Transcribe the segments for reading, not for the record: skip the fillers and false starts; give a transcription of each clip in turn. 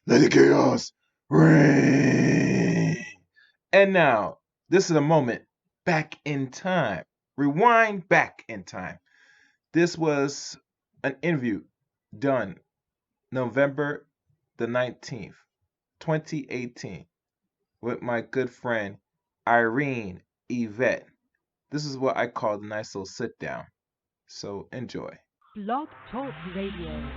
Let the chaos reign. And now, this is a moment back in time. Rewind back in time. This was an interview done November the 19th, 2018, with my good friend Irene Yvette. This is what I call the nice little sit down. So enjoy. Blogtalk Radio.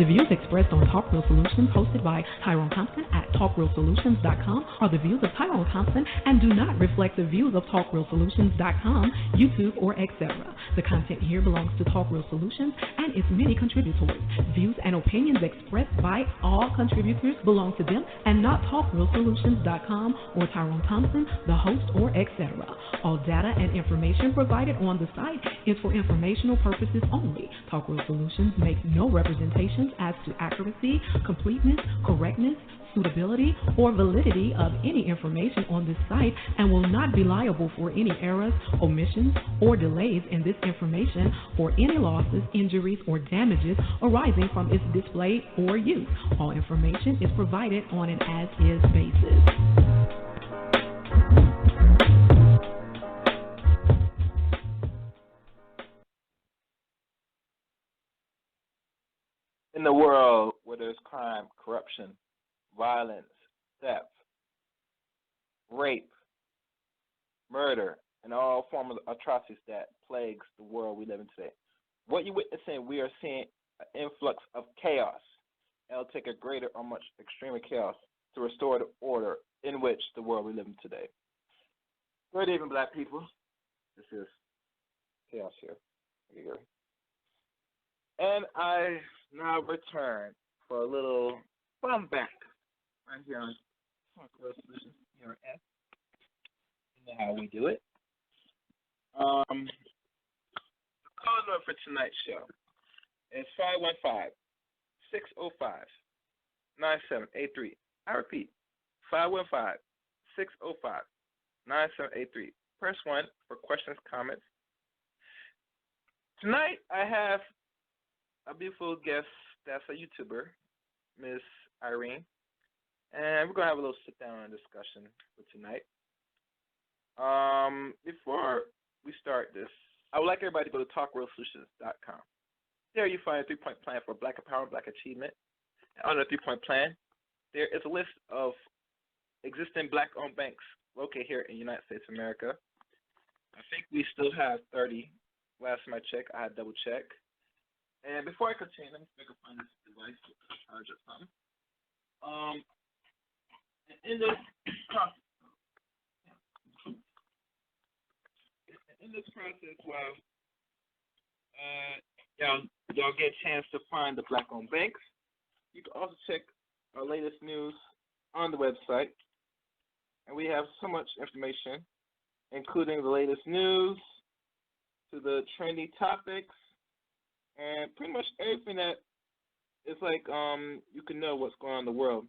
The views expressed on Talk Real Solutions, hosted by Tyrone Thompson at TalkRealSolutions.com, are the views of Tyrone Thompson and do not reflect the views of TalkRealSolutions.com, YouTube, or etc. The content here belongs to Talk Real Solutions and its many contributors. Views and opinions expressed by all contributors belong to them and not TalkRealSolutions.com or Tyrone Thompson, the host, or etc. All data and information provided on the site is for informational purposes only. Talk Real Solutions makes no representations as to accuracy, completeness, correctness, suitability, or validity of any information on this site and will not be liable for any errors, omissions, or delays in this information or any losses, injuries, or damages arising from its display or use. All information is provided on an as-is basis. In the world where there's crime, corruption, violence, theft, rape, murder, and all forms of atrocities that plagues the world we live in today, what you're witnessing, we are seeing an influx of chaos. It'll take a greater or much extreme chaos to restore the order in which the world we live in today. Good evening, black people. This is Chaos here. And I now return for a little fun back right here on Talk Solutions here at You know how we do it. The call number for tonight's show is 515 515-605-9783. I repeat, 515-605-9783. Press 1 for questions, comments. Tonight, I have a beautiful guest that's a YouTuber, Miss Irene, and we're going to have a little sit-down discussion for tonight. Before we start this, I would like everybody to go to talkrealsolutions.com. There you find a 3-point plan for Black empowerment, Black achievement. And under the 3-point plan, there is a list of existing Black-owned banks located here in the United States of America. I think we still have 30. Last time I checked, I had double check. And before I continue, let me see if I can find this device to charge or something. In this process, while y'all get a chance to find the Black-owned banks, you can also check our latest news on the website. And we have so much information, including the latest news to the trendy topics, and pretty much everything that is like you can know what's going on in the world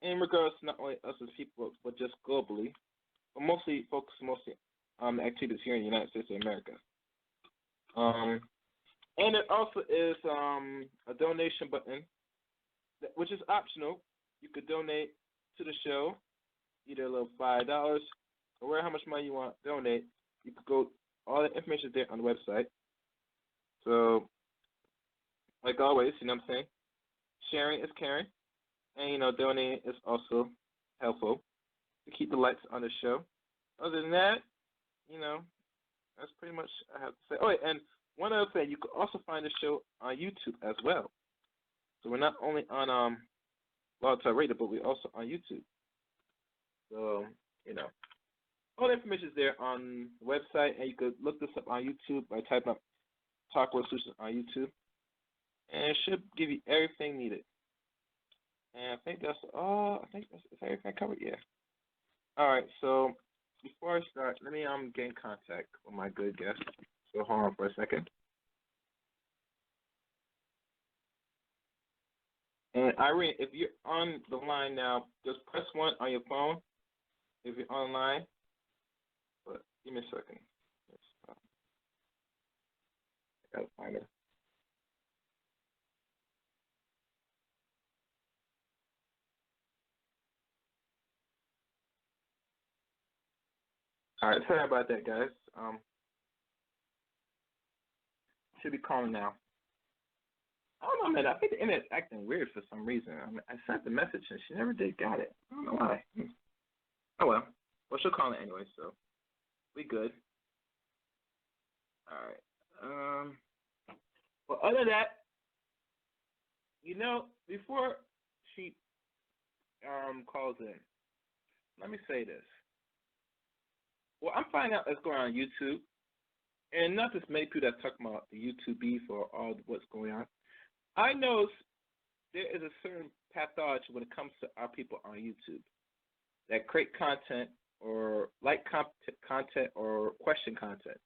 in regards to not only us as people, but just globally, but mostly focused on the activities here in the United States of America. And it also is a donation button, which is optional. You could donate to the show, either a little $5 or whatever, how much money you want to donate. You could go, all the information is there on the website. So, like always, you know what I'm saying? Sharing is caring. And, donating is also helpful to keep the lights on the show. Other than that, that's pretty much I have to say. Oh, and one other thing, you can also find the show on YouTube as well. So we're not only on Blogtalk Radio, but we're also on YouTube. So, all the information is there on the website, and you could look this up on YouTube by typing up Talk Real Solutions on YouTube. And it should give you everything needed. And I think that's all. I think that's everything covered. Yeah. All right. So before I start, let me get in contact with my good guest. So hold on for a second. And Irene, if you're on the line now, just press 1 on your phone if you're online. But give me a second. I gotta find her. All right, sorry about that, guys. Should be calling now. I don't know, man. I think the internet's acting weird for some reason. I sent the message and she never did got it. I don't know why. Oh well. Well, she'll call it anyway, so we good. All right. Well, other than that, before she calls in, let me say this. Well, I'm finding out what's going on YouTube, and not just many people that talk about the YouTube beef or all what's going on. I know there is a certain pathology when it comes to our people on YouTube that create content or like content or question content.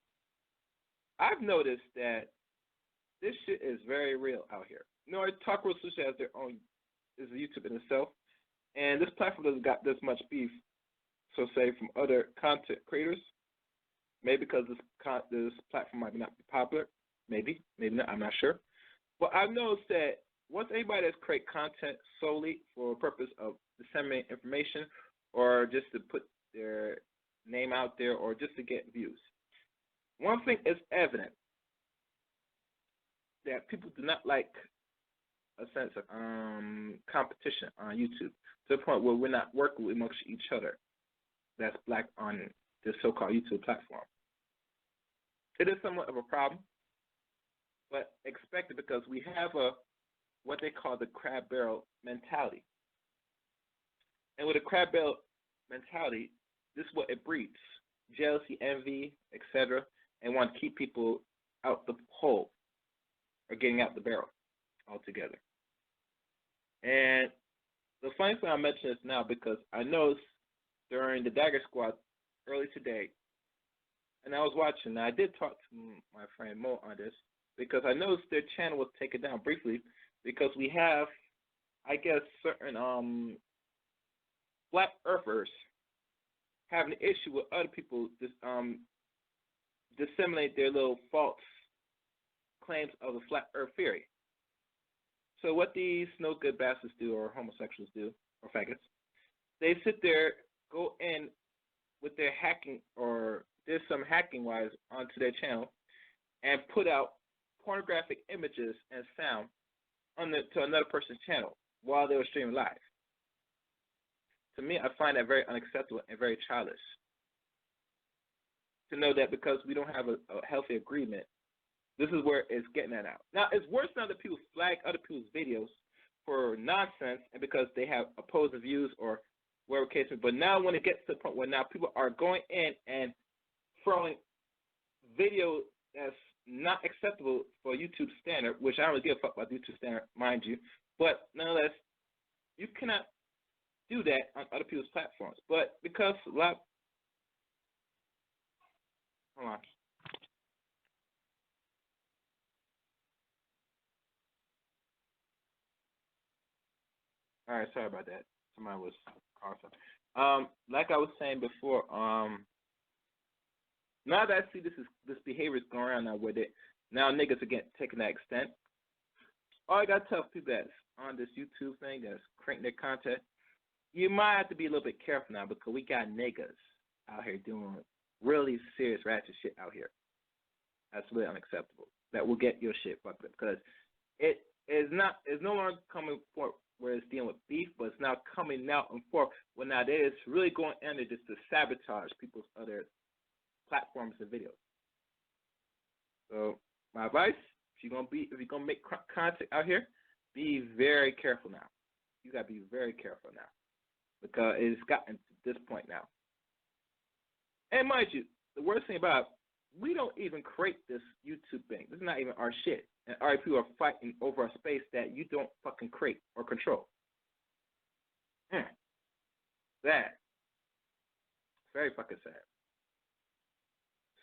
I've noticed that this shit is very real out here. Talk Real Solutions has their own, is YouTube in itself, and this platform doesn't got this much beef, so say, from other content creators. Maybe because this platform might not be popular. Maybe not. I'm not sure. But I've noticed that once anybody that's create content solely for the purpose of disseminating information or just to put their name out there or just to get views, one thing is evident, that people do not like a sense of competition on YouTube to the point where we're not working amongst each other that's Black on this so-called YouTube platform. It is somewhat of a problem, but expected because we have what they call the crab barrel mentality. And with a crab barrel mentality, this is what it breeds: jealousy, envy, etc., and want to keep people out the hole or getting out the barrel altogether. And the funny thing I mention this now because I noticed during the Dagger Squad early today, and I was watching, and I did talk to my friend Mo on this, because I noticed their channel was taken down briefly because we have, I guess, certain flat earthers having an issue with other people disseminate their little false claims of the flat earth theory. So what these no good bastards do, or homosexuals do, or faggots, they sit there, go in with their hacking, or there's some hacking wise onto their channel, and put out pornographic images and sound to another person's channel while they were streaming live. To me, I find that very unacceptable and very childish. To know that because we don't have a healthy agreement, this is where it's getting that out. Now, it's worse now that people flag other people's videos for nonsense and because they have opposing views or whatever case may be. But now when it gets to the point where now people are going in and throwing video that's not acceptable for YouTube standard, which I don't really give a fuck about YouTube standard, mind you, but nonetheless, you cannot do that on other people's platforms. But because a lot, hold on. All right, sorry about that. Somebody was calling something. Like I was saying before, now that I see this behavior is going around now with it, now niggas are getting taken to that extent. All I gotta tell people that's on this YouTube thing that's creating their content, you might have to be a little bit careful now because we got niggas out here doing really serious ratchet shit out here. That's really unacceptable. That will get your shit fucked up because it's no longer coming forth where it's dealing with beef, but it's now coming out and forth when now there is really going under just to sabotage people's other platforms and videos. So my advice, if you're gonna make content out here, be very careful now. You gotta be very careful now because it's gotten to this point now. And mind you, the worst thing about it, we don't even create this YouTube thing. This is not even our shit. And our people are fighting over a space that you don't fucking create or control. Sad. Very fucking sad.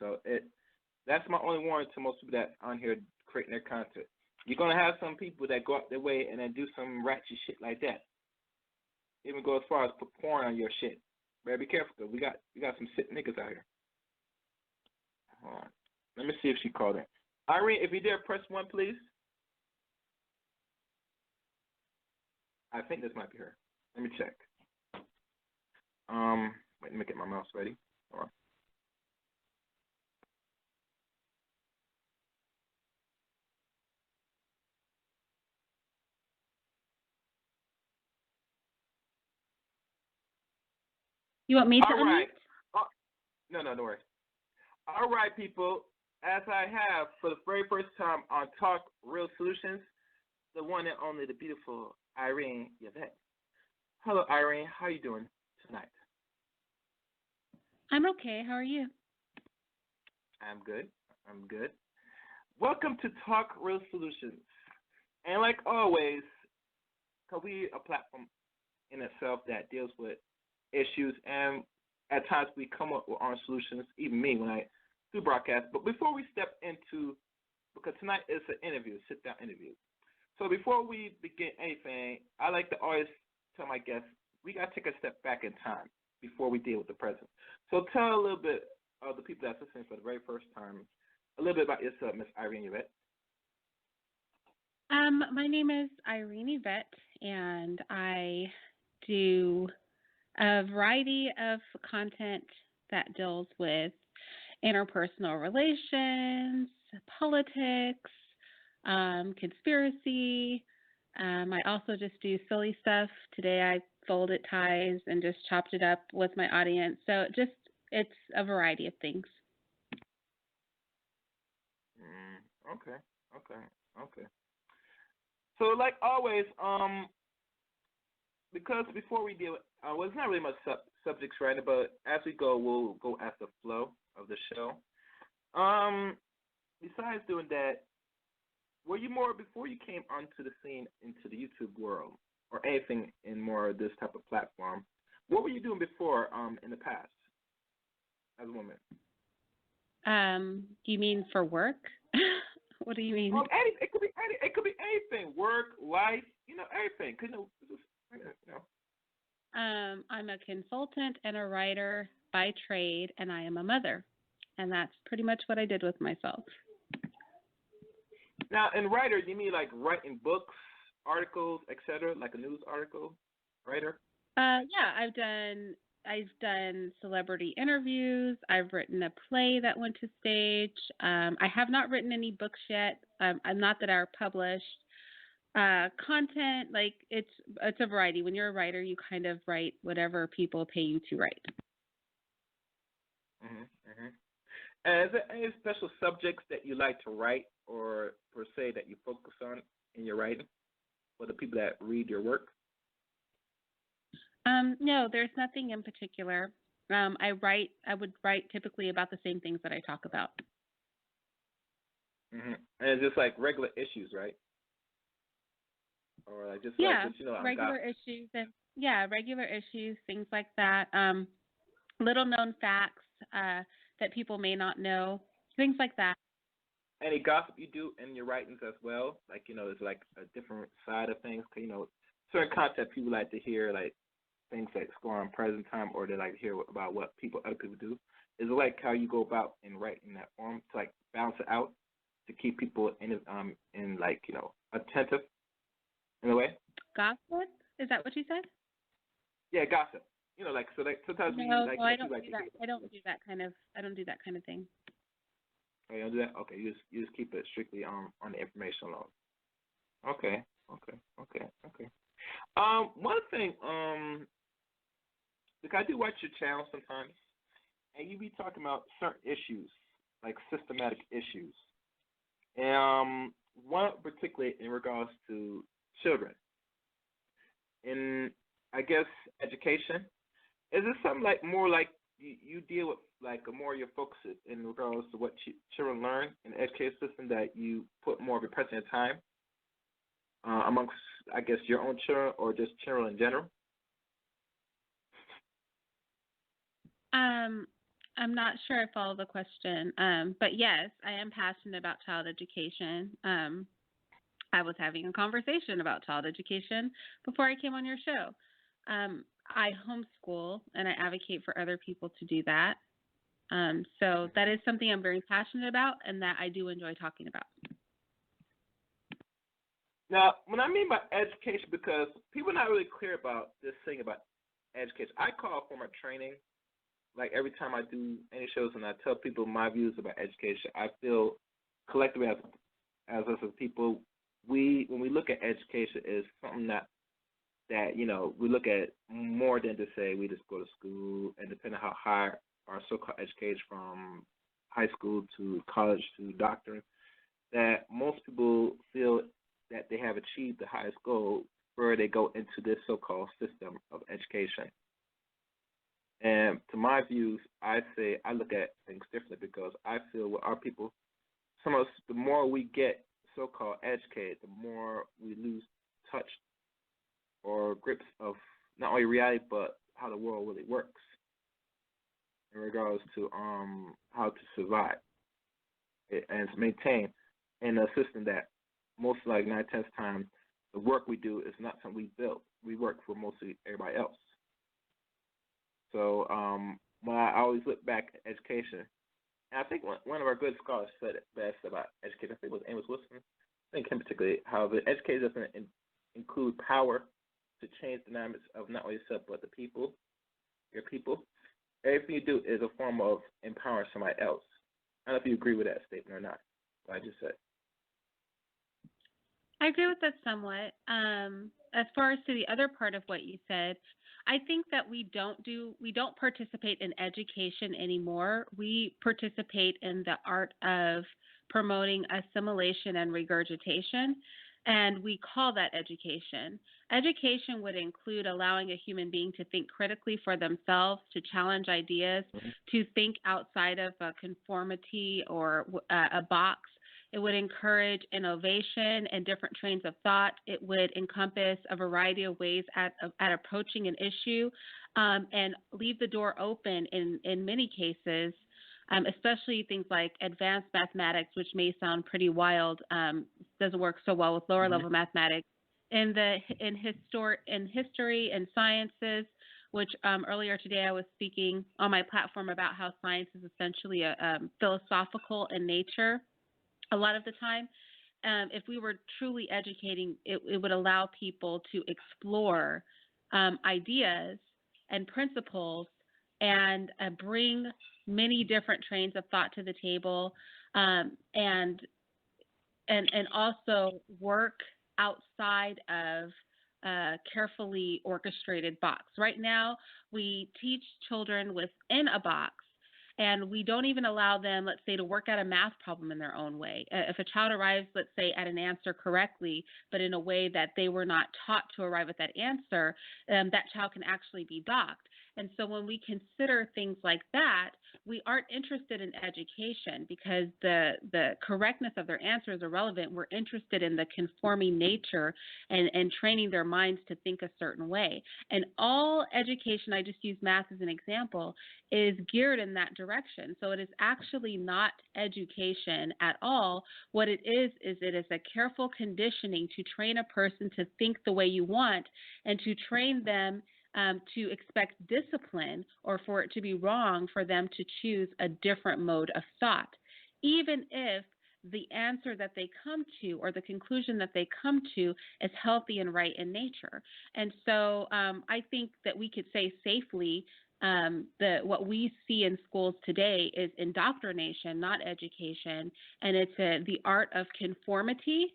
So that's my only warning to most people that on here creating their content. You're gonna have some people that go out their way and then do some ratchet shit like that. Even go as far as put porn on your shit. Better be careful because we got some sick niggas out here. Hold on. Let me see if she called in. Irene, if you dare, press 1, please. I think this might be her. Let me check. Wait, let me get my mouse ready. Hold on. You want me to All right. unmute? No worries. All right, people. As I have for the very first time on Talk Real Solutions, the one and only, the beautiful Irene Yvette. Hello, Irene. How are you doing tonight? I'm okay. How are you? I'm good. Welcome to Talk Real Solutions. And like always, because we a platform in itself that deals with issues, and at times we come up with our solutions, even me when I do broadcast. But before we step into, because tonight is an interview, sit-down interview. So before we begin anything, I like to always tell my guests, we got to take a step back in time before we deal with the present. So tell a little bit of the people that's listening for the very first time, a little bit about yourself, Miss Irene Yvette. My name is Irene Yvette, and I do a variety of content that deals with interpersonal relations, politics, conspiracy. I also just do silly stuff. Today I folded ties and just chopped it up with my audience. So it's a variety of things. Okay. So like always, because before we deal with, well, it's not really much subjects right now, but as we go, we'll go at the flow of the show. Besides doing that, were you more, before you came onto the scene into the YouTube world or anything in more of this type of platform, what were you doing before in the past as a woman? You mean for work? What do you mean? It could be anything. Work, wife, everything. Cause I'm a consultant and a writer by trade, and I am a mother, and that's pretty much what I did with myself. Now, in writer, you mean like writing books, articles, etc., like a news article, writer? Yeah, I've done celebrity interviews. I've written a play that went to stage. I have not written any books yet. Not that are published. Content, like it's a variety. When you're a writer, you kind of write whatever people pay you to write. And is there any special subjects that you like to write, or per se that you focus on in your writing for the people that read your work? No, there's nothing in particular. I would write typically about the same things that I talk about. And it's just like regular issues, right? Or like just regular issues regular issues, things like that. Little known facts that people may not know, things like that. Any gossip you do in your writings as well? Like, it's like a different side of things. Certain content people like to hear, like things that score on present time, or they like to hear about what other people do. Is it like how you go about in writing that form to like balance it out to keep people in like, attentive in a way? Gossip? Is that what you said? Yeah, gossip. Like sometimes we like. No, I don't do that. I don't do that kind of thing. Oh, you don't do that? Okay, you just keep it strictly on the information alone. Okay. One thing, like I do watch your channel sometimes, and you be talking about certain issues, like systematic issues, and one particularly in regards to children. In, I guess, education, is it something like more like you deal with like more your focus in regards to what children learn in the education system, that you put more of your present time amongst, I guess, your own children or just children in general? I'm not sure I follow the question, but yes, I am passionate about child education. I was having a conversation about child education before I came on your show. I homeschool, and I advocate for other people to do that. So that is something I'm very passionate about and that I do enjoy talking about. Now, when I mean by education, because people are not really clear about this thing about education, I call for my training. Like every time I do any shows and I tell people my views about education, I feel collectively as us as people, when we look at education, is something that we look at more than to say we just go to school, and depending on how high our so-called education from high school to college to doctorate, that most people feel that they have achieved the highest goal where they go into this so-called system of education. And to my views, I say I look at things differently, because I feel with our people, some of us, the more we get so-called educated, the more we lose touch or grips of not only reality but how the world really works in regards to how to survive and maintain in a system that most like 9/10 times the work we do is not something we built. We work for mostly everybody else. So when I always look back at education, and I think one of our good scholars said it best about education, I think it was Amos Wilson, I think him particularly, how the education doesn't include power to change the dynamics of not only yourself but the people, your people. Everything you do is a form of empowering somebody else. I don't know if you agree with that statement or not, what I just said. I agree with that somewhat. As far as to the other part of what you said, I think that we don't participate in education anymore. We participate in the art of promoting assimilation and regurgitation, and we call that education. Education would include allowing a human being to think critically for themselves, to challenge ideas, to think outside of a conformity or a box. It would encourage innovation and different trains of thought. It would encompass a variety of ways at approaching an issue, and leave the door open in many cases, especially things like advanced mathematics, which may sound pretty wild, doesn't work so well with lower level mathematics. in history and sciences, which earlier today I was speaking on my platform about how science is essentially a philosophical in nature. A lot of the time, if we were truly educating, it would allow people to explore ideas and principles and bring many different trains of thought to the table, and also work outside of a carefully orchestrated box. Right now, we teach children within a box, and we don't even allow them, let's say, to work out a math problem in their own way. If a child arrives, let's say, at an answer correctly, but in a way that they were not taught to arrive at that answer, that child can actually be docked. And so when we consider things like that, we aren't interested in education because the correctness of their answer is irrelevant. We're interested in the conforming nature and training their minds to think a certain way. And all education, I just use math as an example, is geared in that direction. So it is actually not education at all. What it is it is a careful conditioning to train a person to think the way you want and to train them to expect discipline, or for it to be wrong for them to choose a different mode of thought, even if the answer that they come to or the conclusion that they come to is healthy and right in nature. And so I think that we could say safely what we see in schools today is indoctrination, not education, and it's the art of conformity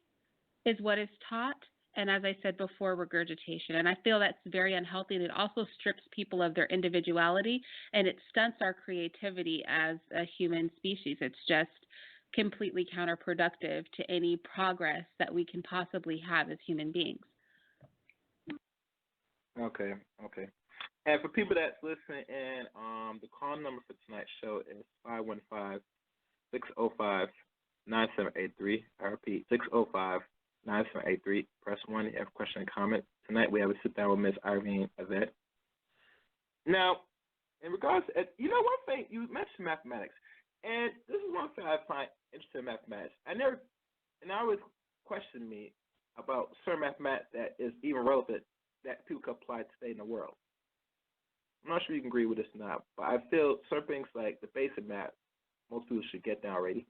is what is taught. And as I said before, regurgitation. And I feel that's very unhealthy, and it also strips people of their individuality, and it stunts our creativity as a human species. It's just completely counterproductive to any progress that we can possibly have as human beings. Okay. And for people that's listening in, the call number for tonight's show is 515-605-9783. I repeat, 605-9783. Press 1 if you have a question or comment. Tonight we have a sit-down with Ms. Irene Yvette. Now, in regards to, one thing, you mentioned mathematics, and this is one thing I find interesting in mathematics. It always questioned me about certain mathematics that is even relevant that people can apply today in the world. I'm not sure you can agree with this or not, but I feel certain things like the basic math, most people should get down already.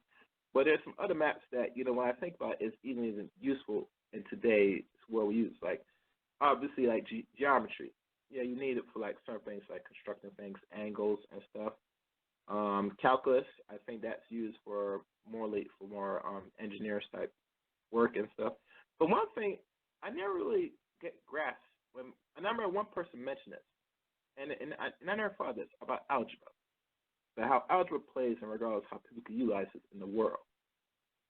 But there's some other maps that, when I think about it, is even useful in today's world we use. Like, obviously, like geometry. Yeah, you need it for, like, certain things like constructing things, angles and stuff. Calculus, I think that's used for more engineers type work and stuff. But one thing I never really get grasped, and I remember one person mentioned this, and I never thought this about algebra. How algebra plays in regards to how people can utilize it in the world.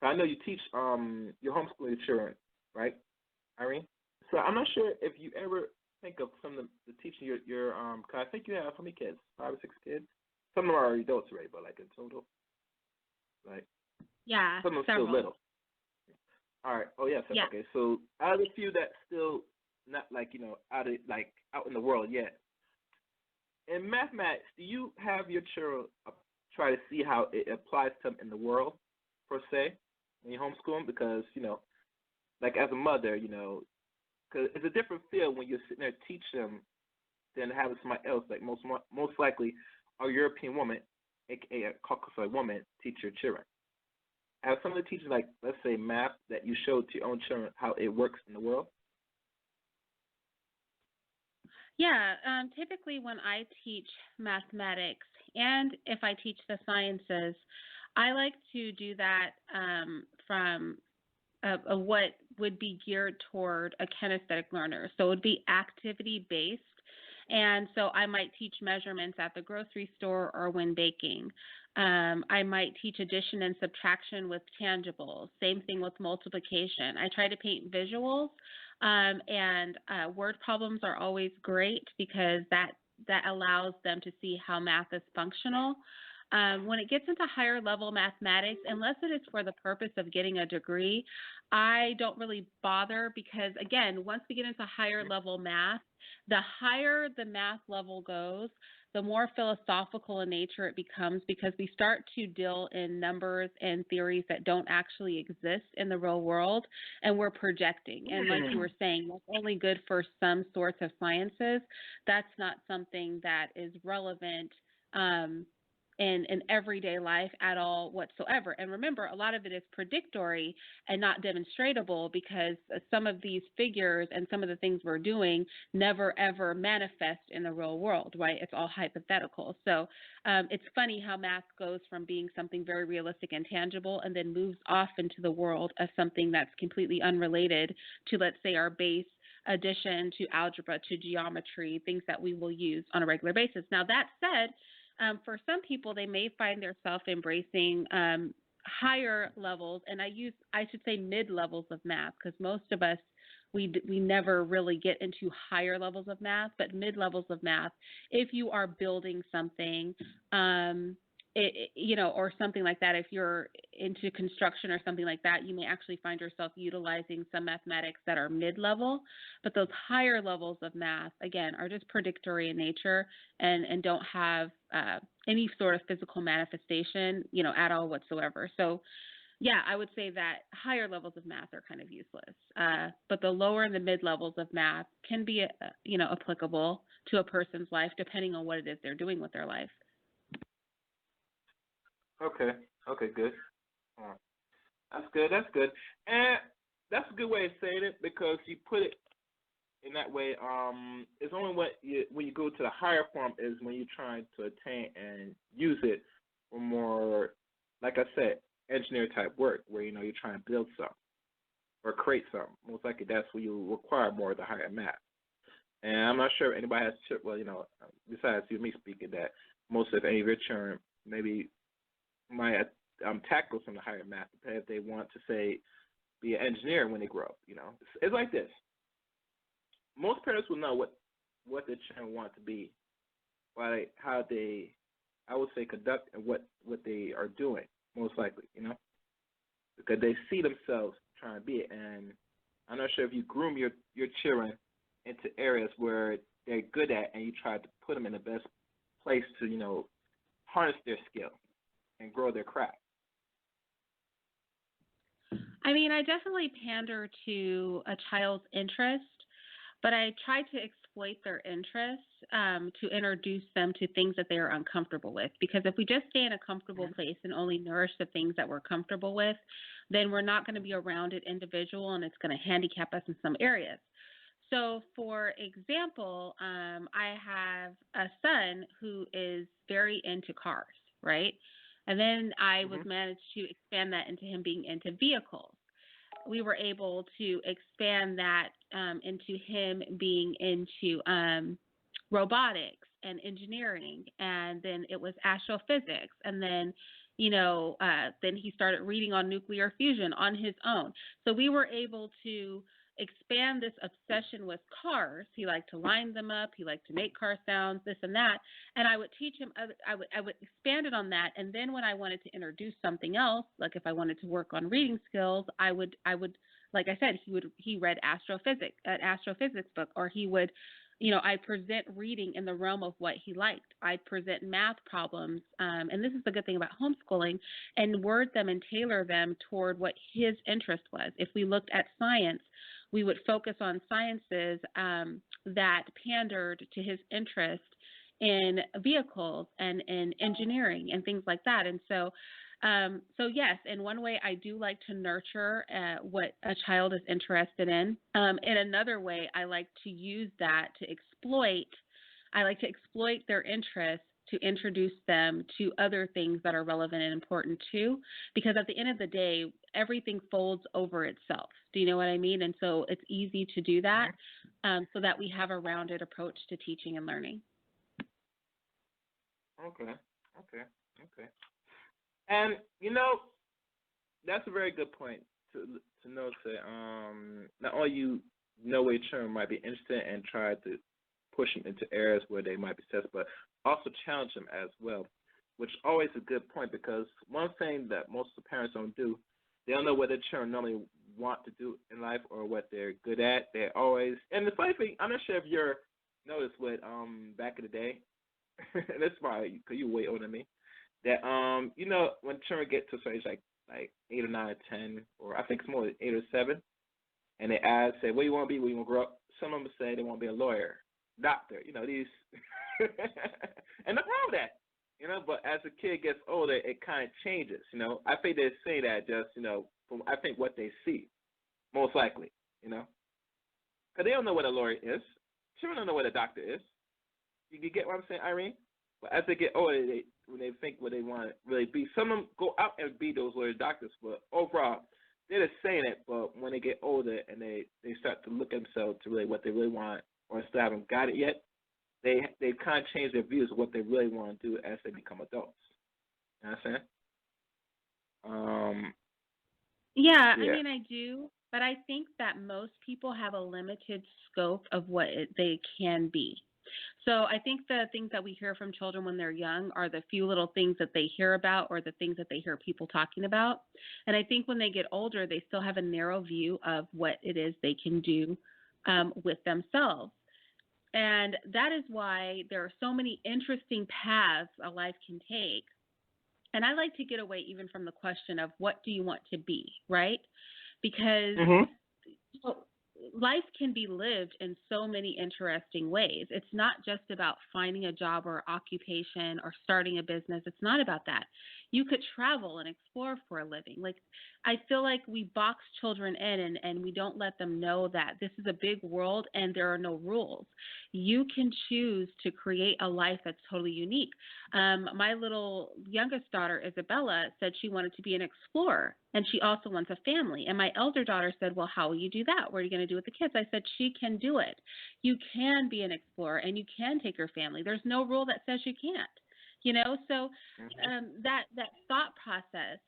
I know you teach your homeschooling your children, right, Irene? So I'm not sure if you ever think of some of the teaching your cause I think you have how many kids? 5 or 6 kids? Some of them are adults already, but like in total, like some of them several. still little. All right. Oh yes. Yeah. Okay. So out of the few that's still not like out in the world yet. In mathematics, do you have your children try to see how it applies to them in the world, per se, when you homeschool them? Because, like as a mother, because it's a different feel when you're sitting there teaching them than having somebody else, like most likely a European woman, a.k.a. a Caucasoid woman, teach your children. Have some of the teachers, like, let's say, math that you showed to your own children how it works in the world? Yeah, typically when I teach mathematics and if I teach the sciences, I like to do that from what would be geared toward a kinesthetic learner. So it would be activity-based. And so I might teach measurements at the grocery store or when baking. I might teach addition and subtraction with tangibles. Same thing with multiplication. I try to paint visuals, and word problems are always great because that allows them to see how math is functional. When it gets into higher level mathematics, unless it is for the purpose of getting a degree, I don't really bother because, again, once we get into higher level math, the higher the math level goes, the more philosophical in nature it becomes, because we start to deal in numbers and theories that don't actually exist in the real world, and we're projecting. And like you were saying, that's only good for some sorts of sciences. That's not something that is relevant in everyday life at all whatsoever. And remember, a lot of it is predictory and not demonstratable, because some of these figures and some of the things we're doing never ever manifest in the real world, right? It's all hypothetical. So it's funny how math goes from being something very realistic and tangible and then moves off into the world of something that's completely unrelated to, let's say, our base addition, to algebra, to geometry, things that we will use on a regular basis. Now, that said, for some people, they may find themselves embracing higher levels, and I should say mid-levels of math, because most of us, we never really get into higher levels of math, but mid-levels of math. If you are building something, or something like that, if you're into construction or something like that, you may actually find yourself utilizing some mathematics that are mid-level. But those higher levels of math, again, are just predictory in nature and don't have any sort of physical manifestation, at all whatsoever. So, yeah, I would say that higher levels of math are kind of useless. But the lower and the mid-levels of math can be, applicable to a person's life, depending on what it is they're doing with their life. Okay, good. That's good. And that's a good way of saying it, because you put it in that way. It's only when you go to the higher form is when you're trying to attain and use it for more, like I said, engineer type work, where you're trying to build something or create something. Most likely that's where you require more of the higher math. And I'm not sure if anybody has, besides you and me speaking, that most of any of your children maybe might tackle some of the higher math if they want to, say, be an engineer when they grow up. It's like this. Most parents will know what their children want to be by how they, I would say, conduct and what they are doing, most likely, because they see themselves trying to be it. And I'm not sure if you groom your children into areas where they're good at, and you try to put them in the best place to, harness their skill and grow their craft. I mean, I definitely pander to a child's interest, but I try to exploit their interest to introduce them to things that they are uncomfortable with. Because if we just stay in a comfortable place and only nourish the things that we're comfortable with, then we're not going to be a rounded individual, and it's going to handicap us in some areas. So, for example, I have a son who is very into cars, right? And then I was managed to expand that into him being into vehicles. We were able to expand that into him being into robotics and engineering, and then it was astrophysics, and then then he started reading on nuclear fusion on his own. So we were able to expand this obsession with cars. He liked to line them up. He liked to make car sounds, this and that. And I would teach him, I would expand it on that. And then when I wanted to introduce something else, like if I wanted to work on reading skills, I would, like I said, he read an astrophysics book, or he would, I present reading in the realm of what he liked. I present math problems, and this is the good thing about homeschooling, and word them and tailor them toward what his interest was. If we looked at science, we would focus on sciences that pandered to his interest in vehicles and in engineering and things like that. And so yes, in one way, I do like to nurture what a child is interested in. In another way, I like to use that to exploit. I like to exploit their interest to introduce them to other things that are relevant and important too, because at the end of the day, everything folds over itself. Do you know what I mean? And so it's easy to do that so that we have a rounded approach to teaching and learning. Okay. And, that's a very good point to note that not only you know where your children might be interested and try to push them into areas where they might be successful, but also challenge them as well, which is always a good point, because one thing that most of the parents don't do, they don't know what their children normally want to do in life or what they're good at. They're always, and the funny thing, I'm not sure if you're noticed what back in the day, that's why, because you're way older than me, that, when children get to a certain age, like 8 or 9 or 10, or I think it's more like 8 or 7, and they ask, say, what do you want to be when you want to grow up? Some of them say they want to be a lawyer, doctor, these, and nothing wrong with that, but as the kid gets older, it kind of changes, I think they say that just, from, I think, what they see, most likely, because they don't know what a lawyer is. Children don't know what a doctor is. You get what I'm saying, Irene? But as they get older, when they think what they want to really be, some of them go out and be those lawyer doctors, but overall, they're just saying it, but when they get older and they start to look at themselves to really what they really want, or still haven't got it yet, they kind of change their views of what they really want to do as they become adults. You know what I'm saying? Yeah, I mean, I do, but I think that most people have a limited scope of what they can be. So I think the things that we hear from children when they're young are the few little things that they hear about or the things that they hear people talking about. And I think when they get older, they still have a narrow view of what it is they can do with themselves. And that is why there are so many interesting paths a life can take. And I like to get away even from the question of what do you want to be, right? Because life can be lived in so many interesting ways. It's not just about finding a job or occupation or starting a business. It's not about that. You could travel and explore for a living. Like, I feel like we box children in and we don't let them know that this is a big world and there are no rules. You can choose to create a life that's totally unique. My little youngest daughter, Isabella, said she wanted to be an explorer and she also wants a family. And my elder daughter said, well, how will you do that? What are you going to do with the kids? I said, she can do it. You can be an explorer and you can take your family. There's no rule that says you can't. So that thought process,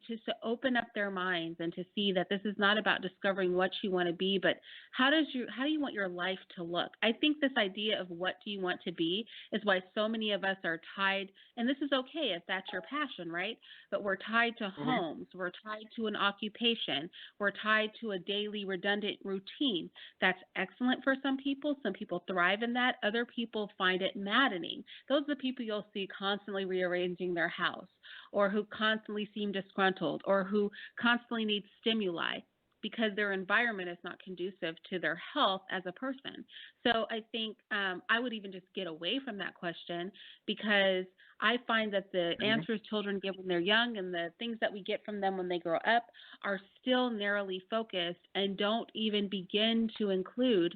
just to open up their minds and to see that this is not about discovering what you want to be, but how do you want your life to look? I think this idea of what do you want to be is why so many of us are tied, and this is okay if that's your passion, right? But we're tied to homes, we're tied to an occupation, we're tied to a daily redundant routine. That's excellent for some people. Some people thrive in that. Other people find it maddening. Those are the people you'll see constantly rearranging their house, or who constantly seem disgruntled, or who constantly need stimuli because their environment is not conducive to their health as a person. So I think I would even just get away from that question, because I find that the answers children give when they're young and the things that we get from them when they grow up are still narrowly focused and don't even begin to include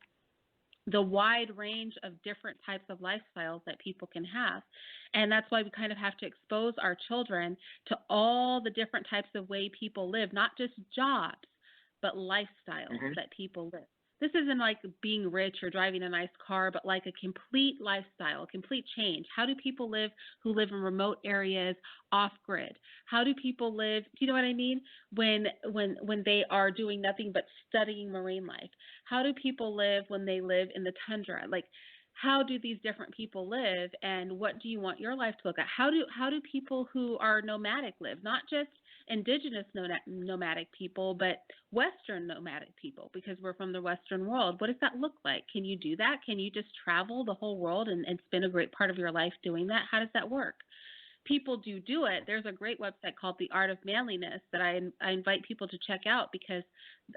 the wide range of different types of lifestyles that people can have. And that's why we kind of have to expose our children to all the different types of way people live, not just jobs, but lifestyles that people live. This isn't like being rich or driving a nice car, but like a complete lifestyle, a complete change. How do people live who live in remote areas, off-grid? How do people live, do you know what I mean, when they are doing nothing but studying marine life? How do people live when they live in the tundra? Like, how do these different people live, and what do you want your life to look at? How do people who are nomadic live? Not just indigenous nomadic people, but Western nomadic people, because we're from the Western world. What does that look like? Can you do that? Can you just travel the whole world and spend a great part of your life doing that? How does that work? People do it. There's a great website called The Art of Manliness that I invite people to check out, because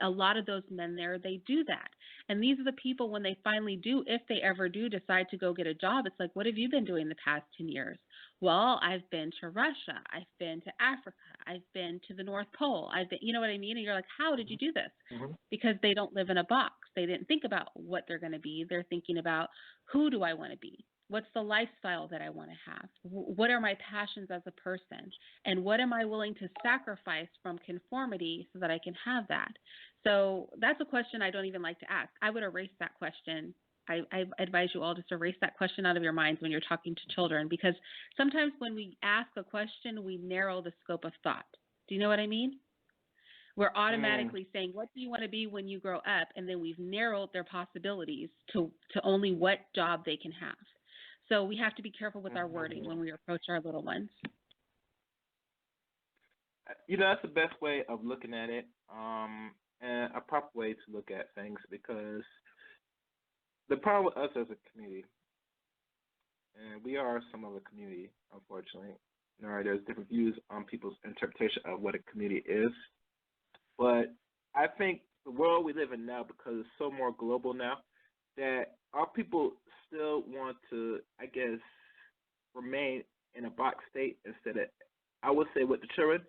a lot of those men there, they do that. And these are the people, when they finally do, if they ever do decide to go get a job, it's like, what have you been doing the past 10 years? Well, I've been to Russia. I've been to Africa. I've been to the North Pole. I've been, you know what I mean? And you're like, how did you do this? Because they don't live in a box. They didn't think about what they're going to be. They're thinking about, who do I want to be? What's the lifestyle that I want to have? What are my passions as a person? And what am I willing to sacrifice from conformity so that I can have that? So that's a question I don't even like to ask. I would erase that question. I advise you all just erase that question out of your minds when you're talking to children, because sometimes when we ask a question, we narrow the scope of thought. Do you know what I mean? We're automatically saying, what do you want to be when you grow up? And then we've narrowed their possibilities to only what job they can have. So we have to be careful with our wording when we approach our little ones. That's the best way of looking at it, and a proper way to look at things, because the problem with us as a community and we are some of a community, unfortunately. All right, there's different views on people's interpretation of what a community is, but I think the world we live in now, because it's so more global now, that our people still want to, I guess, remain in a box state instead of, I would say with the children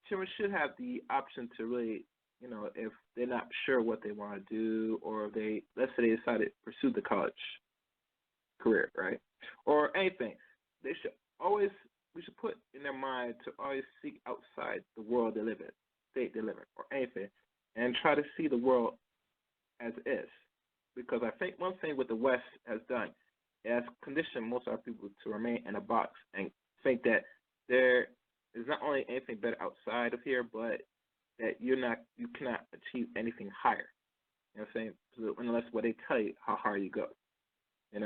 should have the option to really, if they're not sure what they want to do, or if they, let's say they decided to pursue the college career, right, or anything, we should put in their mind to always seek outside the world they live in, state they live in, or anything, and try to see the world as it is. Because I think one thing what the West has done, it has conditioned most of our people to remain in a box and think that there is not only anything better outside of here, but that you cannot achieve anything higher. You know what I'm saying? So unless what they tell you how hard you go. And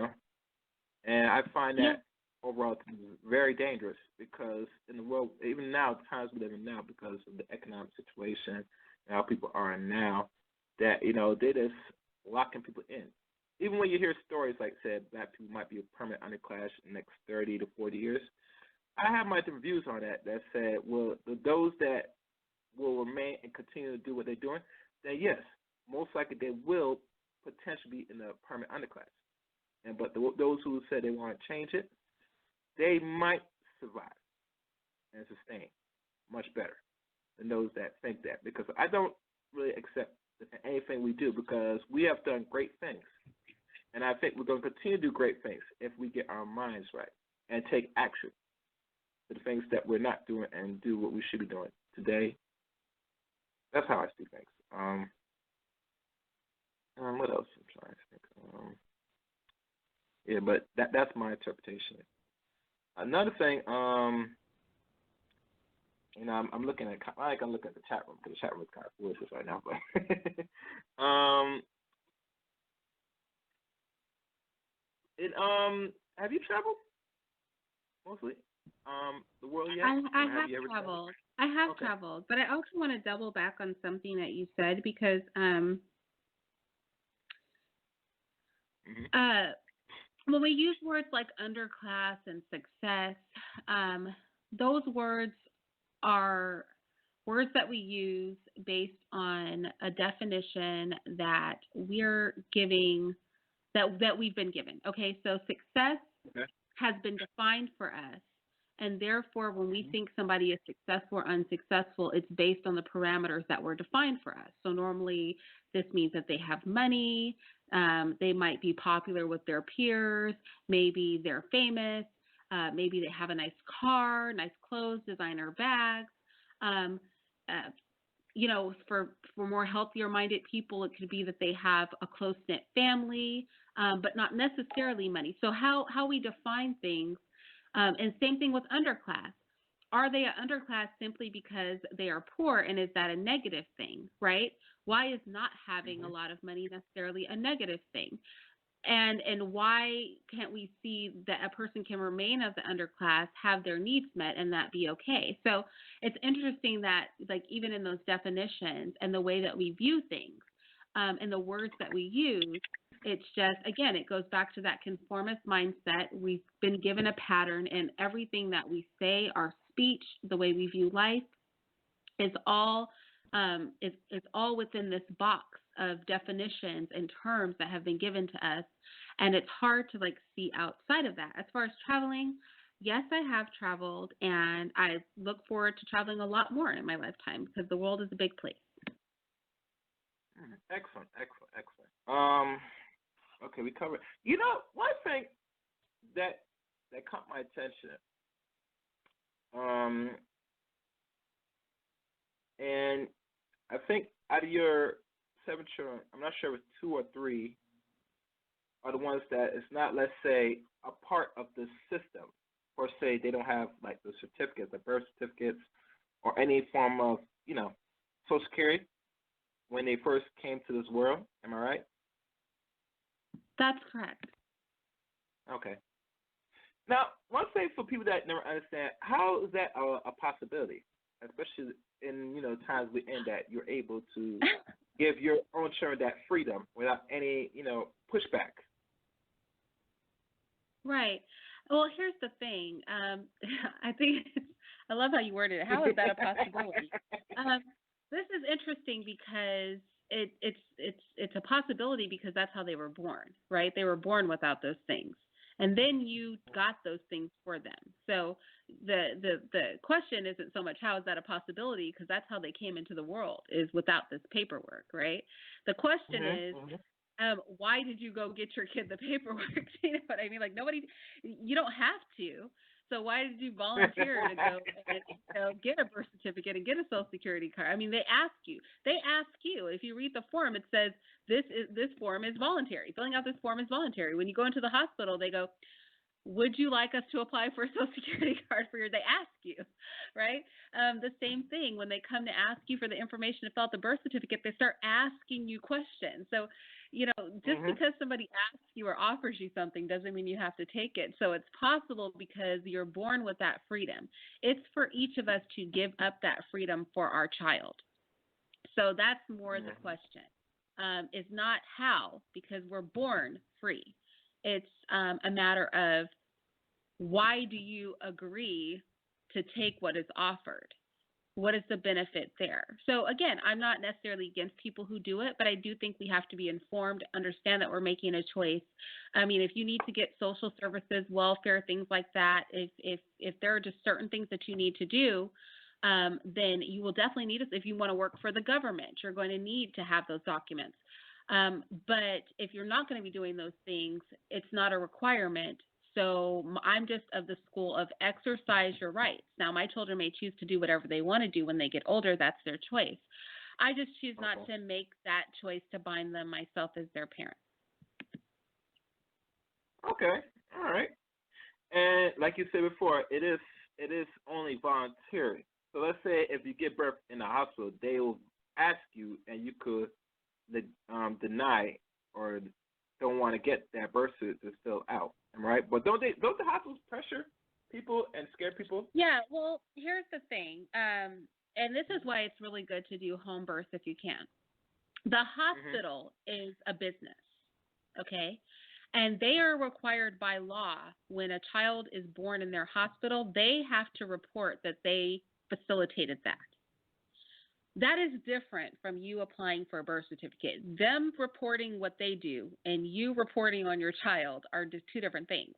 I find that overall to be very dangerous, because in the world, even now, the times we live in now, because of the economic situation and how people are now, that, they just locking people in. Even when you hear stories like said black people might be a permanent underclass in the next 30 to 40 years, I have my different views on that said, well, those that will remain and continue to do what they're doing, then yes, most likely they will potentially be in a permanent underclass. But those who said they want to change it, they might survive and sustain much better than those that think that. Because I don't really accept anything we do, because we have done great things. And I think we're going to continue to do great things if we get our minds right and take action to the things that we're not doing and do what we should be doing today. That's how I see things. What else I'm trying to think? Yeah, but that's my interpretation. Another thing, I'm looking at the chat room, because the chat room is kind of foolish right now. But have you traveled mostly the world yet? I have traveled. I have traveled, but I also want to double back on something that you said, because when we use words like underclass and success, those words are words that we use based on a definition that we're giving, that we've been given. Okay, so success has been defined for us, and therefore when we think somebody is successful or unsuccessful, it's based on the parameters that were defined for us. So normally this means that they have money, they might be popular with their peers, maybe they're famous, maybe they have a nice car, nice clothes, designer bags. For more healthier minded people, it could be that they have a close-knit family, but not necessarily money. So how we define things, and same thing with underclass. Are they an underclass simply because they are poor, and is that a negative thing, right? Why is not having a lot of money necessarily a negative thing? And why can't we see that a person can remain as an underclass, have their needs met, and that be okay? So it's interesting that, like, even in those definitions and the way that we view things, and the words that we use, it's just, again, it goes back to that conformist mindset. We've been given a pattern, and everything that we say, our speech, the way we view life, is all within this box of definitions and terms that have been given to us, and it's hard to see outside of that. As far as traveling, yes, I have traveled, and I look forward to traveling a lot more in my lifetime, because the world is a big place. Excellent. Okay, we covered. One thing that caught my attention, and I think out of your 7 children, I'm not sure if it's 2 or 3 are the ones that is not, let's say, a part of the system, or say they don't have the certificates, the birth certificates, or any form of, Social Security when they first came to this world. Am I right? That's correct. Okay. Now, one thing for people that never understand, how is that a possibility, especially in times we're in, that you're able to give your own children that freedom without any pushback? Right. Well, here's the thing. I think I love how you worded it. How is that a possibility? Um, this is interesting because it's a possibility because that's how they were born, right? They were born without those things, and then you got those things for them. So the question isn't so much how is that a possibility, because that's how they came into the world, is without this paperwork, right? The question is, why did you go get your kid the paperwork? You know what I mean? Like, nobody, you don't have to. So why did you volunteer to go and get a birth certificate and get a social security card? I mean, they ask you. They ask you. If you read the form, it says this form is voluntary. Filling out this form is voluntary. When you go into the hospital, they go, would you like us to apply for a social security card for your, they ask you, right? The same thing when they come to ask you for the information to fill out the birth certificate, they start asking you questions. So, just because somebody asks you or offers you something doesn't mean you have to take it. So it's possible because you're born with that freedom. It's for each of us to give up that freedom for our child. So that's more the question. It's not how, because we're born free. It's a matter of, why do you agree to take what is offered? What is the benefit there? So again, I'm not necessarily against people who do it, but I do think we have to be informed, understand that we're making a choice. I mean, if you need to get social services, welfare, things like that, if there are just certain things that you need to do, then you will definitely need it. If you want to work for the government, you're going to need to have those documents. But if you're not going to be doing those things, it's not a requirement. So I'm just of the school of exercise your rights. Now, my children may choose to do whatever they want to do when they get older. That's their choice. I just choose not to make that choice to bind them myself as their parent. Okay. All right. And like you said before, it is only voluntary. So let's say if you give birth in the hospital, they will ask you, and you could deny or don't want to get that birth certificate still out, right? But don't the hospitals pressure people and scare people? Yeah, well, here's the thing, and this is why it's really good to do home births if you can. The hospital is a business, okay? And they are required by law, when a child is born in their hospital, they have to report that they facilitated that. That is different from you applying for a birth certificate. Them reporting what they do and you reporting on your child are just two different things.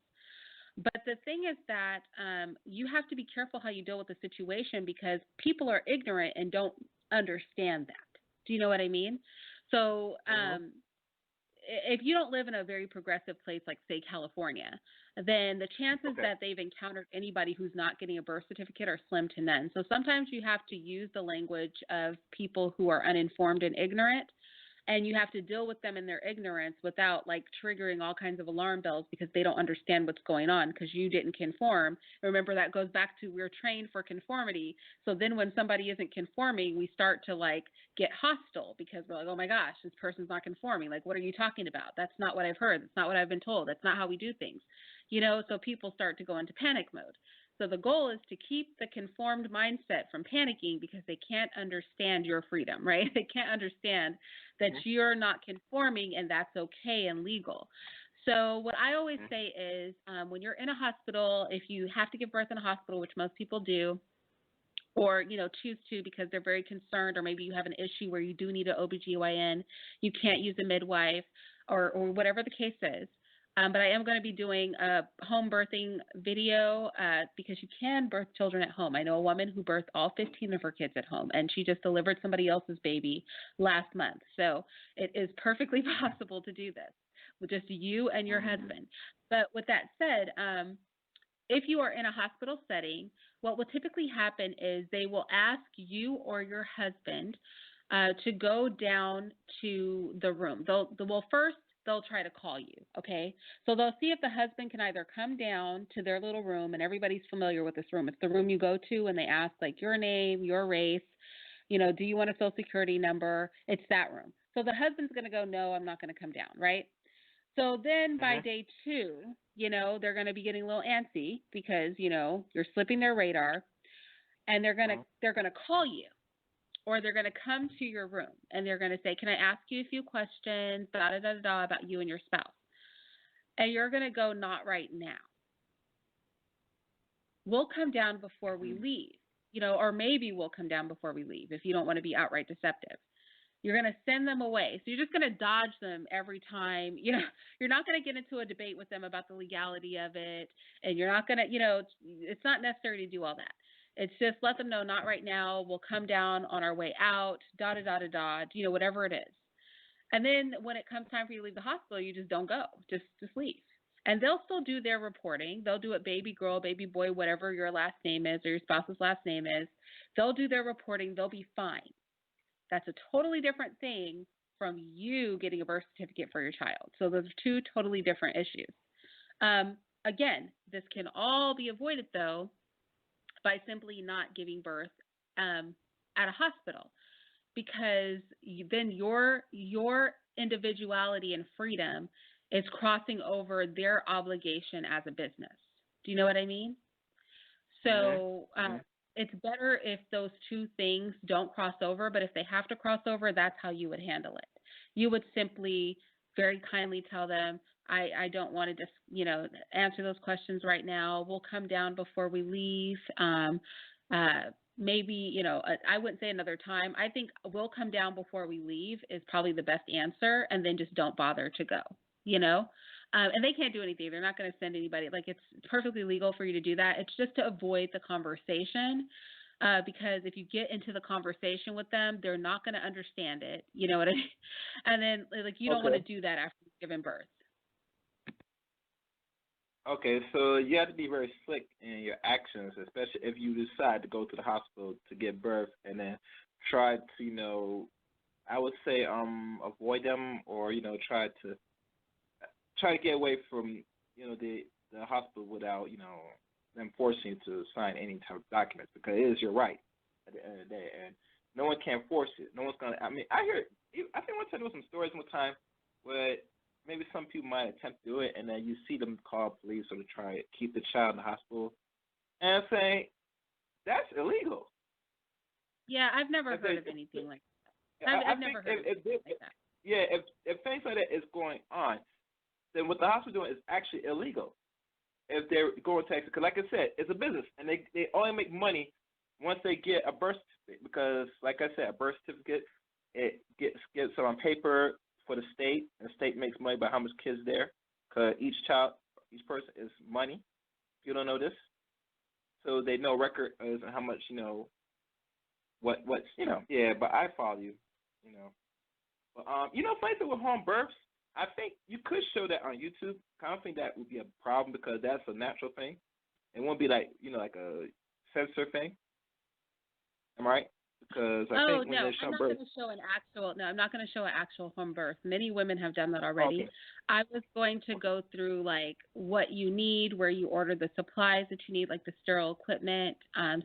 But the thing is that you have to be careful how you deal with the situation, because people are ignorant and don't understand that. Do you know what I mean? So if you don't live in a very progressive place like, say, California, then the chances that they've encountered anybody who's not getting a birth certificate are slim to none. So sometimes you have to use the language of people who are uninformed and ignorant, and you have to deal with them in their ignorance without like triggering all kinds of alarm bells because they don't understand what's going on because you didn't conform. Remember, that goes back to we're trained for conformity. So then when somebody isn't conforming, we start to like get hostile because we're like, oh my gosh, this person's not conforming. Like, what are you talking about? That's not what I've heard. That's not what I've been told. That's not how we do things. So people start to go into panic mode. So the goal is to keep the conformed mindset from panicking because they can't understand your freedom, right? They can't understand that you're not conforming and that's okay and legal. So what I always say is when you're in a hospital, if you have to give birth in a hospital, which most people do, or, choose to because they're very concerned, or maybe you have an issue where you do need an OBGYN, you can't use a midwife or whatever the case is. But I am going to be doing a home birthing video because you can birth children at home. I know a woman who birthed all 15 of her kids at home, and she just delivered somebody else's baby last month. So it is perfectly possible to do this with just you and your husband. But with that said, if you are in a hospital setting, what will typically happen is they will ask you or your husband to go down to the room. They'll try to call you, okay? So they'll see if the husband can either come down to their little room, and everybody's familiar with this room. It's the room you go to and they ask, like, your name, your race, do you want a social security number? It's that room. So the husband's going to go, no, I'm not going to come down, right? So then by day 2, they're going to be getting a little antsy because, you're slipping their radar, and they're going to call you. Or they're going to come to your room and they're going to say, can I ask you a few questions, about you and your spouse? And you're going to go, not right now. we'll come down before we leave, or maybe we'll come down before we leave if you don't want to be outright deceptive. You're going to send them away. So you're just going to dodge them every time. You're not going to get into a debate with them about the legality of it. And you're not going to, it's not necessary to do all that. It's just let them know, not right now. We'll come down on our way out, whatever it is. And then when it comes time for you to leave the hospital, you just don't go. Just leave. And they'll still do their reporting. They'll do it baby girl, baby boy, whatever your last name is or your spouse's last name is. They'll do their reporting. They'll be fine. That's a totally different thing from you getting a birth certificate for your child. So those are two totally different issues. Again, this can all be avoided, though, by simply not giving birth at a hospital, because then your individuality and freedom is crossing over their obligation as a business. Do you know what I mean? So it's better if those two things don't cross over, but if they have to cross over, that's how you would handle it. You would simply very kindly tell them, I don't want to just, answer those questions right now. We'll come down before we leave. Maybe, I wouldn't say another time. I think we'll come down before we leave is probably the best answer, and then just don't bother to go, and they can't do anything. They're not going to send anybody. Like, it's perfectly legal for you to do that. It's just to avoid the conversation, because if you get into the conversation with them, they're not going to understand it. You know what I mean? And then, you don't want to do that after you've given birth. Okay, so you have to be very slick in your actions, especially if you decide to go to the hospital to give birth, and then try to, I would say, avoid them, or try to get away from the hospital without them forcing you to sign any type of documents, because it is your right at the end of the day, and no one can force it. No one's gonna. I think one time there was some stories one time where maybe some people might attempt to do it, and then you see them call police or to try to keep the child in the hospital, and say that's illegal. Yeah, I've never heard of anything like that. I've never heard of anything like that. Yeah, if things like that is going on, then what the hospital doing is actually illegal. If they're going to exit, because like I said, it's a business, and they only make money once they get a birth certificate. Because like I said, a birth certificate, it gets on paper for the state, and the state makes money by how much kids there. Because each person is money. If you don't know this, so they know record is how much what's yeah. But I follow you, But funny thing with home births, I think you could show that on YouTube. I don't think that would be a problem, because that's a natural thing. It won't be like a censor thing. Am I right? Because I think when they're showing birth. I'm not going to show an actual home birth. Many women have done that already. Okay. I was going to go through what you need, where you order the supplies that you need, like the sterile equipment,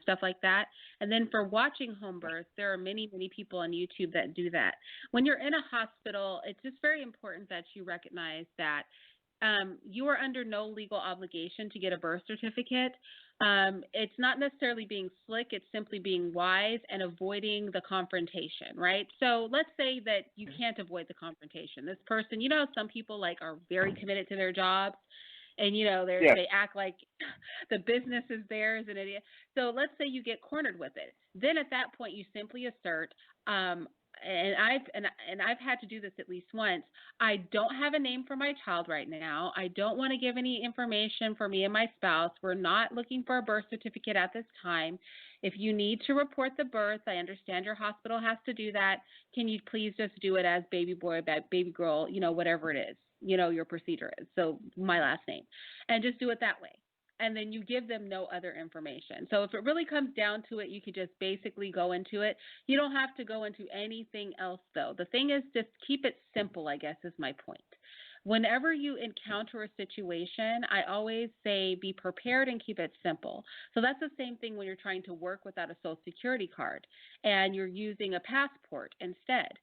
stuff like that. And then for watching home birth, there are many, many people on YouTube that do that. When you're in a hospital, it's just very important that you recognize that you are under no legal obligation to get a birth certificate. It's not necessarily being slick. It's simply being wise and avoiding the confrontation, right? So let's say that you can't avoid the confrontation. This person, some people are very committed to their jobs, and they act like the business is theirs, and so let's say you get cornered with it. Then at that point, you simply assert, and I've had to do this at least once. I don't have a name for my child right now. I don't want to give any information for me and my spouse. We're not looking for a birth certificate at this time. If you need to report the birth, I understand your hospital has to do that. Can you please just do it as baby boy, baby girl, whatever it is, your procedure is. So my last name, and just do it that way. And then you give them no other information. So if it really comes down to it, you could just basically go into it. You don't have to go into anything else, though. The thing is, just keep it simple, I guess, is my point. Whenever you encounter a situation, I always say be prepared and keep it simple. So that's the same thing when you're trying to work without a Social Security card and you're using a passport instead.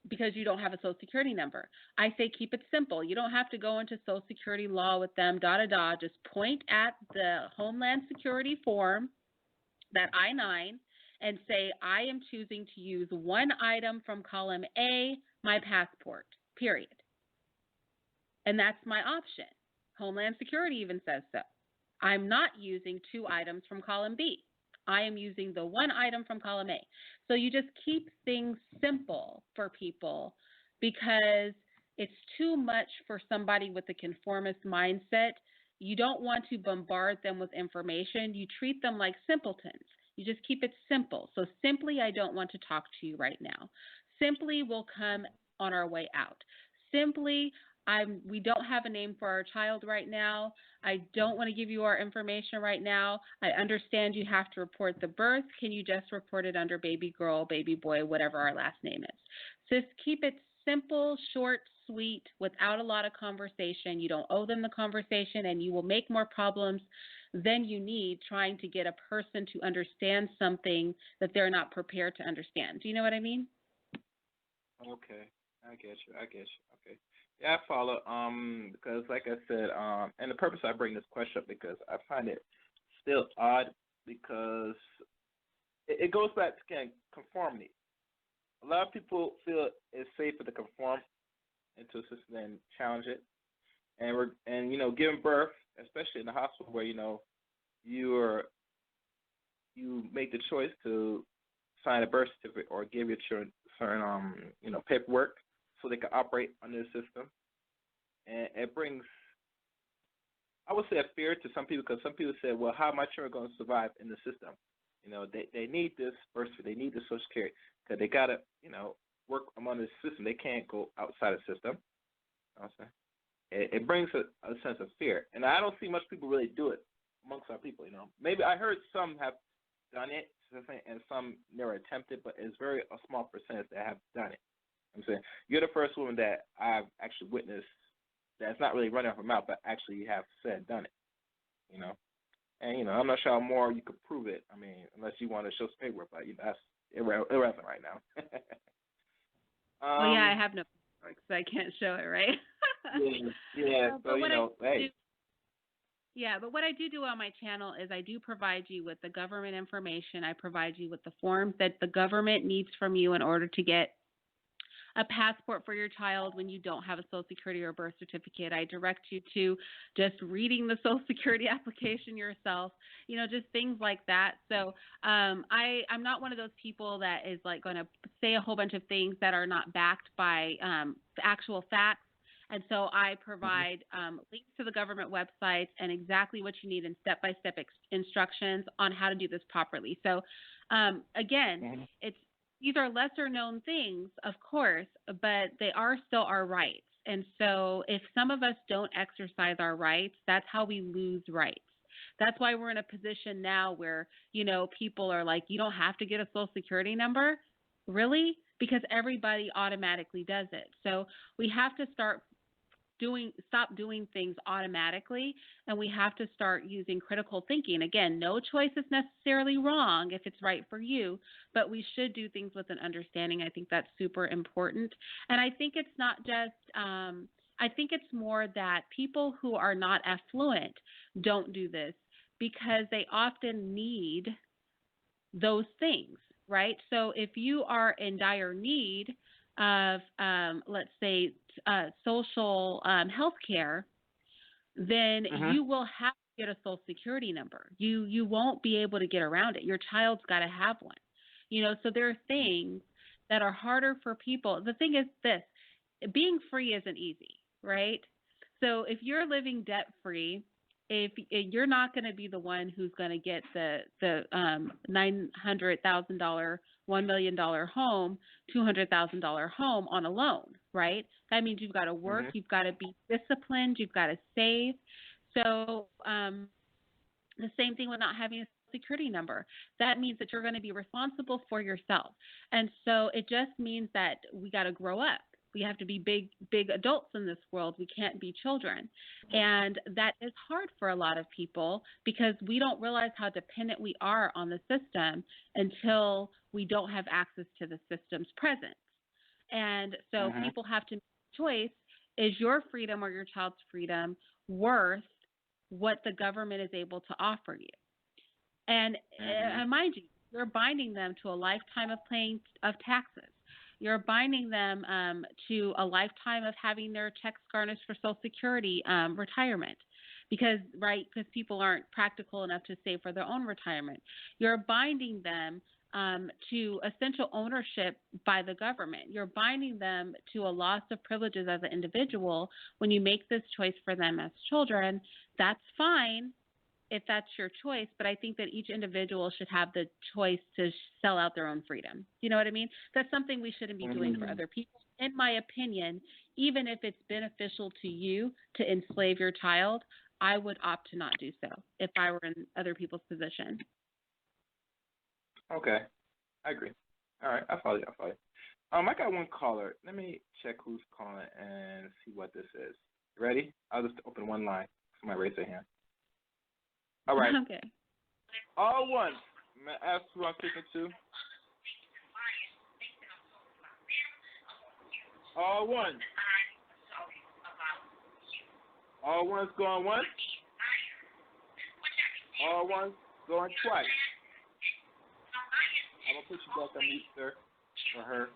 Because you don't have a Social Security number. I say keep it simple. You don't have to go into Social Security law with them, Just point at the Homeland Security form, that I-9, and say, I am choosing to use one item from column A, my passport, period. And that's my option. Homeland Security even says so. I'm not using 2 items from column B. I am using the 1 item from column A. So you just keep things simple for people because it's too much for somebody with a conformist mindset. You don't want to bombard them with information. You treat them like simpletons. You just keep it simple. So simply, I don't want to talk to you right now. Simply, we'll come on our way out. Simply, we don't have a name for our child right now. I don't want to give you our information right now. I understand you have to report the birth. Can you just report it under baby girl, baby boy, whatever our last name is? Just keep it simple, short, sweet, without a lot of conversation. You don't owe them the conversation, and you will make more problems than you need trying to get a person to understand something that they're not prepared to understand. Do you know what I mean? Okay, I get you. Okay. Yeah, I follow. Because like I said, and the purpose I bring this question up because I find it still odd because it goes back to conformity. A lot of people feel it's safer to conform into a system than challenge it, and giving birth, especially in the hospital where you make the choice to sign a birth certificate or give your children certain paperwork so they can operate under the system, and it brings, I would say, a fear to some people because some people say, well, how are my children going to survive in the system? They need this birth certificate, they need this Social Security because they gotta work among the system. They can't go outside the system. You know what I'm saying? It brings a sense of fear, and I don't see much people really do it amongst our people. Maybe I heard some have done it, and some never attempted, but it's very a small percentage that have done it. I'm saying you're the first woman that I've actually witnessed that's not really running off her mouth, but actually have said done it. And I'm not sure how more you could prove it. I mean, unless you want to show some paperwork, but that's irrelevant right now. Well, yeah, I have no paperwork, so I can't show it, right? Yeah. So hey. Yeah, but what I do on my channel is I do provide you with the government information. I provide you with the forms that the government needs from you in order to get a passport for your child when you don't have a Social Security or birth certificate. I direct you to just reading the Social Security application yourself, just things like that. So I'm not one of those people that is like going to say a whole bunch of things that are not backed by actual facts. And so I provide links to the government websites and exactly what you need and step-by-step instructions on how to do this properly. So again, these are lesser known things, of course, but they are still our rights. And so if some of us don't exercise our rights, that's how we lose rights. That's why we're in a position now where, people are like, you don't have to get a Social Security number. Really? Because everybody automatically does it. So we have to stop doing things automatically, and we have to start using critical thinking. Again, no choice is necessarily wrong if it's right for you, but we should do things with an understanding. I think that's super important. And I think it's not just, I think it's more that people who are not affluent don't do this because they often need those things, right? So if you are in dire need of, let's say, social health care, then you will have to get a Social Security number. You won't be able to get around it. Your child's got to have one. So there are things that are harder for people. The thing is this, being free isn't easy, right? So if you're living debt-free, if you're not going to be the one who's going to get the $900,000, $1 million home, $200,000 home on a loan, right? That means you've got to work, you've got to be disciplined, you've got to save. So the same thing with not having a security number. That means that you're going to be responsible for yourself. And so it just means that we got to grow up. We have to be big adults in this world. We can't be children. And that is hard for a lot of people because we don't realize how dependent we are on the system until we don't have access to the system's presence. And so people have to make a choice. Is your freedom or your child's freedom worth what the government is able to offer you? And mind you, you're binding them to a lifetime of paying of taxes. You're binding them to a lifetime of having their checks garnished for Social Security retirement, because people aren't practical enough to save for their own retirement. You're binding them to essential ownership by the government. You're binding them to a loss of privileges as an individual when you make this choice for them as children. That's fine if that's your choice, but I think that each individual should have the choice to sell out their own freedom. You know what I mean? That's something we shouldn't be doing for other people. In my opinion, even if it's beneficial to you to enslave your child, I would opt to not do so if I were in other people's position. Okay, I agree. All right, I follow you. I got one caller. Let me check who's calling and see what this is. You ready? I'll just open one line. Somebody raise their hand. All right. Okay. All one. May I ask who I'm speaking to? All one. All one's going once. All one's going twice. I'm going to put you back on mute, sir, or her.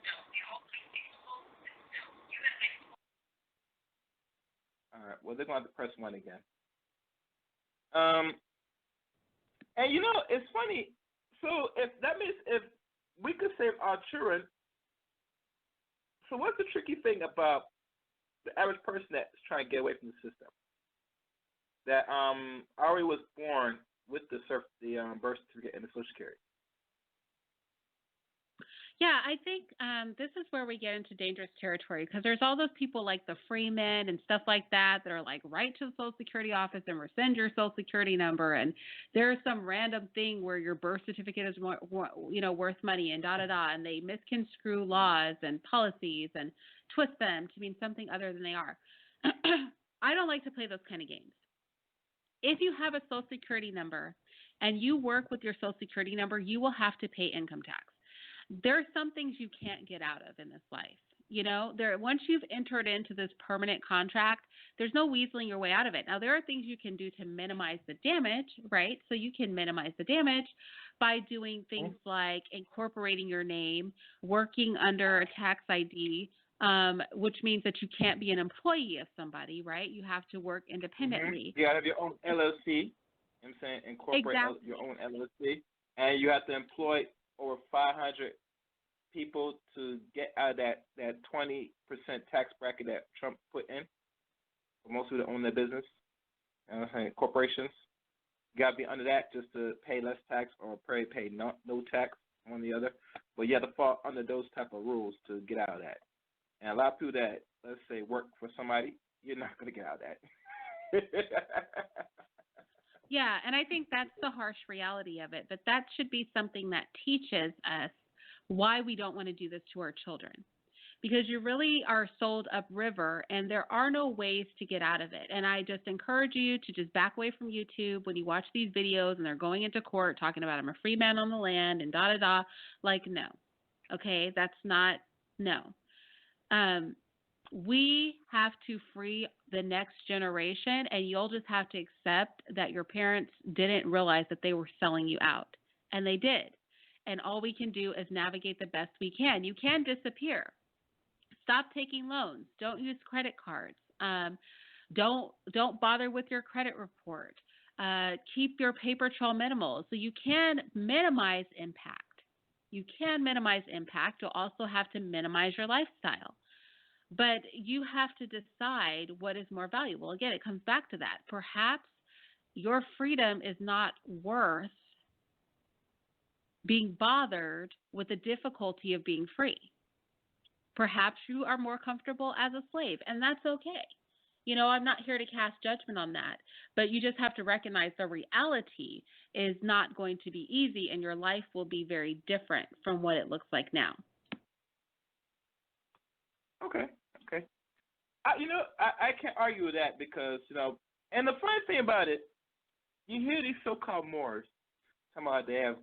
All right. Well, they're going to have to press one again. And, you know, it's funny. So if that means if we could save our children, so what's the tricky thing about the average person that's trying to get away from the system? That already was born with the birth certificate and the Social Security. Yeah, I think this is where we get into dangerous territory because there's all those people like the Freemen and stuff like that that are like, write to the Social Security office and rescind your Social Security number, and there's some random thing where your birth certificate is worth money and and they misconstrue laws and policies and twist them to mean something other than they are. I don't like to play those kind of games. If you have a Social Security number and you work with your Social Security number, you will have to pay income tax. There are some things you can't get out of in this life. You know, once you've entered into this permanent contract, there's no weaseling your way out of it. Now, there are things you can do to minimize the damage, right? So you can minimize the damage by doing things like incorporating your name, working under a tax ID, which means that you can't be an employee of somebody, right? You have to work independently. You got to have your own LLC. I'm saying incorporate your own LLC, and you have to employ over 500 people to get out of that 20% tax bracket that Trump put in for most people that own their business. You know what I'm saying? Corporations. You got to be under that just to pay less tax or pay no tax on the other. But you have to fall under those type of rules to get out of that. And a lot of people that, let's say, work for somebody, you're not going to get out of that. Yeah, and I think that's the harsh reality of it, but that should be something that teaches us why we don't want to do this to our children. Because you really are sold upriver, and there are no ways to get out of it. And I just encourage you to just back away from YouTube when you watch these videos and they're going into court talking about I'm a free man on the land and Like, no. Okay, that's not, no. We have to free the next generation, and you'll just have to accept that your parents didn't realize that they were selling you out, and they did. And all we can do is navigate the best we can. You can disappear. Stop taking loans. Don't use credit cards. Don't bother with your credit report. Keep your paper trail minimal. So you can minimize impact. You can minimize impact. You'll also have to minimize your lifestyle. But you have to decide what is more valuable. Again, it comes back to that. Perhaps your freedom is not worth being bothered with the difficulty of being free. Perhaps you are more comfortable as a slave, and that's okay. You know, I'm not here to cast judgment on that, but you just have to recognize the reality is not going to be easy, and your life will be very different from what it looks like now. Okay. I can't argue with that because, you know, and the funny thing about it, you hear these so-called Moors talking about they have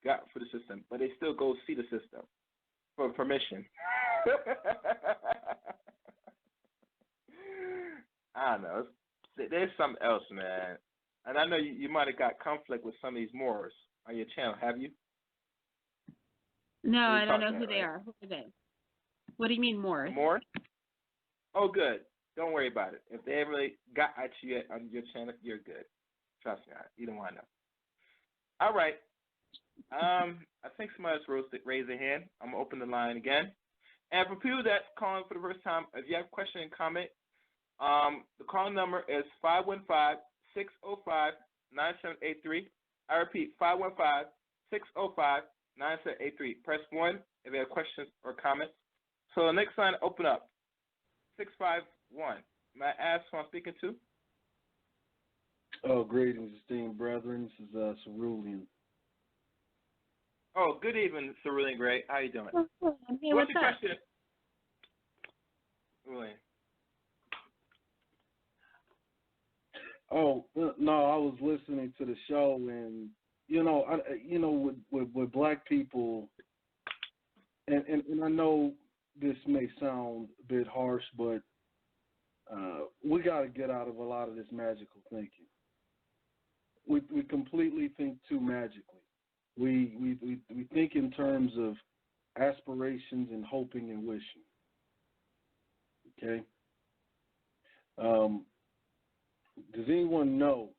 got for the system, but they still go see the system for permission. I don't know. There's something else, man. And I know you might have got conflict with some of these Moors on your channel, have you? No, I don't know who they are. Who are they? What do you mean Moors? Moors? Oh, good. Don't worry about it. If they ever got at you yet on your channel, you're good. Trust me, you don't want to know. All right. I think somebody else raised their hand. I'm going to open the line again. And for people that's calling for the first time, if you have a question and comment, the call number is 515-605-9783. I repeat, 515-605-9783. Press 1 if you have questions or comments. So the next line open up, 651. May I ask who I'm speaking to? Oh, greetings, esteemed brethren. This is Cerulean. Oh, good evening, Cerulean Gray. How you doing? Hey, What's what's your up? question? Cerulean. Oh, no, I was listening to the show, and with black people, and I know this may sound a bit harsh, but we got to get out of a lot of this magical thinking. We completely think too magically. We think in terms of aspirations and hoping and wishing. Okay. Does anyone know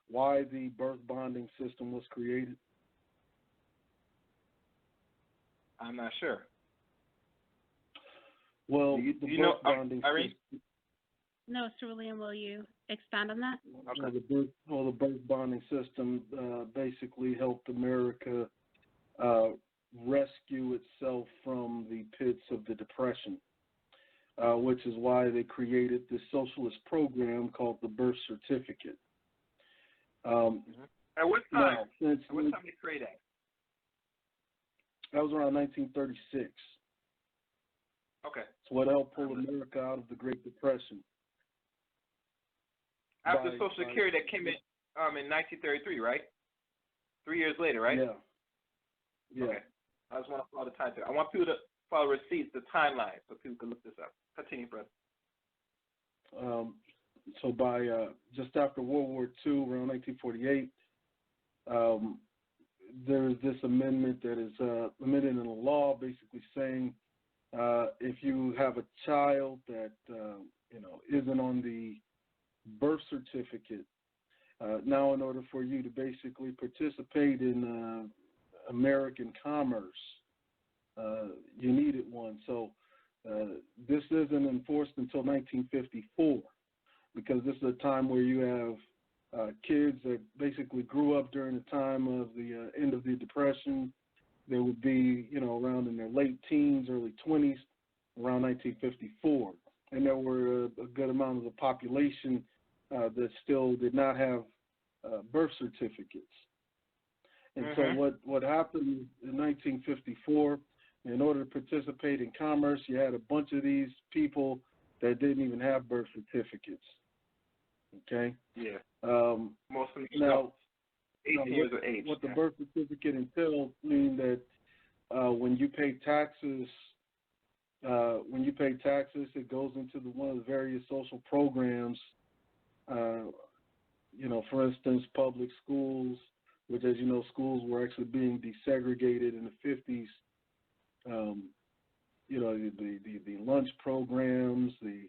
why the birth bonding system was created? I'm not sure. Well, the birth bonding Irene? system. No, Cerulean, will you expand on that? Okay. The birth bonding system basically helped America rescue itself from the pits of the Depression, which is why they created this socialist program called the birth certificate. At what time? Now, At what time did they create that? That was around 1936. Okay. It's what helped pull America out of the Great Depression. After Social Security that came in 1933, right? 3 years later, right? Yeah. Yeah. Okay. I just want to follow the time. I want people to follow receipts, the timeline, so people can look this up. Continue, brother. So by just after World War II, around 1948, there is this amendment that is amended in the law, basically saying if you have a child that isn't on the birth certificate, now in order for you to basically participate in American commerce, you needed one. So this isn't enforced until 1954, because this is a time where you have kids that basically grew up during the time of the end of the Depression. They would be, around in their late teens, early 20s, around 1954. And there were a good amount of the population that still did not have birth certificates. And so what happened in 1954, in order to participate in commerce, you had a bunch of these people that didn't even have birth certificates. Okay? Yeah. Mostly now, 18 years of age. What the birth certificate entails means that when you pay taxes, it goes into one of the various social programs. For instance, public schools, which, as you know, schools were actually being desegregated in the 50s. The lunch programs, the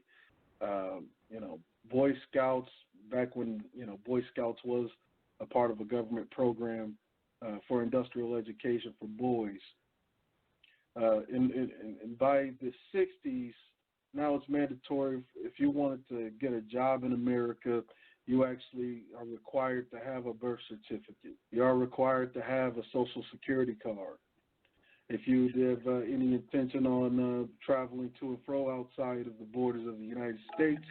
Boy Scouts, back when Boy Scouts was a part of a government program for industrial education for boys. And by the 60s, now it's mandatory. If you wanted to get a job in America, you actually are required to have a birth certificate. You are required to have a Social Security card. If you have any intention on traveling to and fro outside of the borders of the United States,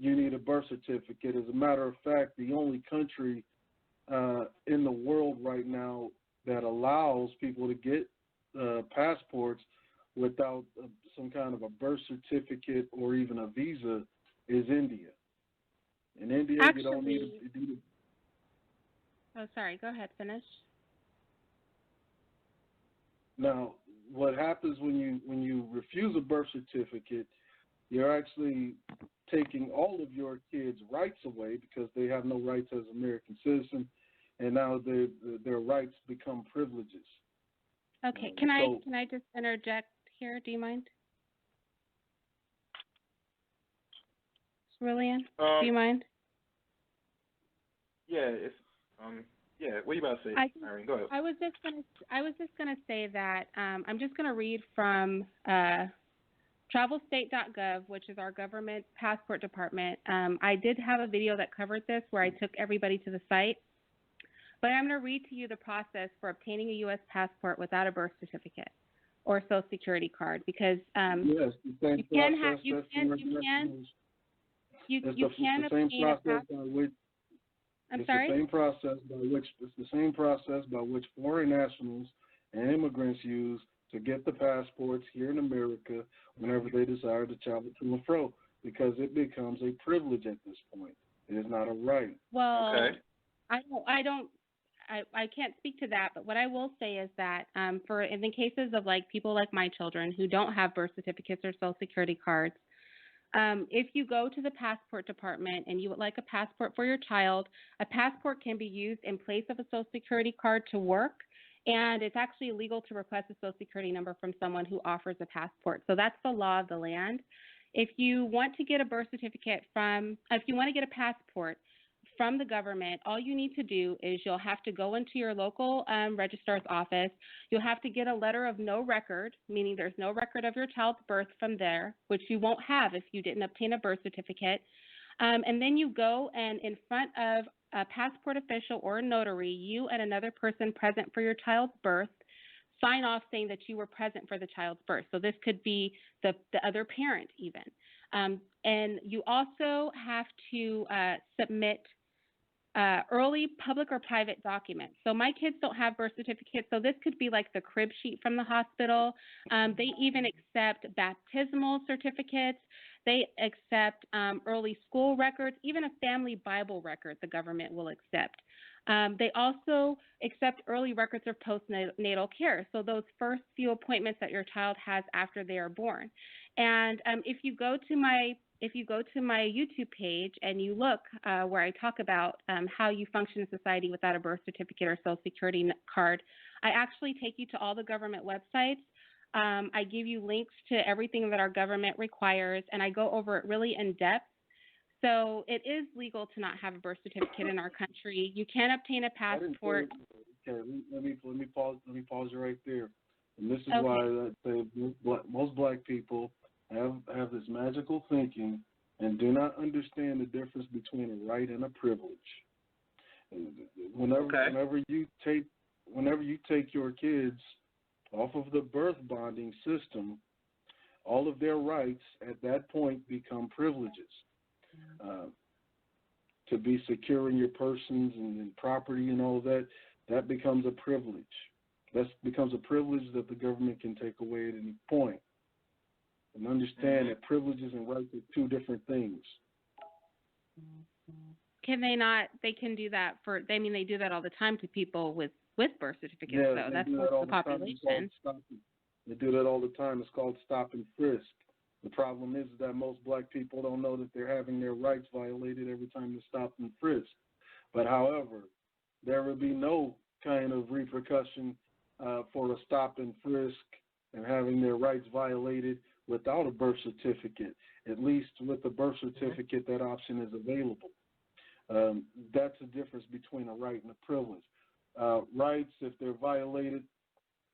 you need a birth certificate. As a matter of fact, the only country in the world right now that allows people to get passports without some kind of a birth certificate or even a visa is India. In India, actually, you don't need Oh, sorry. Go ahead. Finish. Now, what happens when you refuse a birth certificate, you're actually taking all of your kids' rights away, because they have no rights as American citizens, and now their rights become privileges. Okay. Can I just interject here? Do you mind? Rollian? Do you mind? Yeah, it's yeah. What are you about to say, Irene? Go ahead. I was just gonna say that I'm just gonna read from travelstate.gov, which is our government passport department. I did have a video that covered this where I took everybody to the site, but I'm going to read to you the process for obtaining a U.S. passport without a birth certificate or Social Security card, because yes, you can obtain a passport. I'm sorry? The it's the same process by which foreign nationals and immigrants use to get the passports here in America whenever they desire to travel to and fro, because it becomes a privilege at this point. It is not a right. Well, okay. I can't speak to that, but what I will say is that for in the cases of like people like my children who don't have birth certificates or Social Security cards, if you go to the passport department and you would like a passport for your child, a passport can be used in place of a Social Security card to work. And it's actually illegal to request a Social Security number from someone who offers a passport. So that's the law of the land. If you want to get a birth certificate if you want to get a passport from the government, all you need to do is you'll have to go into your local registrar's office. You'll have to get a letter of no record, meaning there's no record of your child's birth from there, which you won't have if you didn't obtain a birth certificate. And then you go and in front of a passport official or a notary, you and another person present for your child's birth sign off saying that you were present for the child's birth. So this could be the other parent even. And you also have to submit early public or private documents. So my kids don't have birth certificates, so this could be like the crib sheet from the hospital. They even accept baptismal certificates. They accept early school records, even a family Bible record the government will accept. They also accept early records of postnatal care, so those first few appointments that your child has after they are born. And if you go to my YouTube page and you look where I talk about how you function in society without a birth certificate or Social Security card, I actually take you to all the government websites. I give you links to everything that our government requires, and I go over it really in depth. So it is legal to not have a birth certificate in our country. You can obtain a passport. Okay, let me pause you right there. And this is why I say most black people have this magical thinking and do not understand the difference between a right and a privilege. Whenever you take your kids off of the birth bonding system, all of their rights at that point become privileges. To be secure in your persons and property and all that becomes a privilege. That becomes a privilege that the government can take away at any point. And understand that privileges and rights are two different things. Can they not? They can do that they do that all the time to people with birth certificates, though. That's most of the population. They do that all the time. It's called stop and frisk. The problem is that most black people don't know that they're having their rights violated every time they stop and frisk. But however, there will be no kind of repercussion for a stop and frisk and having their rights violated without a birth certificate. At least with a birth certificate, that option is available. That's the difference between a right and a privilege. Rights, if they're violated,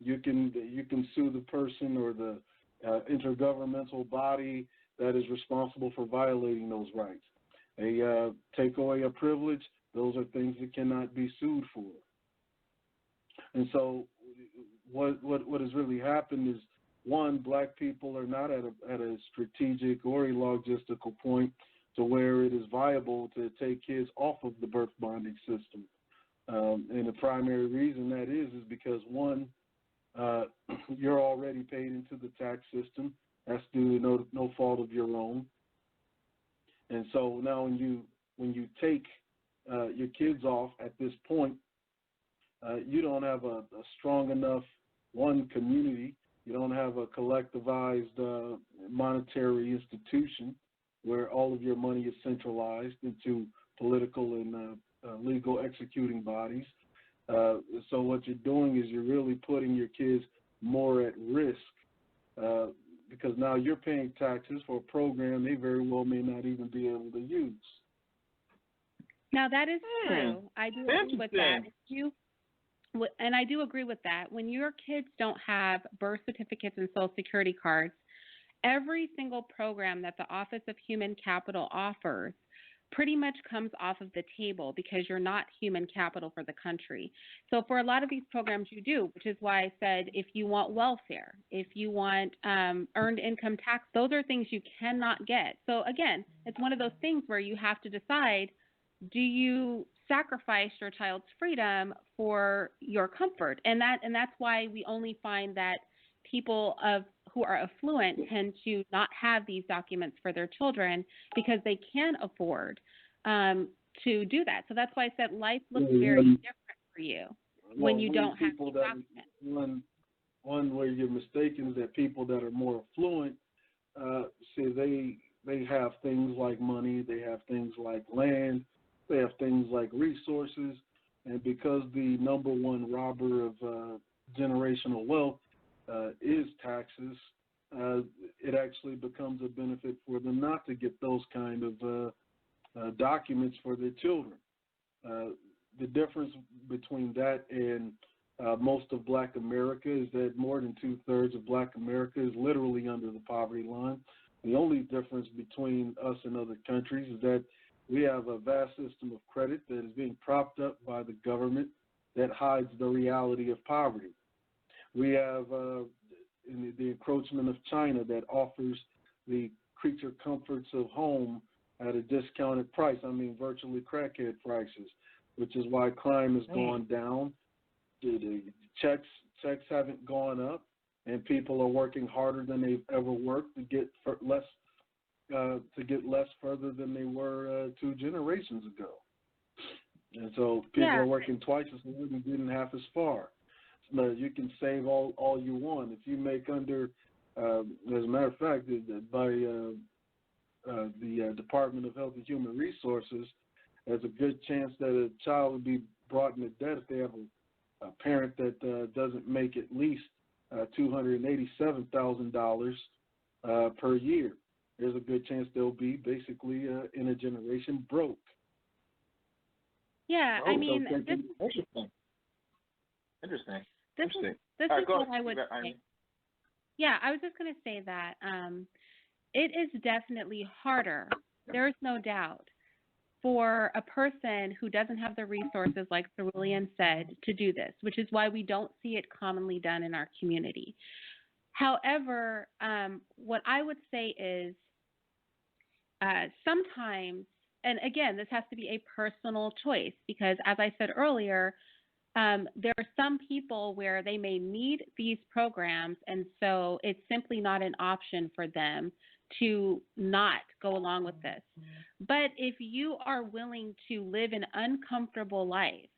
you can sue the person or the intergovernmental body that is responsible for violating those rights. Take away a privilege, those are things that cannot be sued for. And so what has really happened is, one, black people are not at a strategic or a logistical point to where it is viable to take kids off of the birth bonding system. And the primary reason that is because, one, you're already paid into the tax system. That's due to no fault of your own. And so now when you take your kids off at this point, you don't have a strong enough, one, community. You don't have a collectivized monetary institution where all of your money is centralized into political and legal executing bodies. So what you're doing is you're really putting your kids more at risk because now you're paying taxes for a program they very well may not even be able to use. Now, that is true. I do agree with that. And I do agree with that. When your kids don't have birth certificates and Social Security cards, every single program that the Office of Human Capital offers pretty much comes off of the table because you're not human capital for the country. So for a lot of these programs you do, which is why I said if you want welfare, if you want earned income tax, those are things you cannot get. So again, it's one of those things where you have to decide, do you sacrifice your child's freedom for your comfort? And that's why we only find that people who are affluent tend to not have these documents for their children because they can afford to do that. So that's why I said life looks very different for you when you don't have these documents. One way you're mistaken is that people that are more affluent, say they have things like money, they have things like land, they have things like resources, and because the number one robber of generational wealth is taxes, it actually becomes a benefit for them not to get those kind of documents for their children. The difference between that and most of Black America is that more than 2/3 of Black America is literally under the poverty line. The only difference between us and other countries is that we have a vast system of credit that is being propped up by the government that hides the reality of poverty. We have the encroachment of China that offers the creature comforts of home at a discounted price. I mean, virtually crackhead prices, which is why crime has gone down. The checks haven't gone up, and people are working harder than they've ever worked to get less further than they were 2 generations ago. And so people are working twice as hard and getting half as far. So you can save all you want. If you make under, as a matter of fact, by the Department of Health and Human Resources, there's a good chance that a child would be brought into debt if they have a parent that doesn't make at least $287,000 per year. There's a good chance they'll be basically in a generation broke. Yeah, I mean, interesting. This is what I would say. Yeah, I was just going to say that it is definitely harder, there's no doubt, for a person who doesn't have the resources, like Cerulean said, to do this, which is why we don't see it commonly done in our community. However, what I would say is sometimes, and again, this has to be a personal choice because, as I said earlier, there are some people where they may need these programs, and so it's simply not an option for them to not go along with this. But if you are willing to live an uncomfortable life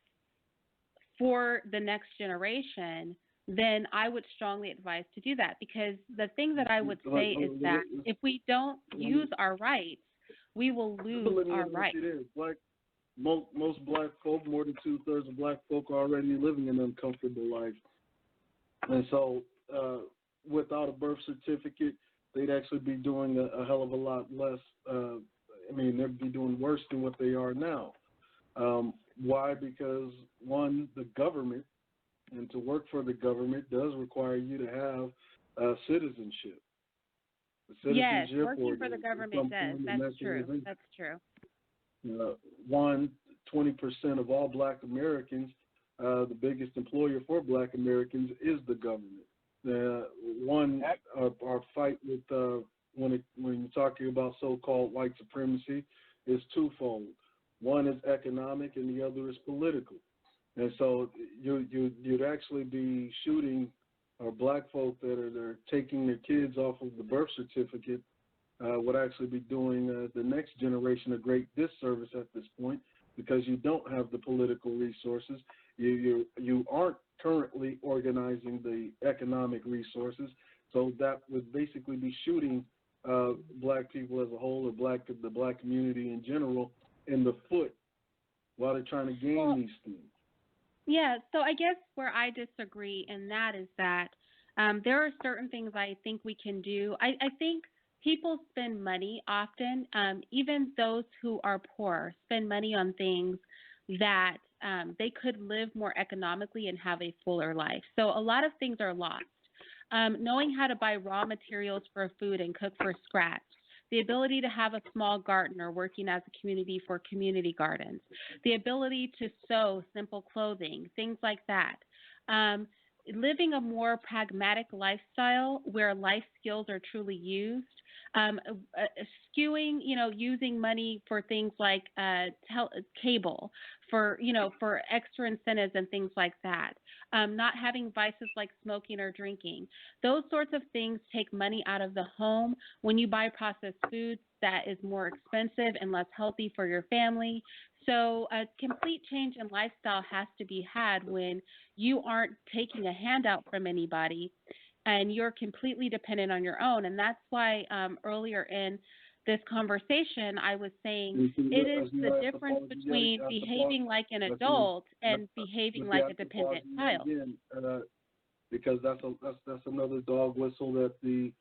for the next generation, then I would strongly advise to do that, because the thing that I would say is that if we don't use our rights, we will lose our rights. Most Black folk, more than 2/3 of Black folk, are already living an uncomfortable life. And so without a birth certificate, they'd actually be doing a hell of a lot less. They'd be doing worse than what they are now. Why? Because, one, the government, and to work for the government does require you to have citizenship. Yes, working for the government does. That's true. That's true. 20% of all Black Americans, the biggest employer for Black Americans is the government. Our fight with when you're talking about so-called white supremacy is twofold. One is economic, and the other is political. And so you'd actually be shooting Black folk that are taking their kids off of the birth certificate. Would actually be doing the next generation a great disservice at this point, because you don't have the political resources. You aren't currently organizing the economic resources, so that would basically be shooting Black people as a whole, or the Black community in general, in the foot while they're trying to gain these things. Yeah, so I guess where I disagree in that is that There are certain things I think we can do. I think people spend money often, even those who are poor spend money on things that they could live more economically and have a fuller life. So a lot of things are lost. Knowing how to buy raw materials for food and cook from scratch, the ability to have a small garden or working as a community for community gardens, the ability to sew simple clothing, things like that. Living a more pragmatic lifestyle where life skills are truly used, skewing, using money for things like cable, for extra incentives and things like that. Not having vices like smoking or drinking. Those sorts of things take money out of the home. When you buy processed foods, that is more expensive and less healthy for your family. So a complete change in lifestyle has to be had when you aren't taking a handout from anybody and you're completely dependent on your own. And that's why earlier in this conversation, I was saying it is the difference between behaving like an adult and behaving like a dependent child. Because that's another dog whistle that the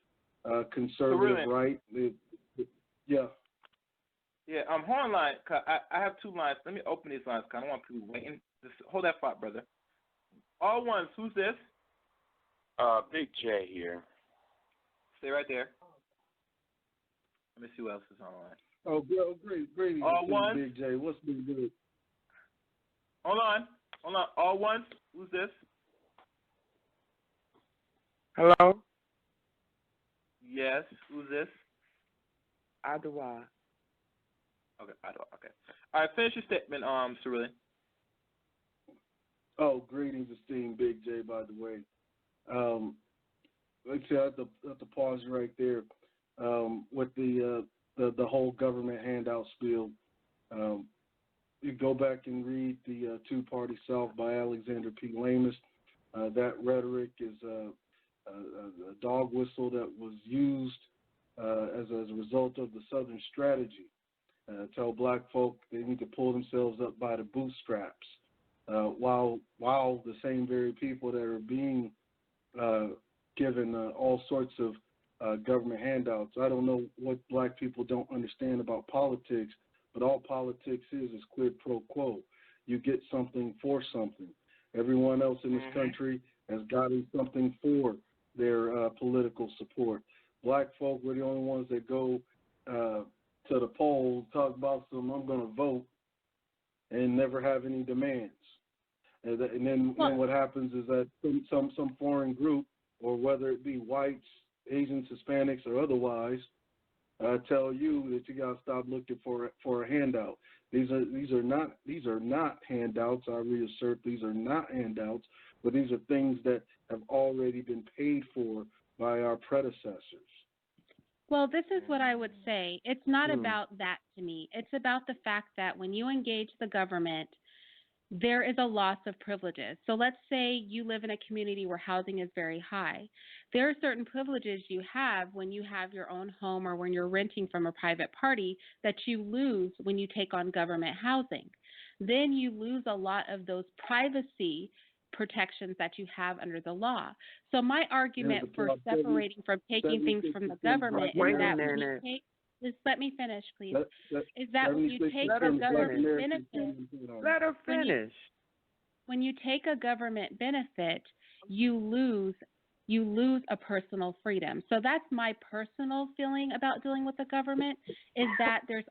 conservative right. Yeah. Yeah, horn line. I have two lines. Let me open these lines because I don't want people waiting. Just hold that thought, brother. All ones. Who's this? Big J here. Stay right there. Let me see who else is online. Oh, great. All ones. Big J. What's been good? Hold on. All ones. Who's this? Hello? Yes. Who's this? Adwa. Okay, okay. All right, finish your statement, Cerulean. Oh, greetings, esteemed Big J, by the way. Like I said, I have to pause you right there with the whole government handout spiel. You go back and read the Two-Party South by Alexander P. Lamas. That rhetoric is a dog whistle that was used as a result of the Southern strategy. Tell black folk they need to pull themselves up by the bootstraps, while the same very people that are being given all sorts of government handouts. I don't know what black people don't understand about politics, but all politics is quid pro quo. You get something for something. Everyone else in this country has gotten something for their political support. Black folk were the only ones that go to the polls, talk about some, I'm going to vote, and never have any demands. And then what happens is that some foreign group, or whether it be whites, Asians, Hispanics, or otherwise, tell you that you got to stop looking for a handout. These are not handouts. I reassert these are not handouts, but these are things that have already been paid for by our predecessors. Well, this is what I would say. It's not about that to me. It's about the fact that when you engage the government, there is a loss of privileges. So let's say you live in a community where housing is very high. There are certain privileges you have when you have your own home or when you're renting from a private party that you lose when you take on government housing. Then you lose a lot of those privacy protections that you have under the law. So my argument for separating from taking things from the government is that when you take, just let me finish, please, is that when you take a government benefit, let her finish. When you take a government benefit, you lose a personal freedom. So that's my personal feeling about dealing with the government, is that there's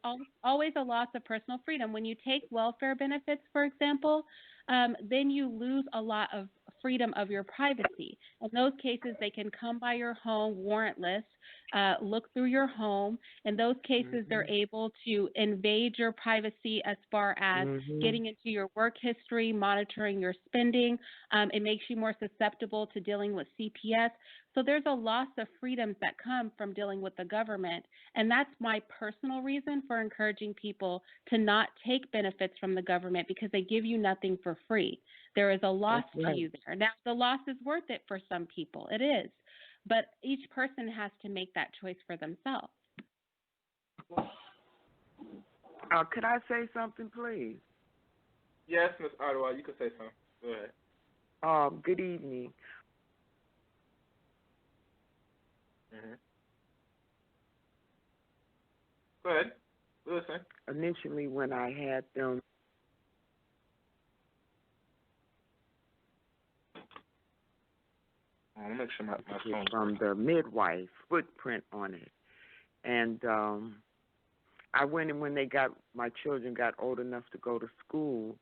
always a loss of personal freedom. When you take welfare benefits, for example, then you lose a lot of freedom of your privacy. In those cases, they can come by your home warrantless, look through your home. In those cases, they're able to invade your privacy as far as getting into your work history, monitoring your spending. It makes you more susceptible to dealing with CPS. So there's a loss of freedoms that come from dealing with the government. And that's my personal reason for encouraging people to not take benefits from the government, because they give you nothing for free. There is a loss to you there. Now, the loss is worth it for some people. It is. But each person has to make that choice for themselves. Could I say something, please? Yes, Ms. Ottawa, you can say something. Go ahead. Good evening. Go ahead. Listen. Initially, when I had them, Let me make sure my phone. from the midwife footprint on it, and I went, and when my children got old enough to go to school,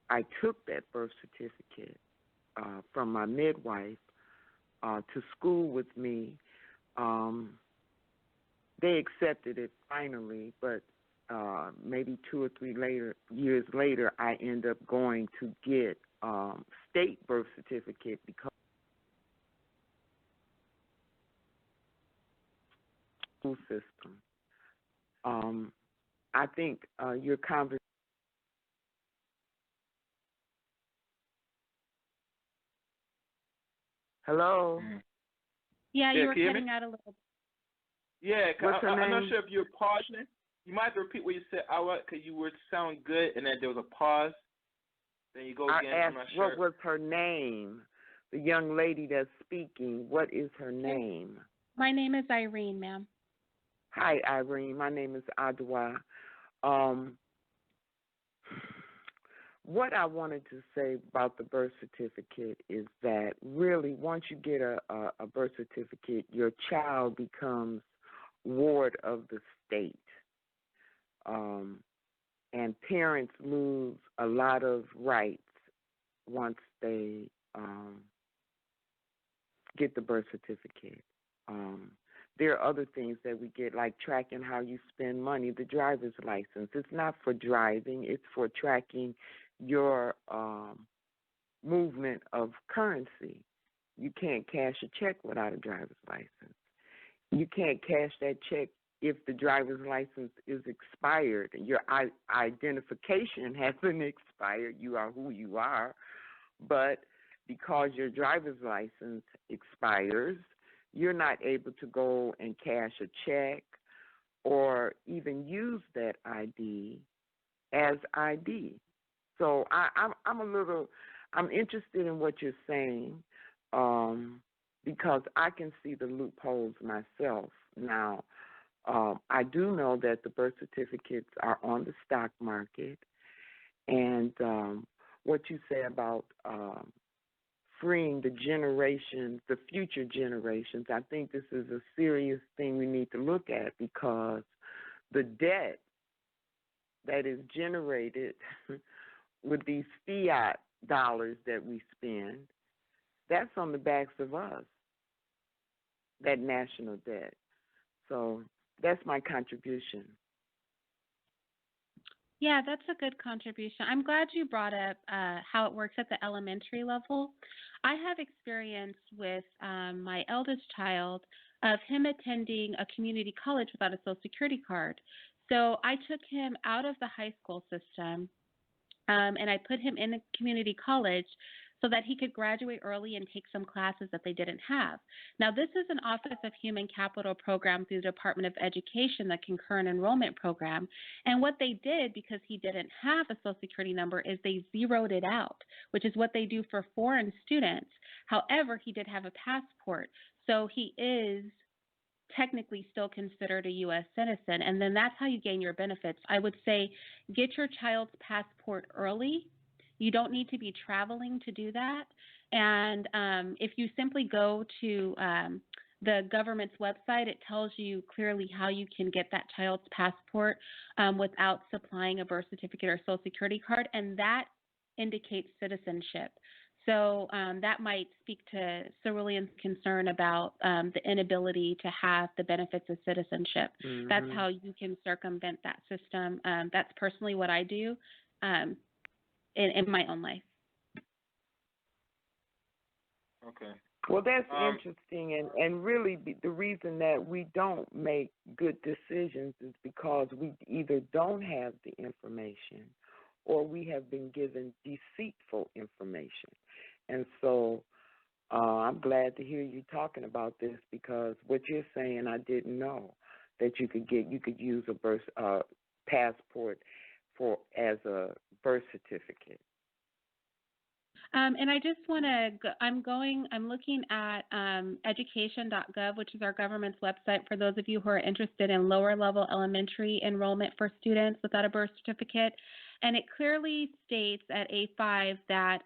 I took that birth certificate from my midwife to school with me. They accepted it finally, but maybe 2 or 3 years later, I end up going to get state birth certificate because school system. I think your conversation. Hello. Yeah, you were can you hear cutting me? out a little. Yeah, What's her I'm not name? sure if you're pausing. You might have to repeat what you said, because you were sound good, and then there was a pause. Then you go again. I I'm not asked, sure. what was her name? The young lady that's speaking, what is her name? My name is Irene, ma'am. Hi, Irene. My name is Adwa. What I wanted to say about the birth certificate is that really once you get a birth certificate, your child becomes ward of the state. And parents lose a lot of rights once they get the birth certificate. There are other things that we get, like tracking how you spend money, the driver's license. It's not for driving. It's for tracking your movement of currency. You can't cash a check without a driver's license. You can't cash that check if the driver's license is expired. Your identification hasn't expired. You are who you are. But because your driver's license expires, you're not able to go and cash a check or even use that ID as ID. So I'm interested in what you're saying because I can see the loopholes myself. Now, I do know that the birth certificates are on the stock market, and what you say about freeing the generations, the future generations, I think this is a serious thing we need to look at because the debt that is generated with these fiat dollars that we spend, that's on the backs of us, that national debt. So that's my contribution. Yeah, that's a good contribution. I'm glad you brought up how it works at the elementary level. I have experience with my eldest child of him attending a community college without a Social Security card. So I took him out of the high school system and I put him in a community college so that he could graduate early and take some classes that they didn't have. Now, this is an Office of Human Capital program through the Department of Education, the concurrent enrollment program. And what they did, because he didn't have a Social Security number, is they zeroed it out, which is what they do for foreign students. However, he did have a passport, so he is technically still considered a U.S. citizen, and then that's how you gain your benefits. I would say get your child's passport early. You don't need to be traveling to do that. And if you simply go to the government's website, it tells you clearly how you can get that child's passport without supplying a birth certificate or Social Security card, and that indicates citizenship. So that might speak to Cerulean's concern about the inability to have the benefits of citizenship. Mm-hmm. That's how you can circumvent that system. That's personally what I do in my own life. Okay. Well, that's interesting, and really the reason that we don't make good decisions is because we either don't have the information or we have been given deceitful information. And so I'm glad to hear you talking about this because what you're saying I didn't know, that you could use a birth passport as a birth certificate. And I just want to, I'm looking at education.gov, which is our government's website for those of you who are interested in lower level elementary enrollment for students without a birth certificate. And it clearly states at A5 that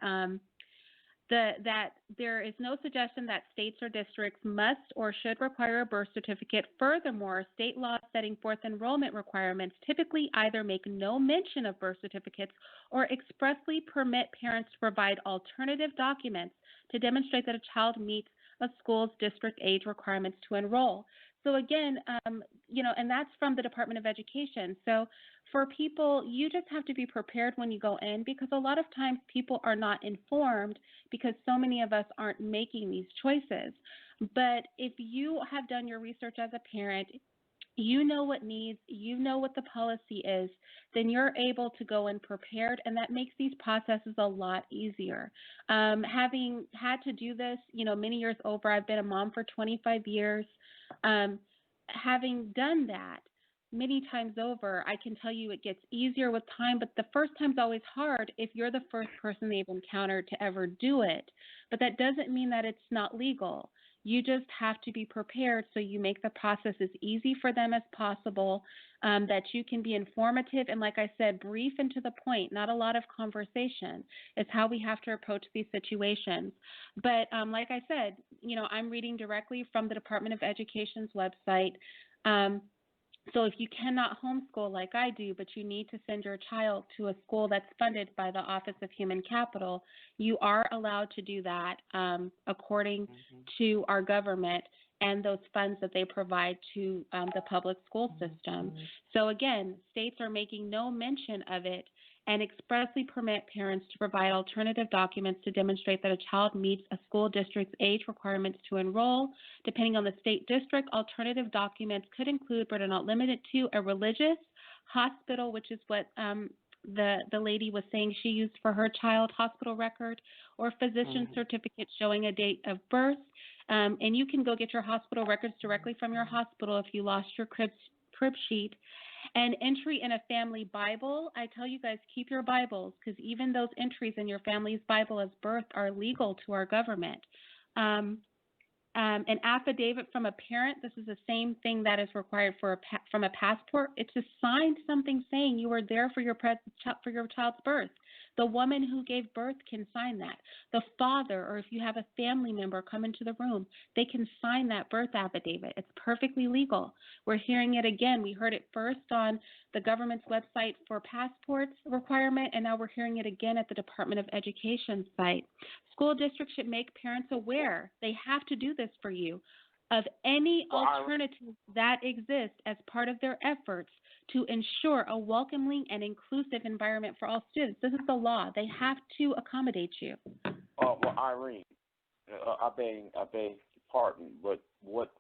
that there is no suggestion that states or districts must or should require a birth certificate. Furthermore, state laws setting forth enrollment requirements typically either make no mention of birth certificates or expressly permit parents to provide alternative documents to demonstrate that a child meets a school's district age requirements to enroll. So again, and that's from the Department of Education. So for people, you just have to be prepared when you go in, because a lot of times people are not informed because so many of us aren't making these choices. But if you have done your research as a parent, you know what needs, you know what the policy is, then you're able to go in prepared, and that makes these processes a lot easier. Having had to do this, many years over, I've been a mom for 25 years. Having done that many times over, I can tell you it gets easier with time, but the first time's always hard if you're the first person they've encountered to ever do it. But that doesn't mean that it's not legal. You just have to be prepared so you make the process as easy for them as possible, that you can be informative and, like I said, brief and to the point, not a lot of conversation is how we have to approach these situations. But like I said, I'm reading directly from the Department of Education's website. So if you cannot homeschool like I do, but you need to send your child to a school that's funded by the Office of Human Capital, you are allowed to do that according to our government and those funds that they provide to the public school system. So again, states are making no mention of it and expressly permit parents to provide alternative documents to demonstrate that a child meets a school district's age requirements to enroll. Depending on the state district, alternative documents could include, but are not limited to, a religious, hospital, which is what the lady was saying she used for her child, hospital record, or physician certificate showing a date of birth. And you can go get your hospital records directly from your hospital if you lost your crib sheet. And entry in a family Bible. I tell you guys, keep your Bibles, because even those entries in your family's Bible as birth are legal to our government. An affidavit from a parent. This is the same thing that is required from a passport. It's to sign something saying you were there for your child's birth. The woman who gave birth can sign that. The father, or if you have a family member come into the room, they can sign that birth affidavit. It's perfectly legal. We're hearing it again. We heard it first on the government's website for passports requirement, and now we're hearing it again at the Department of Education site. School districts should make parents aware, they have to do this for you, of any alternatives that exist as part of their efforts to ensure a welcoming and inclusive environment for all students. This is the law. They have to accommodate you. Well, Irene, I beg your pardon, but what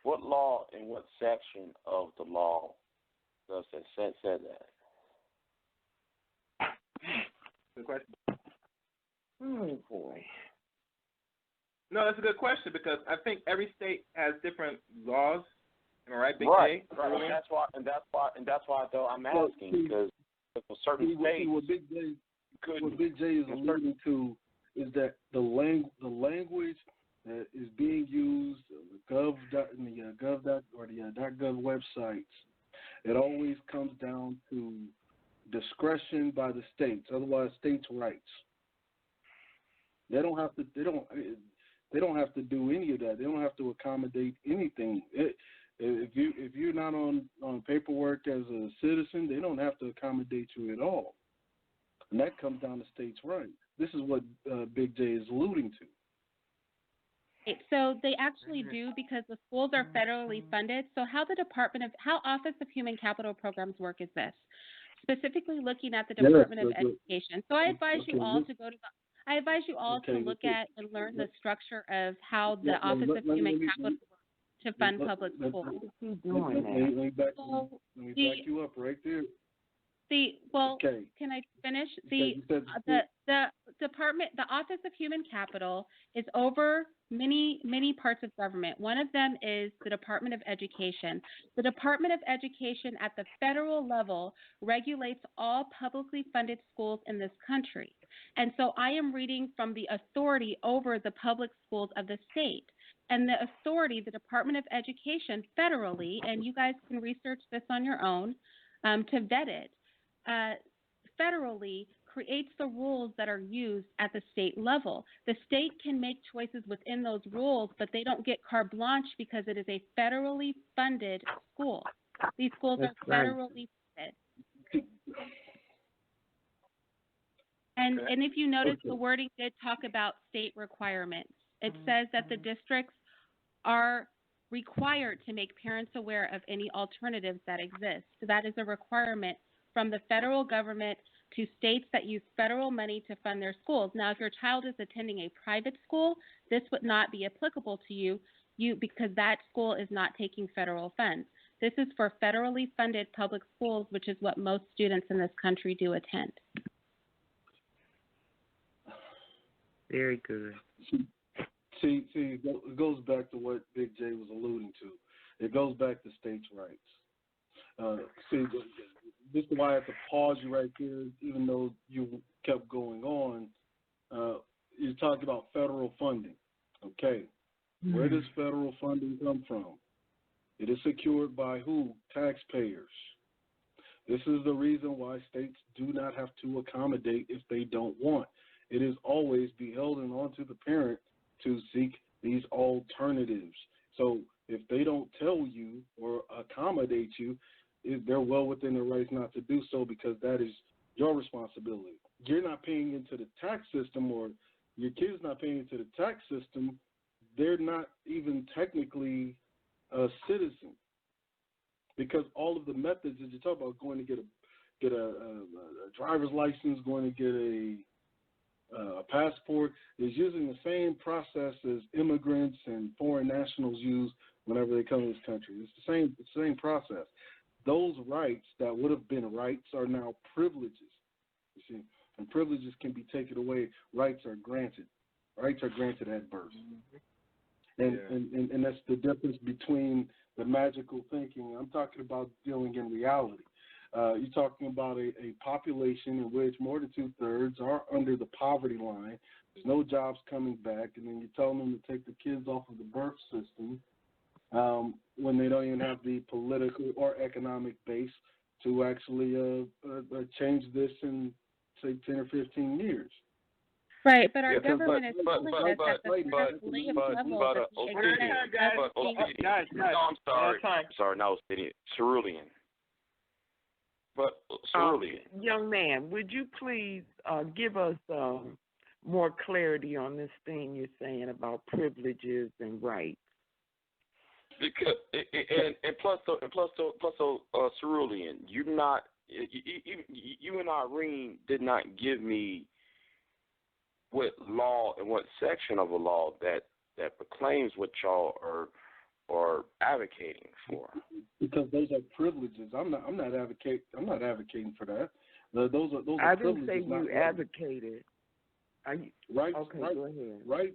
law and what section of the law does it say that? Good question. Oh, boy. No, that's a good question, because I think every state has different laws. Am I right, Big J? J? Right. And that's why though I'm asking, because for certain states, what Big J is alluding to is that the language that is being used in the .gov websites, it always comes down to discretion by the states. Otherwise, states' rights. They don't have to do any of that. They don't have to accommodate anything. If you're not on paperwork as a citizen, they don't have to accommodate you at all. And that comes down to states' rights. This is what Big J is alluding to. So they actually do, because the schools are federally funded. So how Office of Human Capital programs work is this. Specifically looking at the Department of Education. So I advise you all to go to I advise you all to look at and learn the structure of how the Office of Human Capital works to fund public schools. Let me back you up right there. Okay. Can I finish? Okay, The Office of Human Capital is over many parts of government. One of them is the Department of Education. The Department of Education at the federal level regulates all publicly funded schools in this country. And so I am reading from the authority over the public schools of the state. And the authority, the Department of Education federally, and you guys can research this on your own to vet it, federally creates the rules that are used at the state level. The state can make choices within those rules, but they don't get carte blanche because it is a federally funded school. These schools are federally funded. And if you notice, the wording did talk about state requirements. It says that the districts are required to make parents aware of any alternatives that exist. So that is a requirement from the federal government to states that use federal money to fund their schools. Now, if your child is attending a private school, this would not be applicable to you because that school is not taking federal funds. This is for federally funded public schools, which is what most students in this country do attend. Very good. See, it goes back to what Big J was alluding to. It goes back to states' rights. This is why I have to pause you right there, even though you kept going on. You're talking about federal funding. Okay. Mm-hmm. Where does federal funding come from? It is secured by who? Taxpayers. This is the reason why states do not have to accommodate if they don't want. It is always beholden onto the parent to seek these alternatives. So if they don't tell you or accommodate you, they're well within their rights not to do so because that is your responsibility. You're not paying into the tax system or your kid's not paying into the tax system. They're not even technically a citizen because all of the methods that you talk about, going to get a driver's license, going to get a passport, is using the same process as immigrants and foreign nationals use whenever they come to this country. It's the same process. Those rights that would have been rights are now privileges. You see, and privileges can be taken away. Rights are granted. Rights are granted at birth. And that's the difference between the magical thinking. I'm talking about dealing in reality. You're talking about a population in which more than 2/3 are under the poverty line. There's no jobs coming back, and then you're telling them to take the kids off of the birth system when they don't even have the political or economic base to actually change this in, say, 10 or 15 years. Right, but our government is telling us at the level guys, I'm sorry. Sorry, no, cerulean. But cerulean. Young man, would you please give us more clarity on this thing you're saying about privileges and rights? Because and plus cerulean, you and Irene did not give me what law and what section of a law that proclaims what y'all are advocating for. Because those are privileges. I'm not advocating for that. Those are I privileges. didn't say you advocated. Rights, okay, go ahead.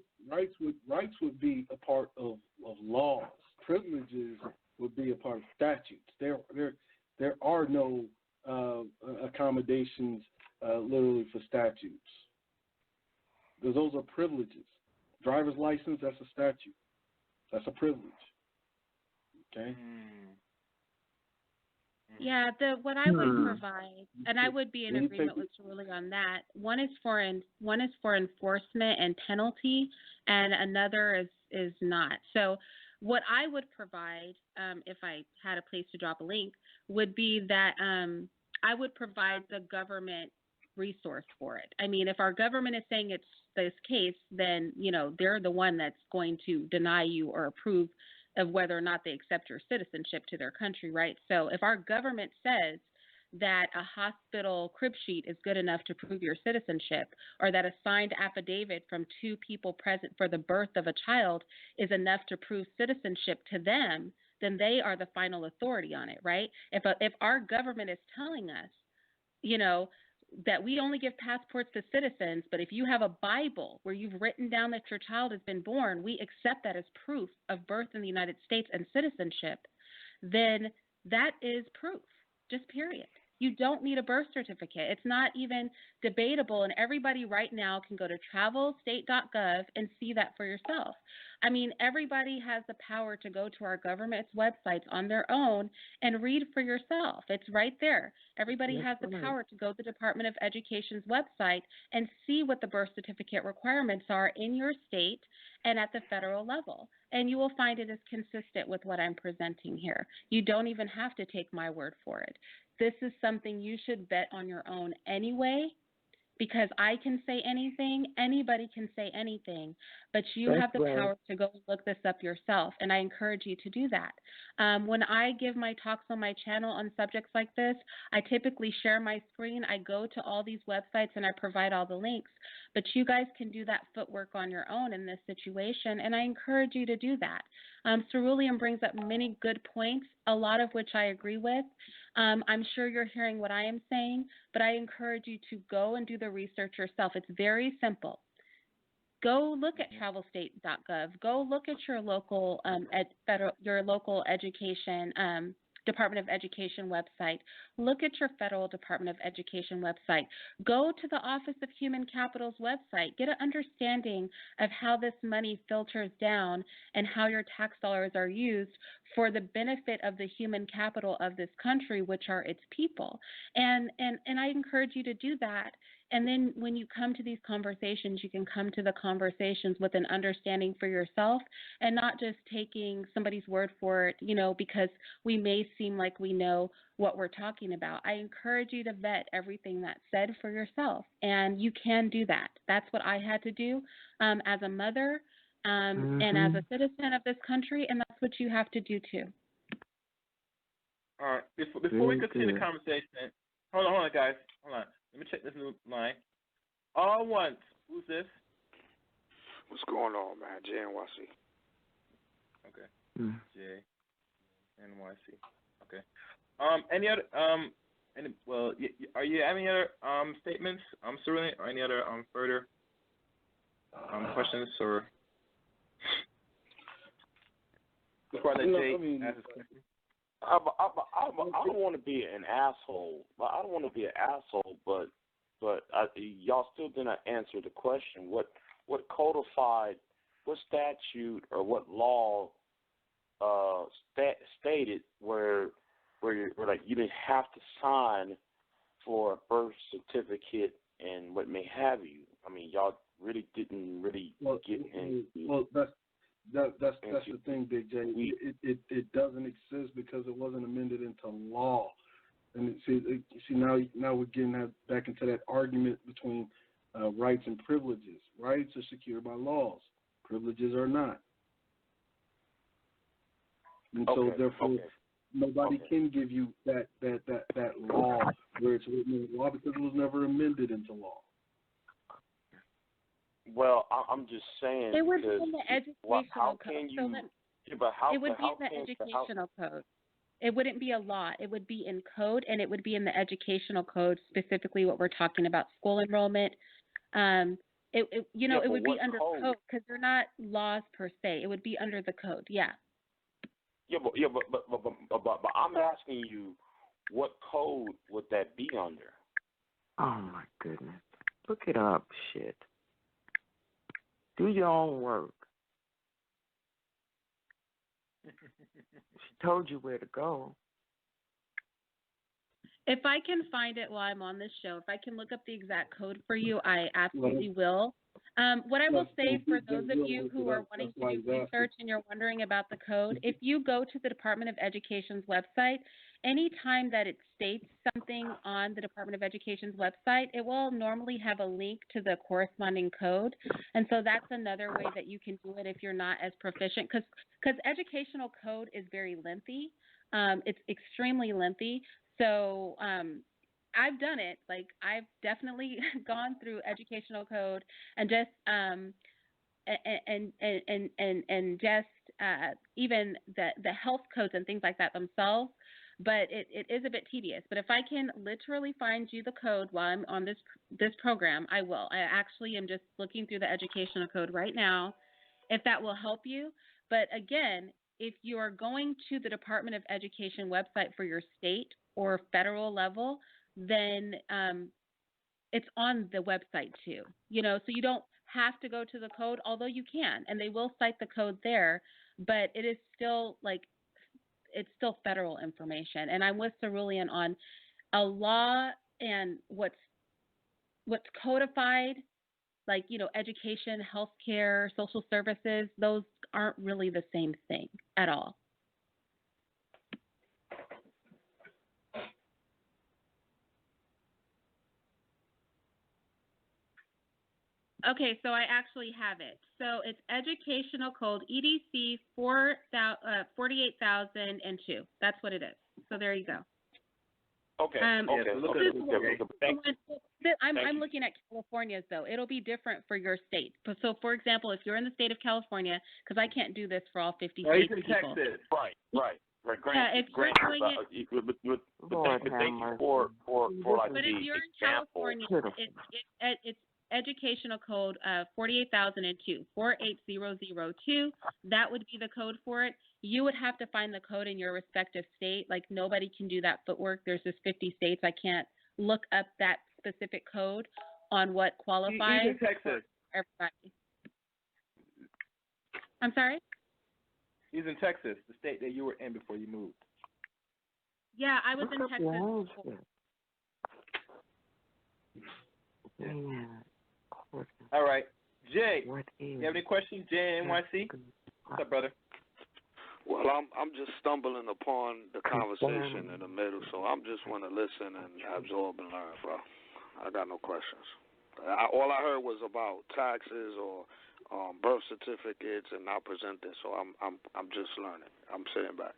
Rights would be a part of laws. Privileges would be a part of statutes. There are no accommodations literally for statutes. Those are privileges. Driver's license, that's a statute. That's a privilege. Okay? Yeah, what I would provide, and I would be in agreement with Cerulean on that. One is for enforcement and penalty, and another is not. So what I would provide, if I had a place to drop a link, would be that I would provide the government resource for it. I mean, if our government is saying it's this case, then, they're the one that's going to deny you or approve of whether or not they accept your citizenship to their country, right? So if our government says that a hospital crib sheet is good enough to prove your citizenship, or that a signed affidavit from 2 people present for the birth of a child is enough to prove citizenship to them, then they are the final authority on it, right? If our government is telling us that we only give passports to citizens, but if you have a Bible where you've written down that your child has been born, we accept that as proof of birth in the United States and citizenship, then that is proof, just period. You don't need a birth certificate. It's not even debatable, and everybody right now can go to travelstate.gov and see that for yourself. I mean, everybody has the power to go to our government's websites on their own and read for yourself. It's right there. Everybody has the power to go to the Department of Education's website and see what the birth certificate requirements are in your state and at the federal level. And you will find it is consistent with what I'm presenting here. You don't even have to take my word for it. This is something you should vet on your own anyway, because I can say anything, anybody can say anything, but you have the power to go and look this up yourself, and I encourage you to do that. When I give my talks on my channel on subjects like this, I typically share my screen. I go to all these websites and I provide all the links, but you guys can do that footwork on your own in this situation, and I encourage you to do that. Cerulean brings up many good points, a lot of which I agree with. I'm sure you're hearing what I am saying, but I encourage you to go and do the research yourself. It's very simple. Go look at travelstate.gov. Go look at your local local education Department of Education website. Look at your federal Department of Education website. Go to the Office of Human Capital's website. Get an understanding of how this money filters down and how your tax dollars are used for the benefit of the human capital of this country, which are its people. And I encourage you to do that. And then when you come to these conversations, you can come to the conversations with an understanding for yourself and not just taking somebody's word for it, because we may seem like we know what we're talking about. I encourage you to vet everything that's said for yourself, and you can do that. That's what I had to do as a mother and as a citizen of this country, and that's what you have to do too. All right. Before we continue the conversation, hold on, guys. Hold on. Let me check this new line. All once. Who's this? What's going on, man? JNYC. Okay. JNYC. Okay. Any other are you any other statements, Cerulean, or any other further questions or before I let Jay ask his question? I don't want to be an asshole. But y'all still didn't answer the question. What codified, what statute or what law stated where like you didn't have to sign for a birth certificate and what may have you? I mean, y'all really didn't get into. Well, that's the thing, Big J. It doesn't exist because it wasn't amended into law. And now we're getting back into that argument between rights and privileges. Rights are secured by laws. Privileges are not. And so therefore nobody can give you that law where it's written in law because it was never amended into law. Well, I'm just saying. It would be in the educational how code. Can you, it would be in the educational code. It wouldn't be a law. It would be in code, and it would be in the educational code, specifically what we're talking about, school enrollment. It would be under code because they're not laws per se. It would be under the code. Yeah. But I'm asking you, what code would that be under? Oh my goodness! Look it up, shit. Do your own work. She told you where to go. If I can find it while I'm on this show, if I can look up the exact code for you, I absolutely will. What I will say for those of you who are wanting to do research and you're wondering about the code, if you go to the Department of Education's website, anytime that it states something on the Department of Education's website, it will normally have a link to the corresponding code. And so that's another way that you can do it if you're not as proficient, because educational code is very lengthy. It's extremely lengthy. So I've done it. Like, I've definitely gone through educational code and just even the health codes and things like that themselves. but it is a bit tedious. But if I can literally find you the code while I'm on this program, I will. I actually am just looking through the educational code right now, if that will help you. But again, if you are going to the Department of Education website for your state or federal level, then it's on the website too. So you don't have to go to the code, although you can, and they will cite the code there, but it is still it's still federal information. And I'm with Cerulean on a law and what's codified, like, education, healthcare, social services, those aren't really the same thing at all. Okay, so I actually have it. So it's educational code EDC 48002. That's what it is. So there you go. Okay. I'm looking at California's, though. It'll be different for your state. So, for example, if you're in the state of California, because I can't do this for all 50 states in people. Texas. Right. If you're doing it, thank you for but if you're in California, it's educational code 48002, 48002. That would be the code for it. You would have to find the code in your respective state. Like, nobody can do that footwork. There's just 50 states. I can't look up that specific code on what qualifies. He's in Texas. Everybody. I'm sorry? He's in Texas, the state that you were in before you moved. Yeah, I was in Texas before. All right. Jay, you have any questions? Jay NYC? What's up, brother? Well, I'm just stumbling upon the conversation in the middle, so I'm just want to listen and absorb and learn, bro. I got no questions. All I heard was about taxes or birth certificates and not presenting, so I'm just learning. I'm sitting back.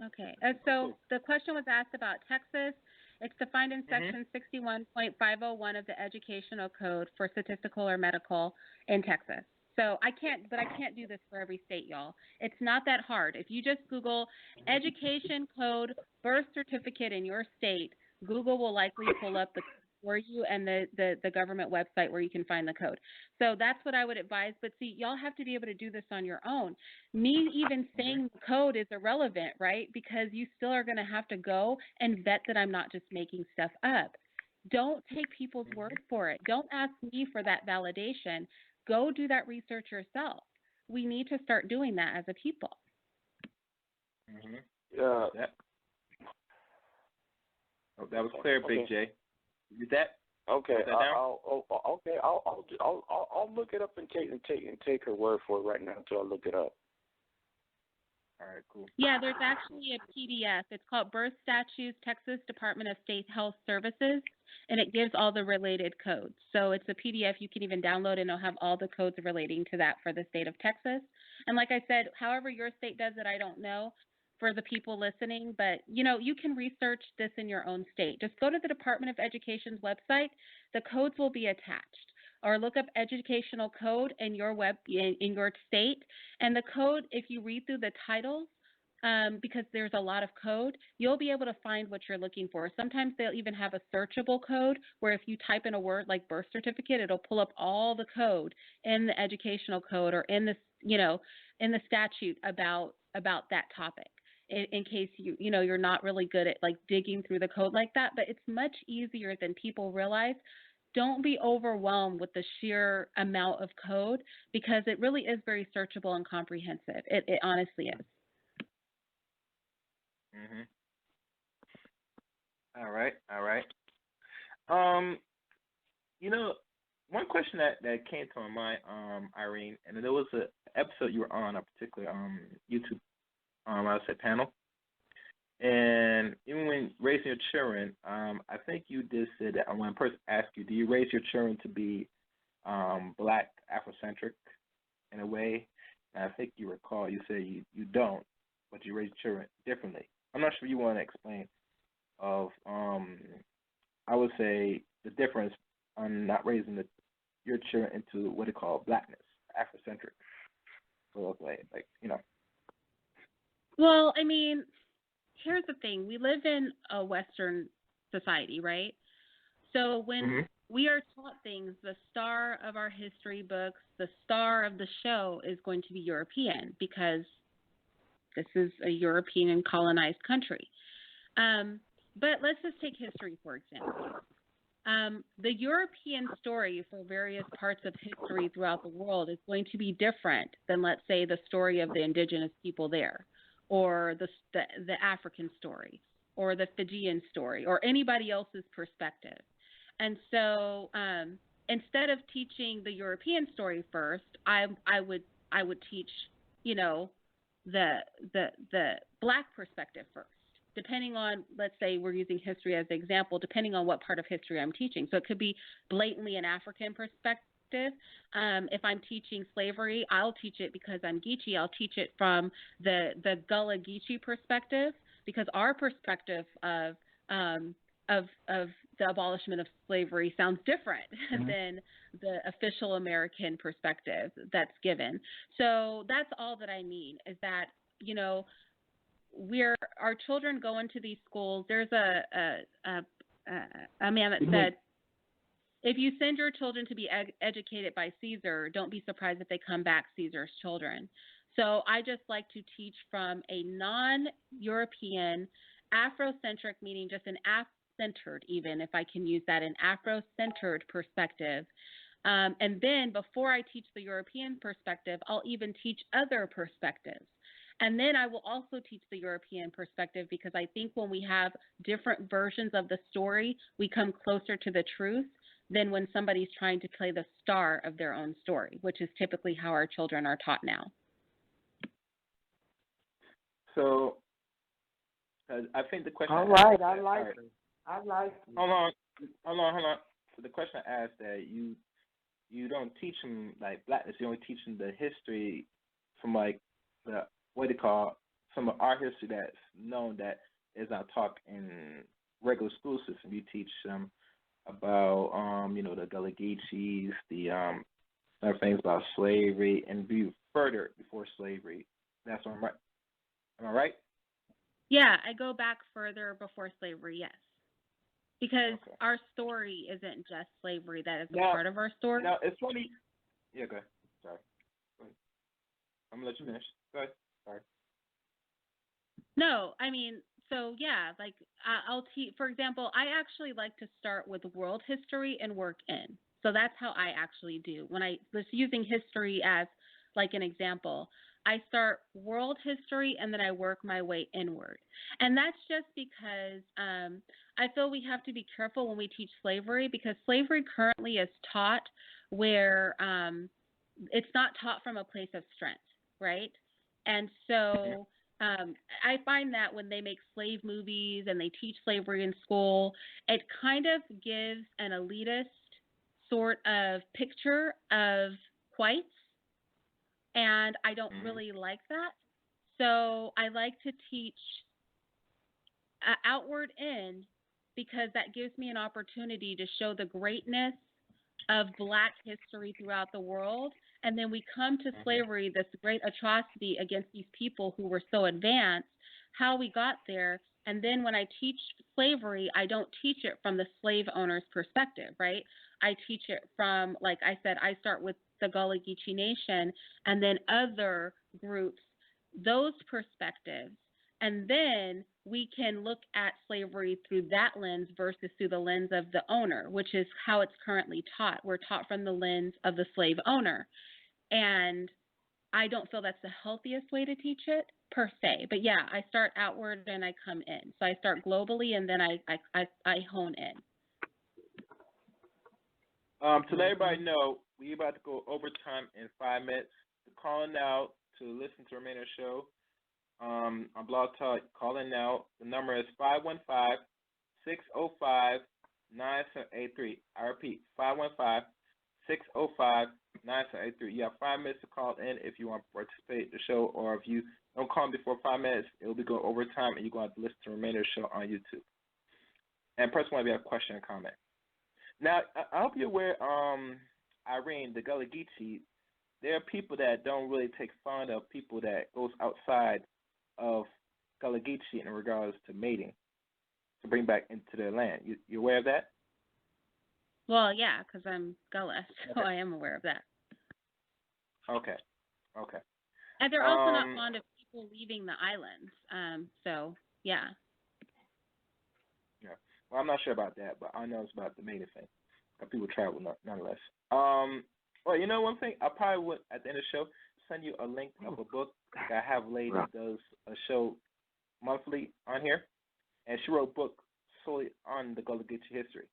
Okay. So the question was asked about Texas. It's defined in Section 61.501 of the Educational Code for statistical or medical in Texas. So I can't do this for every state, y'all. It's not that hard. If you just Google education code birth certificate in your state, Google will likely pull up the code for you and the government website where you can find the code. So that's what I would advise. But see, y'all have to be able to do this on your own. Me even saying the code is irrelevant, right? Because you still are going to have to go and vet that I'm not just making stuff up. Don't take people's word for it. Don't ask me for that validation. Go do that research yourself. We need to start doing that as a people. Yep. Oh, that was clear, Big J. Is that okay? I'll look it up and take her word for it right now until I look it up. All right, cool. Yeah, there's actually a PDF. It's called Birth Statutes, Texas Department of State Health Services, and it gives all the related codes. So it's a PDF you can even download, and it'll have all the codes relating to that for the state of Texas. And like I said, however your state does it, I don't know for the people listening, but you can research this in your own state. Just go to the Department of Education's website. The codes will be attached. Or look up educational code in your in your state. And the code, if you read through the titles, because there's a lot of code, you'll be able to find what you're looking for. Sometimes they'll even have a searchable code where if you type in a word like birth certificate, it'll pull up all the code in the educational code or in the in the statute about that topic. In case you're not really good at like digging through the code like that, but it's much easier than people realize. Don't be overwhelmed with the sheer amount of code because it really is very searchable and comprehensive. It honestly is. All right. One question that came to my mind, Irene, and there was an episode you were on, a particular YouTube, I would say panel. And even when raising your children, I think you did say that when a person asked you, do you raise your children to be black, Afrocentric in a way? And I think you recall you said you don't, but you raise children differently. I'm not sure you want to explain of, I would say, the difference on not raising your children into what they call blackness, Afrocentric. So, like. Well, I mean, here's the thing. We live in a Western society, right? So when we are taught things, the star of our history books, the star of the show is going to be European because this is a European colonized country. But let's just take history, for example. The European story for various parts of history throughout the world is going to be different than, let's say, the story of the indigenous people there, or the African story, or the Fijian story, or anybody else's perspective. And so instead of teaching the European story first, I would teach, you know, the Black perspective first, depending on, let's say we're using history as an example, depending on what part of history I'm teaching. So it could be blatantly an African perspective. If I'm teaching slavery, I'll teach it because I'm Geechee. I'll teach it from the Gullah Geechee perspective, because our perspective of the abolishment of slavery sounds different than the official American perspective that's given. So that's all that I mean, is that, you know, our children go into these schools. There's a man that said, if you send your children to be educated by Caesar, don't be surprised if they come back Caesar's children. So I just like to teach from a non-European, Afrocentric, meaning just an centered, even if I can use that, an Afro-centered perspective. And then before I teach the European perspective, I'll even teach other perspectives. And then I will also teach the European perspective, because I think when we have different versions of the story, we come closer to the truth than when somebody's trying to play the star of their own story, which is typically how our children are taught now. So I think the question. All right, I like it. Hold on. So the question I asked that you don't teach them like Blackness. You only teach them the history from like the what they call some of our history that's known that is not taught in regular school system. You teach them about you know, the Gullah Geechees, the other things about slavery, and be further before slavery. That's what I'm right. Am I right? Yeah, I go back further before slavery, yes. Because our story isn't just slavery, that is a part of our story. Now, it's funny. Yeah, go ahead. Sorry. Go ahead. I'm going to let you finish. Go ahead. Sorry. No, I mean, so yeah, like I'll teach, for example, I actually like to start with world history and work in. So that's how I actually do. When I was using history as like an example, I start world history and then I work my way inward. And that's just because I feel we have to be careful when we teach slavery, because slavery currently is taught where it's not taught from a place of strength, right? And so I find that when they make slave movies and they teach slavery in school, it kind of gives an elitist sort of picture of whites. And I don't really like that. So I like to teach outward in, because that gives me an opportunity to show the greatness of Black history throughout the world. And then we come to slavery, this great atrocity against these people who were so advanced, how we got there. And then when I teach slavery, I don't teach it from the slave owner's perspective, right? I teach it from, like I said, I start with the Gullah Geechee Nation and then other groups, those perspectives. And then we can look at slavery through that lens versus through the lens of the owner, which is how it's currently taught. We're taught from the lens of the slave owner. And I don't feel that's the healthiest way to teach it per se. But yeah, I start outward and I come in. So I start globally and then I hone in. To let everybody know, we're about to go overtime in 5 minutes. Calling now to listen to the remainder of the show on Blog Talk. Calling now. The number is 515-605-9783. I repeat, 515-605-9783. You have 5 minutes to call in if you want to participate in the show, or if you don't call in before 5 minutes, it will be going overtime and you're going to have to listen to the remainder of the show on YouTube. And press 1 if you have a question or comment. Now, I hope you're aware, Irene, the Gullah Geechee, there are people that don't really take fond of people that goes outside of Gullah Geechee in regards to mating to bring back into their land. You aware of that? Well, yeah, because I'm Gullah, so Okay. I am aware of that. Okay. And they're also not fond of people leaving the islands. So, yeah. Yeah. Well, I'm not sure about that, but I know it's about the mating thing. People travel nonetheless. Well, you know one thing? I probably would, at the end of the show, send you a link of a book that I have a lady that does a show monthly on here. And she wrote a book solely on the Gullah Geechee history.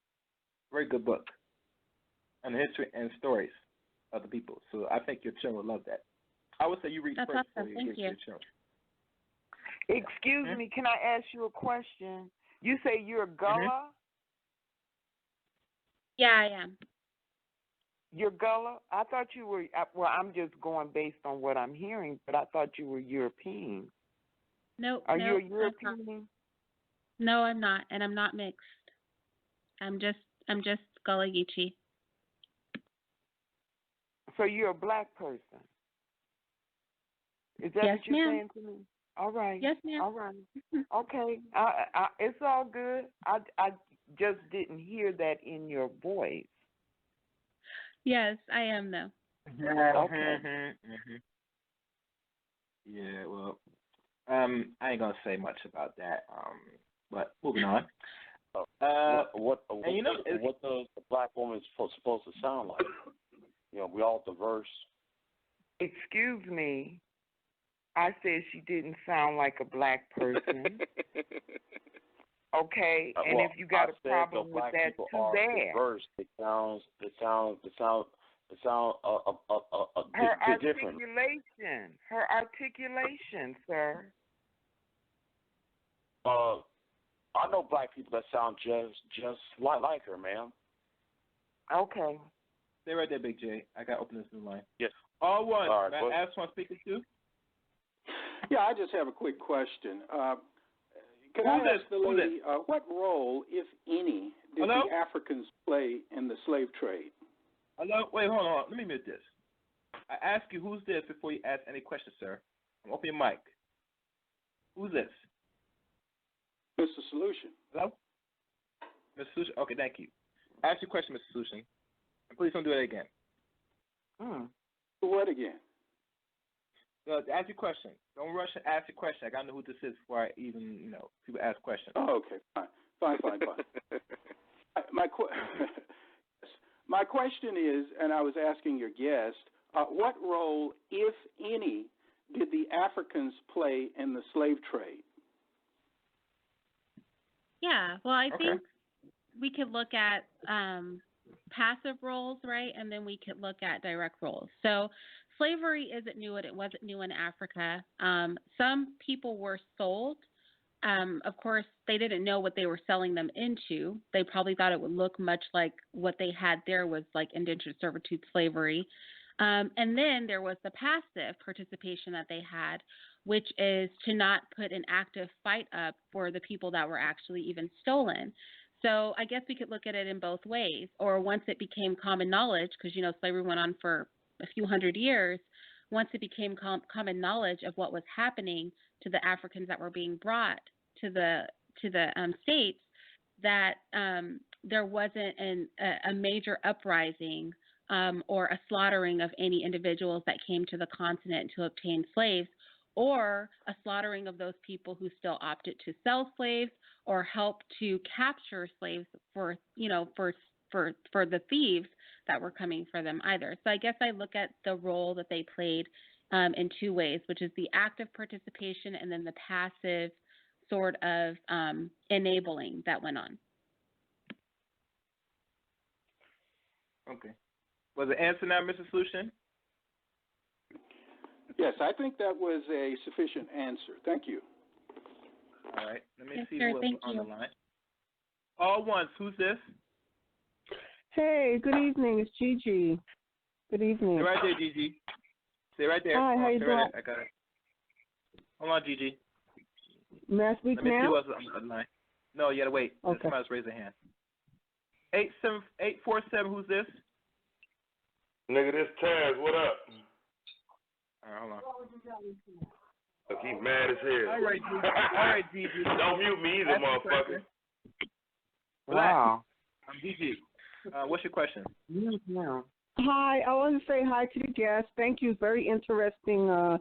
Very good book on the history and stories of the people. So I think your children would love that. I would say you read That's first awesome. before you Thank get you. your children. Excuse me, can I ask you a question? You say you're Gullah? Yeah, I am. You're Gullah? I thought you were, well, I'm just going based on what I'm hearing, but I thought you were European. Nope. Are you a European? No, I'm not, and I'm not mixed. I'm just Gullah Geechee. So you're a black person? Is that Yes, what you're ma'am. saying to me? All right. Yes, ma'am. All right. Okay. It's all good. I just didn't hear that in your voice. Yes, I am, though. Okay. Yeah, well, I ain't going to say much about that, but moving on. What and you know, what does the black woman supposed to sound like? You know, we all diverse. Excuse me. I said she didn't sound like a black person. Okay, and well, if you got a problem with black that, people too are bad. diverse. It sounds her different. Her articulation, sir. I know black people that sound just like her, ma'am. Okay. Stay right there, Big J. I got to open this new line. Yes. All one. All right, May I ask one speaker too? Yeah, I just have a quick question. Could I ask the lady, what role, if any, did the Africans play in the slave trade? Hello? Wait, hold on. Let me mute this. I ask you who's this before you ask any questions, sir. Open your mic. Who's this? Mr. Solution. Hello? Mr. Solution? Okay, thank you. Ask your question, Mr. Solution. And please don't do it again. What again? Ask your question. Don't rush and ask your question. I got to know who this is before I even, people ask questions. Oh, okay. Fine. My question is, and I was asking your guest, what role, if any, did the Africans play in the slave trade? Yeah, well, I think we could look at passive roles, right? And then we could look at direct roles. So slavery isn't new, and it wasn't new in Africa. Some people were sold. Of course, they didn't know what they were selling them into. They probably thought it would look much like what they had there was like indentured servitude slavery. And then there was the passive participation that they had, which is to not put an active fight up for the people that were actually even stolen. So I guess we could look at it in both ways. Or once it became common knowledge, because, slavery went on for a few hundred years, once it became common knowledge of what was happening to the Africans that were being brought to the states, that there wasn't a major uprising or a slaughtering of any individuals that came to the continent to obtain slaves, or a slaughtering of those people who still opted to sell slaves or help to capture slaves for the thieves that were coming for them either. So I guess I look at the role that they played in two ways, which is the active participation and then the passive sort of enabling that went on. Okay. Was the answer now, Mr. Solution? Yes, I think that was a sufficient answer. Thank you. All right. Let me Yes, see sir, who else thank is on you. the line. All once. Who's this? Hey, good evening. It's Gigi. Good evening. Stay right there, Gigi. Stay right there. Hi, how you doing? Right, I got it. Hold on, Gigi. May I speak Let me now? see who else is on the line. No, you got to wait. Okay. Somebody's raised their hand. 847, who's this? Nigga, this Taz. What up? All right, hold on. He's mad as hell. All right, Gigi. Don't mute me either, motherfucker. Wow. I'm Gigi. What's your question? Yeah. Hi, I want to say hi to the guest. Thank you. Very interesting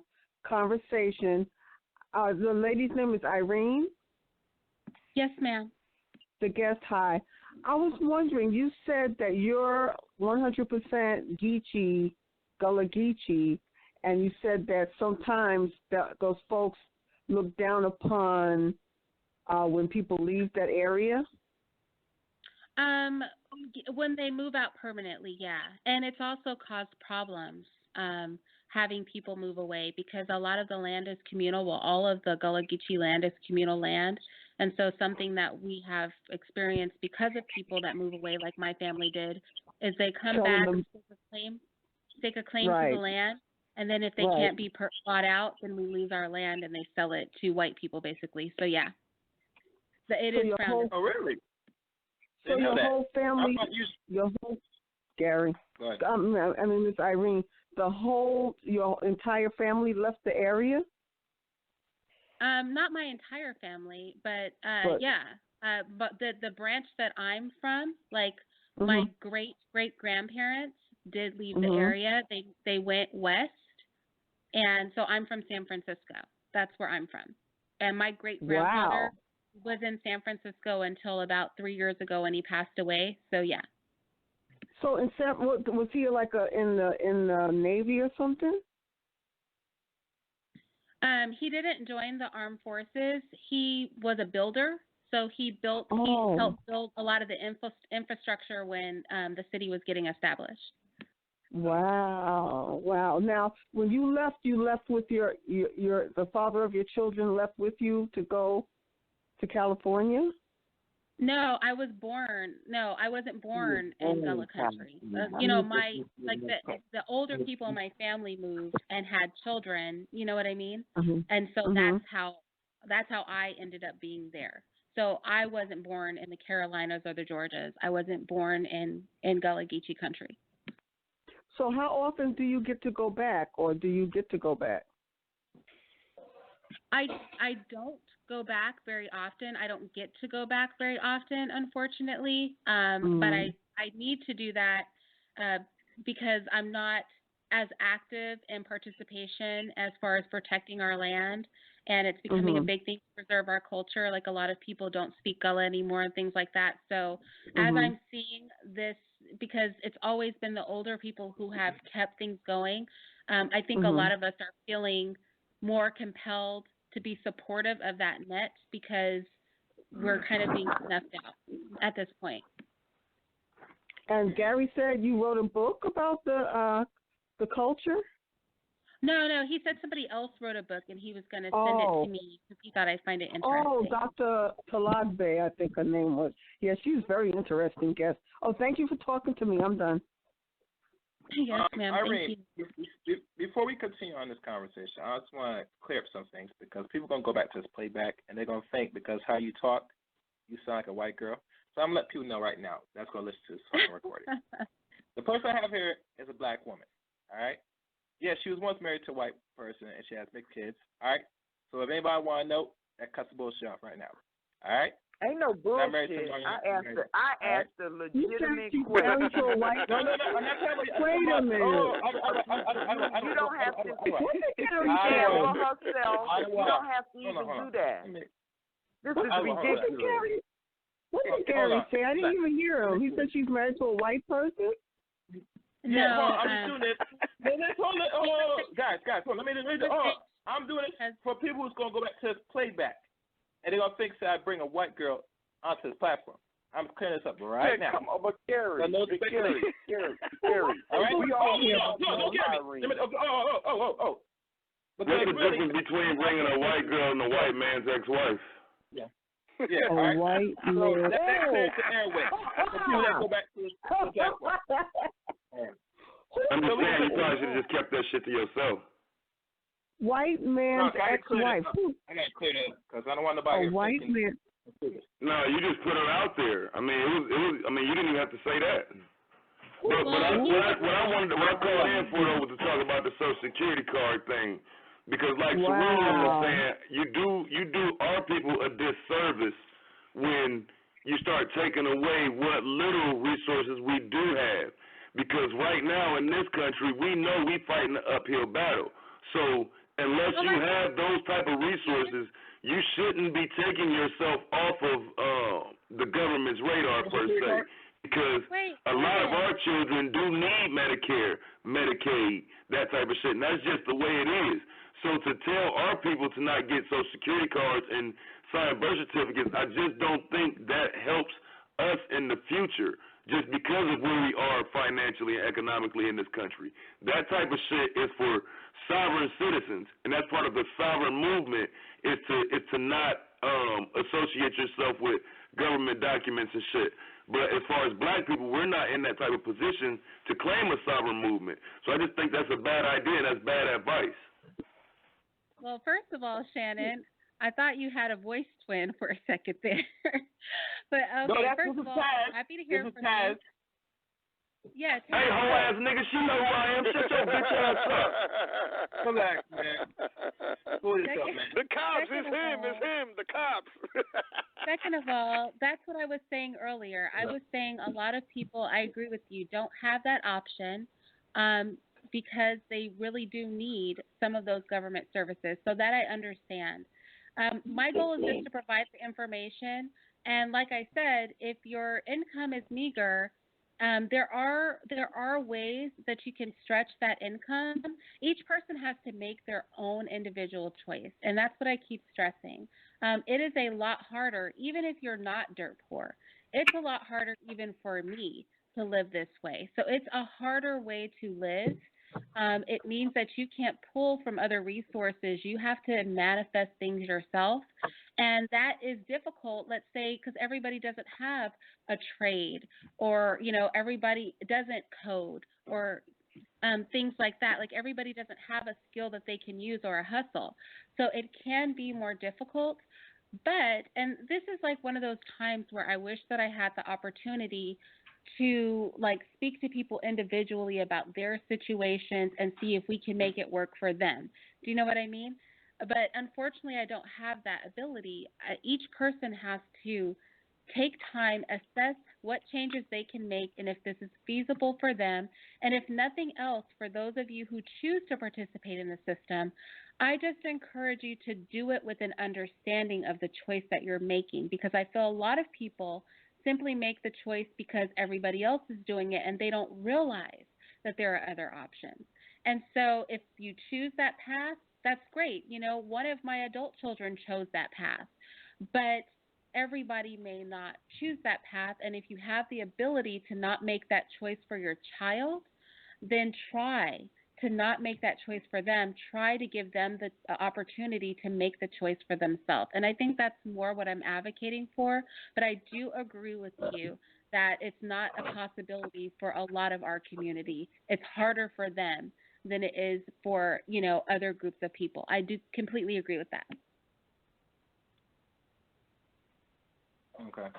conversation. The lady's name is Irene. Yes, ma'am. The guest, hi. I was wondering, you said that you're 100% Geechee, Gullah Geechee, and you said that sometimes those folks look down upon when people leave that area? When they move out permanently, yeah. And it's also caused problems having people move away because a lot of the land is communal. Well, all of the Gullah Geechee land is communal land. And so something that we have experienced because of people that move away, like my family did, is they come back, stake a claim to the land, and then if they can't be bought out, then we lose our land and they sell it to white people, basically. So, yeah. It is frowned. Oh, really? So your whole family, Gary, I mean, Miss Irene, your entire family left the area? Not my entire family, but yeah. But the branch that I'm from, like my great grandparents did leave the area. They went west, and so I'm from San Francisco. That's where I'm from. And my great grandfather was in San Francisco until about 3 years ago, and he passed away. So yeah. So was he like in the Navy or something? He didn't join the armed forces. He was a builder, so he helped build a lot of the infrastructure when the city was getting established. Wow. Now, when you left with the father of your children left with you to go to California? No, I wasn't born in Gullah country. The older people in my family moved and had children. You know what I mean? And so that's how I ended up being there. So I wasn't born in the Carolinas or the Georgias. I wasn't born in Gullah Geechee country. So how often do you get to go back, or do you get to go back? I don't go back very often. I don't get to go back very often, unfortunately. But I need to do that because I'm not as active in participation as far as protecting our land. And it's becoming a big thing to preserve our culture. Like a lot of people don't speak Gullah anymore and things like that. So as I'm seeing this, because it's always been the older people who have kept things going, I think a lot of us are feeling more compelled to be supportive of that net because we're kind of being snuffed out at this point. And Gary said you wrote a book about the culture? No, he said somebody else wrote a book and he was going to send it to me because he thought I'd find it interesting. Oh, Dr. Talagbe, I think her name was. Yeah, she's a very interesting guest. Oh, thank you for talking to me. I'm done. Yes, ma'am. Irene, thank you. Before we continue on this conversation, I just want to clear up some things because people are going to go back to this playback and they're going to think because how you talk, you sound like a white girl. So I'm going to let people know right now that's going to listen to this fucking recording. The person I have here is a black woman, all right? Yeah, she was once married to a white person and she has mixed kids, all right? So if anybody want to know, that cuts the bullshit off right now, all right? Ain't no bullshit. I asked a legitimate question. No, I'm not telling you. Wait a minute. You don't have to. She stand for herself. You don't have to even do that. This is ridiculous. What did Gary say? I didn't even hear him. He said she's married to a white person? Yeah, I'm just doing this. Guys, hold on. Let me read it. I'm doing it for people who's going to go back to this playback. And they're going to think that I bring a white girl onto this platform. I'm clearing this up right now. Come on, but Gary. Gary. All right? We all here. Don't get me. Oh. What's the difference between bringing a white girl and a white man's ex-wife? Yeah, a all right? white man. So that clears the airway. For people that go back to this platform. I'm just saying, you probably should have just kept that shit to yourself. White man's ex-wife. I got to clear that up because I don't want nobody. A white man. No, you just put it out there. I mean, it was. I mean, you didn't even have to say that. But what I called in for though was to talk about the Social Security card thing. Because like Serena was saying, you do our people a disservice when you start taking away what little resources we do have. Because right now in this country, we know we fighting an uphill battle. So unless you have those type of resources, you shouldn't be taking yourself off of the government's radar per se. Because a lot of our children do need Medicare, Medicaid, that type of shit, and that's just the way it is. So to tell our people to not get Social Security cards and sign birth certificates, I just don't think that helps us in the future, just because of where we are financially and economically in this country. That type of shit is for sovereign citizens, and that's part of the sovereign movement, is to not associate yourself with government documents and shit. But as far as black people, we're not in that type of position to claim a sovereign movement. So I just think that's a bad idea. That's bad advice. Well, first of all, Shannon, I thought you had a voice twin for a second there. But okay, no, first of all, happy to hear from you. Yeah. Hey, whole ass nigga, she know who I am. Shut your bitch ass up. Relax, man. Pull yourself, man. The cops, it's him, the cops. Second of all, that's what I was saying earlier. I was saying a lot of people, I agree with you, don't have that option because they really do need some of those government services. So that I understand. My goal is just to provide the information. And like I said, if your income is meager, there are ways that you can stretch that income. Each person has to make their own individual choice, and that's what I keep stressing. It is a lot harder, even if you're not dirt poor. It's a lot harder even for me to live this way. So it's a harder way to live. It means that you can't pull from other resources. You have to manifest things yourself. And that is difficult, let's say, because everybody doesn't have a trade or, everybody doesn't code or things like that. Like everybody doesn't have a skill that they can use or a hustle. So it can be more difficult. But, and this is like one of those times where I wish that I had the opportunity to speak to people individually about their situations and see if we can make it work for them. Do you know what I mean? But unfortunately, I don't have that ability. Each person has to take time, assess what changes they can make, and if this is feasible for them. And if nothing else, for those of you who choose to participate in the system, I just encourage you to do it with an understanding of the choice that you're making, because I feel a lot of people simply make the choice because everybody else is doing it and they don't realize that there are other options. And so if you choose that path, that's great. One of my adult children chose that path, but everybody may not choose that path. And if you have the ability to not make that choice for your child, then try to not make that choice for them. Try to give them the opportunity to make the choice for themselves. And I think that's more what I'm advocating for. But I do agree with you that it's not a possibility for a lot of our community. It's harder for them than it is for, other groups of people. I do completely agree with that. Okay.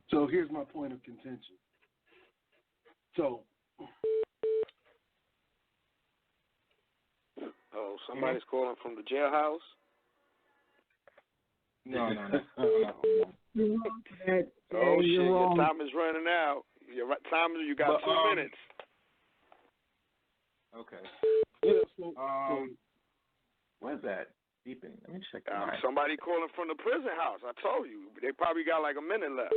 So here's my point of contention. So, somebody's calling from the jailhouse? No. Oh, shit, your time is running out. You got 2 minutes. Okay. Yeah, where's that? Beeping. Let me check. Somebody calling from the prison house. I told you. They probably got like a minute left.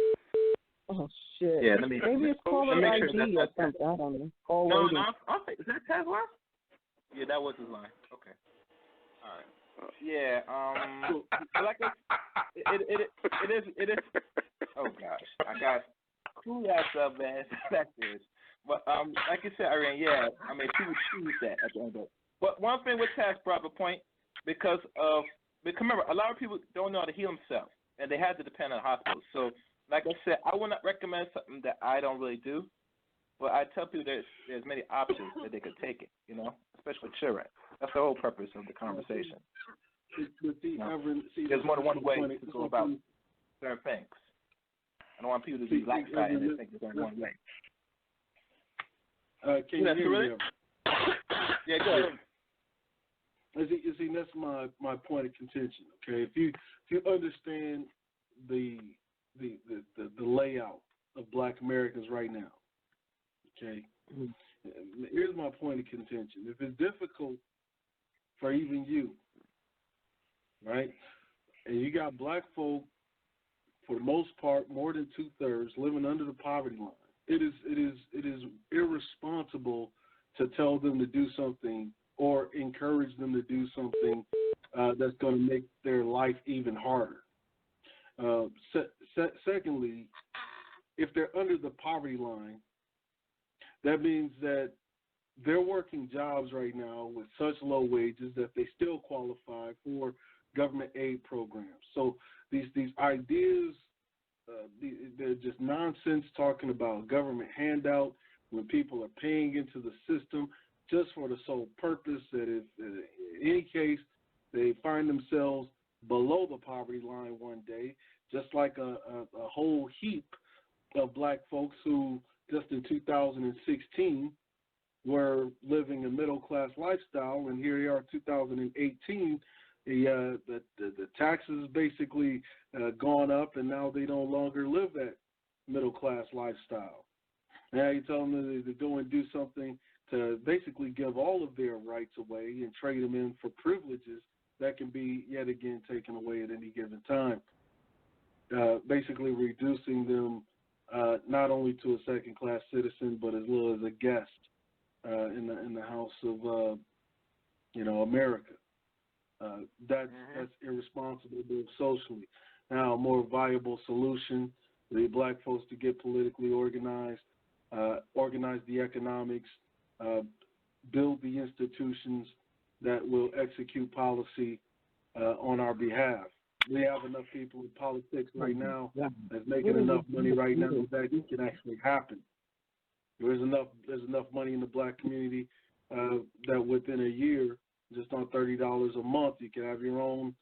Oh, shit. Yeah, maybe it's caller ID or something. I don't know. No. Is that Tazwa? Yeah, that was his line. Okay. All right. Yeah. It is. Oh gosh, I got cool ass up, man. That is. But like you said, Irene, yeah. I mean, people choose that at the end of it. But one thing with Taz brought up a point because remember, a lot of people don't know how to heal themselves, and they have to depend on hospitals. So, like I said, I would not recommend something that I don't really do. But I tell people there's many options that they could take it, especially with children. That's the whole purpose of the conversation. There's more than one way to go about certain things. I don't want people to be lax-eyed and they think there's only one way. Can you hear me? Yeah, go ahead. See, that's my point of contention. Okay, if you understand the layout of Black Americans right now, okay, here's my point of contention. If it's difficult for even you, right, and you got Black folk, for the most part, more than 2/3 living under the poverty line, it is irresponsible to tell them to do something or encourage them to do something that's going to make their life even harder. Secondly, if they're under the poverty line, that means that they're working jobs right now with such low wages that they still qualify for government aid programs. So these ideas, they're just nonsense talking about government handout when people are paying into the system just for the sole purpose that if in any case they find themselves below the poverty line one day, just like a whole heap of Black folks who just in 2016 were living a middle-class lifestyle, and here they are 2018, the taxes basically gone up, and now they no longer live that middle-class lifestyle. Now you tell them to go and do something to basically give all of their rights away and trade them in for privileges that can be yet again taken away at any given time, basically reducing them not only to a second-class citizen, but as little as a guest in the house of America. That's irresponsible socially. Now, a more viable solution: the Black folks to get politically organized, organize the economics, build the institutions that will execute policy on our behalf. We have enough people in politics right now that's making enough money right now that it can actually happen. There's enough money in the Black community that within a year, just on $30 a month, you can have your own,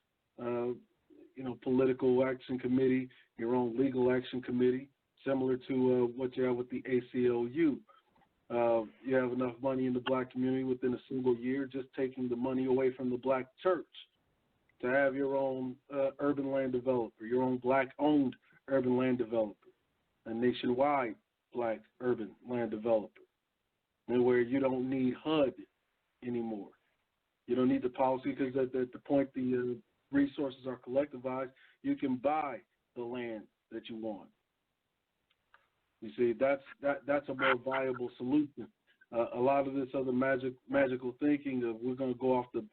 political action committee, your own legal action committee, similar to what you have with the ACLU. You have enough money in the Black community within a single year, just taking the money away from the Black church, to have your own urban land developer, your own Black-owned urban land developer, a nationwide Black urban land developer, and where you don't need HUD anymore. You don't need the policy because at the point the resources are collectivized, you can buy the land that you want. You see, that's a more viable solution. A lot of this other magical thinking of we're going to go off the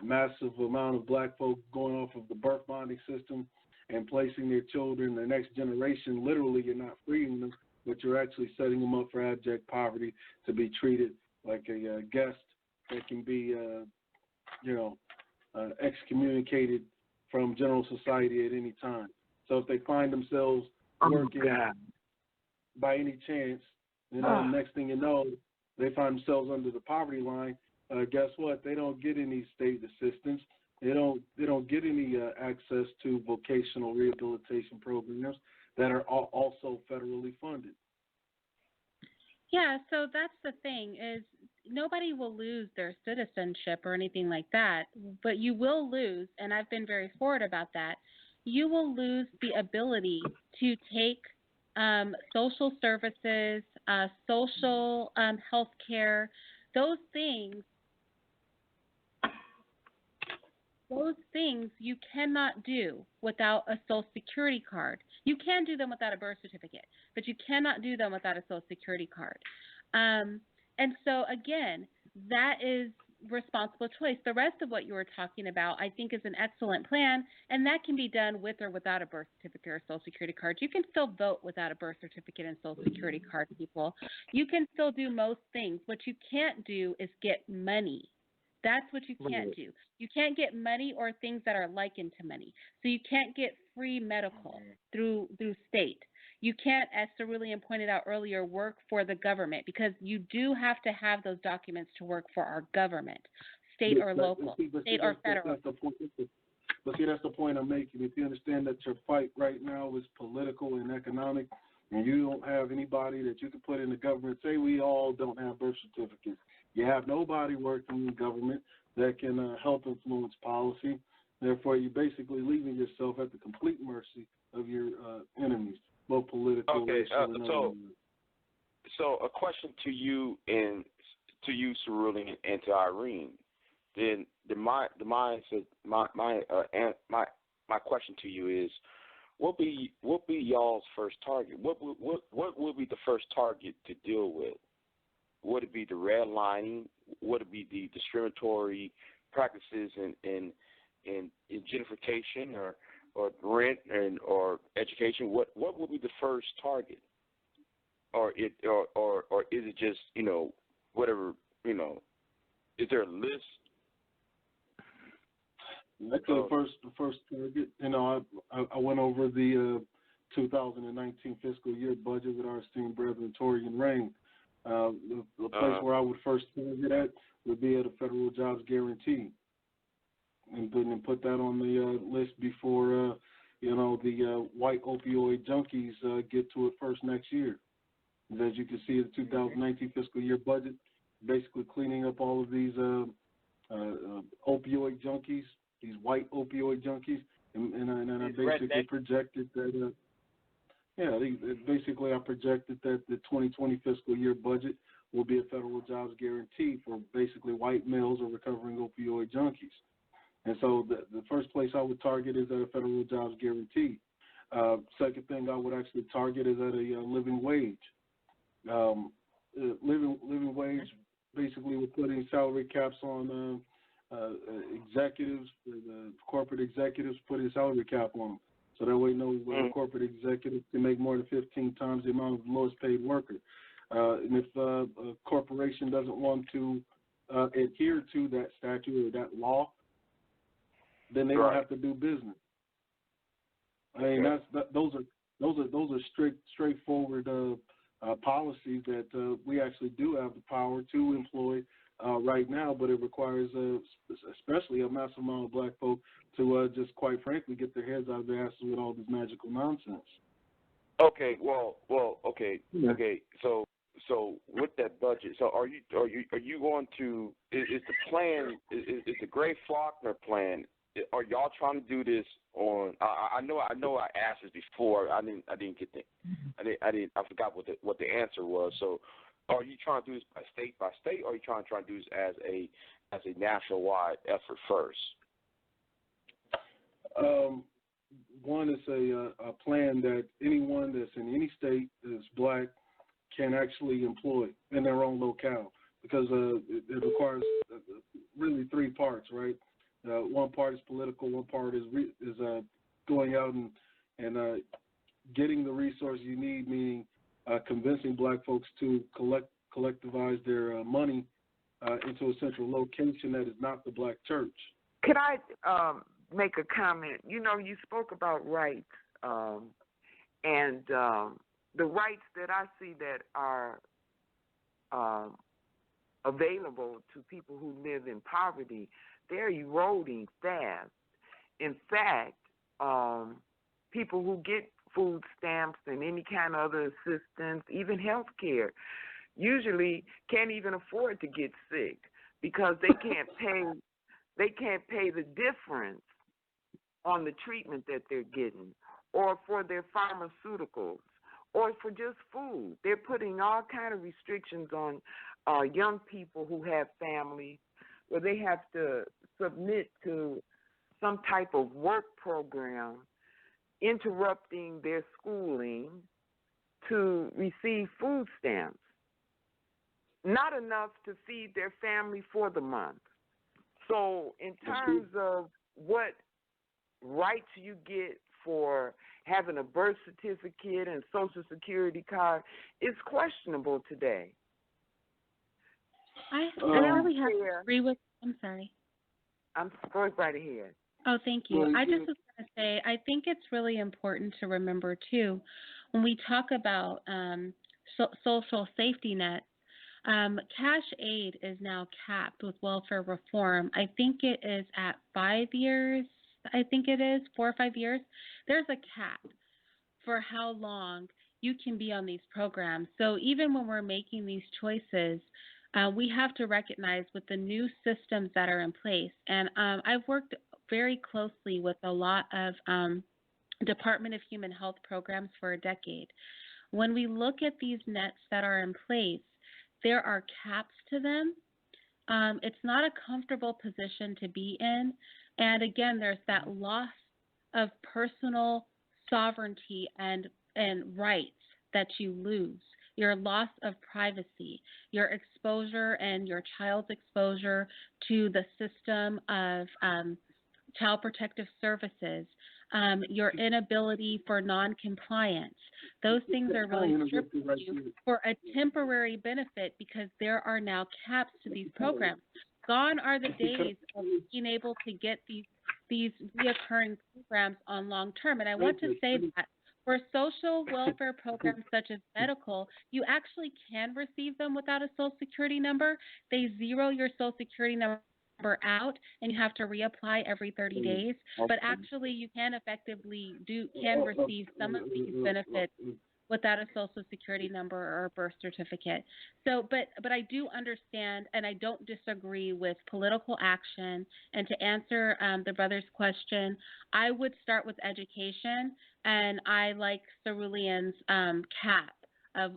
massive amount of Black folk going off of the birth bonding system and placing their children, the next generation, literally you're not freeing them, but you're actually setting them up for abject poverty to be treated like a guest that can be, excommunicated from general society at any time. So if they find themselves working by any chance, next thing you know, they find themselves under the poverty line. Guess what? They don't get any state assistance. They don't get any access to vocational rehabilitation programs that are also federally funded. Yeah, so that's the thing is nobody will lose their citizenship or anything like that, but you will lose, and I've been very forward about that, you will lose the ability to take social services, social health care, those things you cannot do without a Social Security card. You can do them without a birth certificate, but you cannot do them without a Social Security card. And so, again, that is responsible choice. The rest of what you were talking about, I think, is an excellent plan, and that can be done with or without a birth certificate or Social Security card. You can still vote without a birth certificate and Social Security card, people. You can still do most things. What you can't do is get money. That's what you can't do. You can't get money or things that are likened to money. So you can't get free medical through state. You can't, as Cerulean pointed out earlier, work for the government because you do have to have those documents to work for our government, state or local, state or federal. But see, that's the point I'm making. If you understand that your fight right now is political and economic, and you don't have anybody that you can put in the government, say we all don't have birth certificates. You have nobody working in government that can help influence policy. Therefore, you're basically leaving yourself at the complete mercy of your enemies, both political, racial, and other. So a question to you and to you, Cerulli, and to Irene. Then my question to you is, what be y'all's first target? What would be the first target to deal with? Would it be the redlining? Would it be the discriminatory practices in gentrification or rent or education? What would be the first target? Or is it just, whatever, is there a list? That's the first target. I went over the 2019 fiscal year budget with our esteemed brethren Tory and Rain. The place where I would first target at would be at a federal jobs guarantee, and put that on the list before the white opioid junkies get to it first next year. As you can see, the 2019 fiscal year budget basically cleaning up all of these opioid junkies, these white opioid junkies, and I basically projected that. Basically I projected that the 2020 fiscal year budget will be a federal jobs guarantee for basically white males or recovering opioid junkies. And so the first place I would target is at a federal jobs guarantee. Second thing I would actually target is at a living wage. Living wage, basically we're putting salary caps on executives, the corporate executives, putting a salary cap on them. So that way no corporate executive can make more than 15 times the amount of the lowest paid worker. And if a corporation doesn't want to adhere to that statute or that law, then they don't have to do business. I mean, those are straightforward policies that we actually do have the power to employ right now, but it requires especially a massive amount of black folk to just quite frankly get their heads out of their asses with all this magical nonsense. Okay, okay. So with that budget, so are you going to? Is the plan? Is the Gray Faulkner plan? Are y'all trying to do this on? I know I asked this before. I didn't get the. I forgot what the answer was. So, are you trying to do this by state, or are you trying to do this as a national-wide effort first? One is a plan that anyone that's in any state that's black can actually employ in their own locale, because it requires really three parts, right? One part is political, one part is going out and getting the resources you need, meaning convincing black folks to collectivize their money into a central location that is not the black church. Could I make a comment? You spoke about rights, and the rights that I see that are available to people who live in poverty, they're eroding fast. In fact, people who get food stamps and any kind of other assistance, even health care, usually can't even afford to get sick because they can't pay the difference on the treatment that they're getting, or for their pharmaceuticals, or for just food. They're putting all kind of restrictions on young people who have families, where they have to submit to some type of work program, interrupting their schooling to receive food stamps. Not enough to feed their family for the month. So in terms of what rights you get for having a birth certificate and Social Security card, it's questionable today. I really have to agree with. I'm sorry. I'm going right ahead. Oh, thank you. I just was going to say, I think it's really important to remember, too, when we talk about social safety nets, cash aid is now capped with welfare reform. I think it is at 5 years. I think it is 4 or 5 years. There's a cap for how long you can be on these programs. So even when we're making these choices, we have to recognize with the new systems that are in place, and I've worked very closely with a lot of Department of Human Health programs for a decade. When we look at these nets that are in place, there are caps to them. It's not a comfortable position to be in. And again, there's that loss of personal sovereignty and rights that you lose, your loss of privacy, your exposure and your child's exposure to the system of Child Protective Services, your inability for non-compliance. Those things are really stripping you for a temporary benefit because there are now caps to these programs. Gone are the days of being able to get these reoccurring programs on long term. And I want to say that for social welfare programs such as medical, you actually can receive them without a Social Security number. They zero your Social Security number out and you have to reapply every 30 days, but actually you can effectively receive some of these benefits without a Social Security number or a birth certificate. So, but I do understand and I don't disagree with political action. And to answer the brother's question, I would start with education, and I like Cerulean's cap of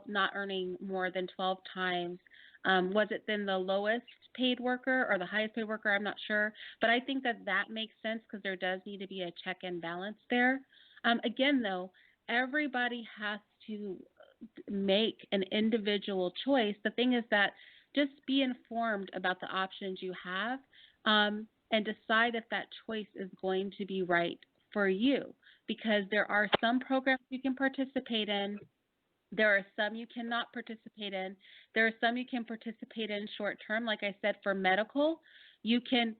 not earning more than 12 times. Was it then the lowest paid worker or the highest paid worker? I'm not sure. But I think that makes sense because there does need to be a check and balance there. Again, though, everybody has to make an individual choice. The thing is that just be informed about the options you have and decide if that choice is going to be right for you, because there are some programs you can participate in. There are some you cannot participate in. There are some you can participate in short term. Like I said, for medical, you can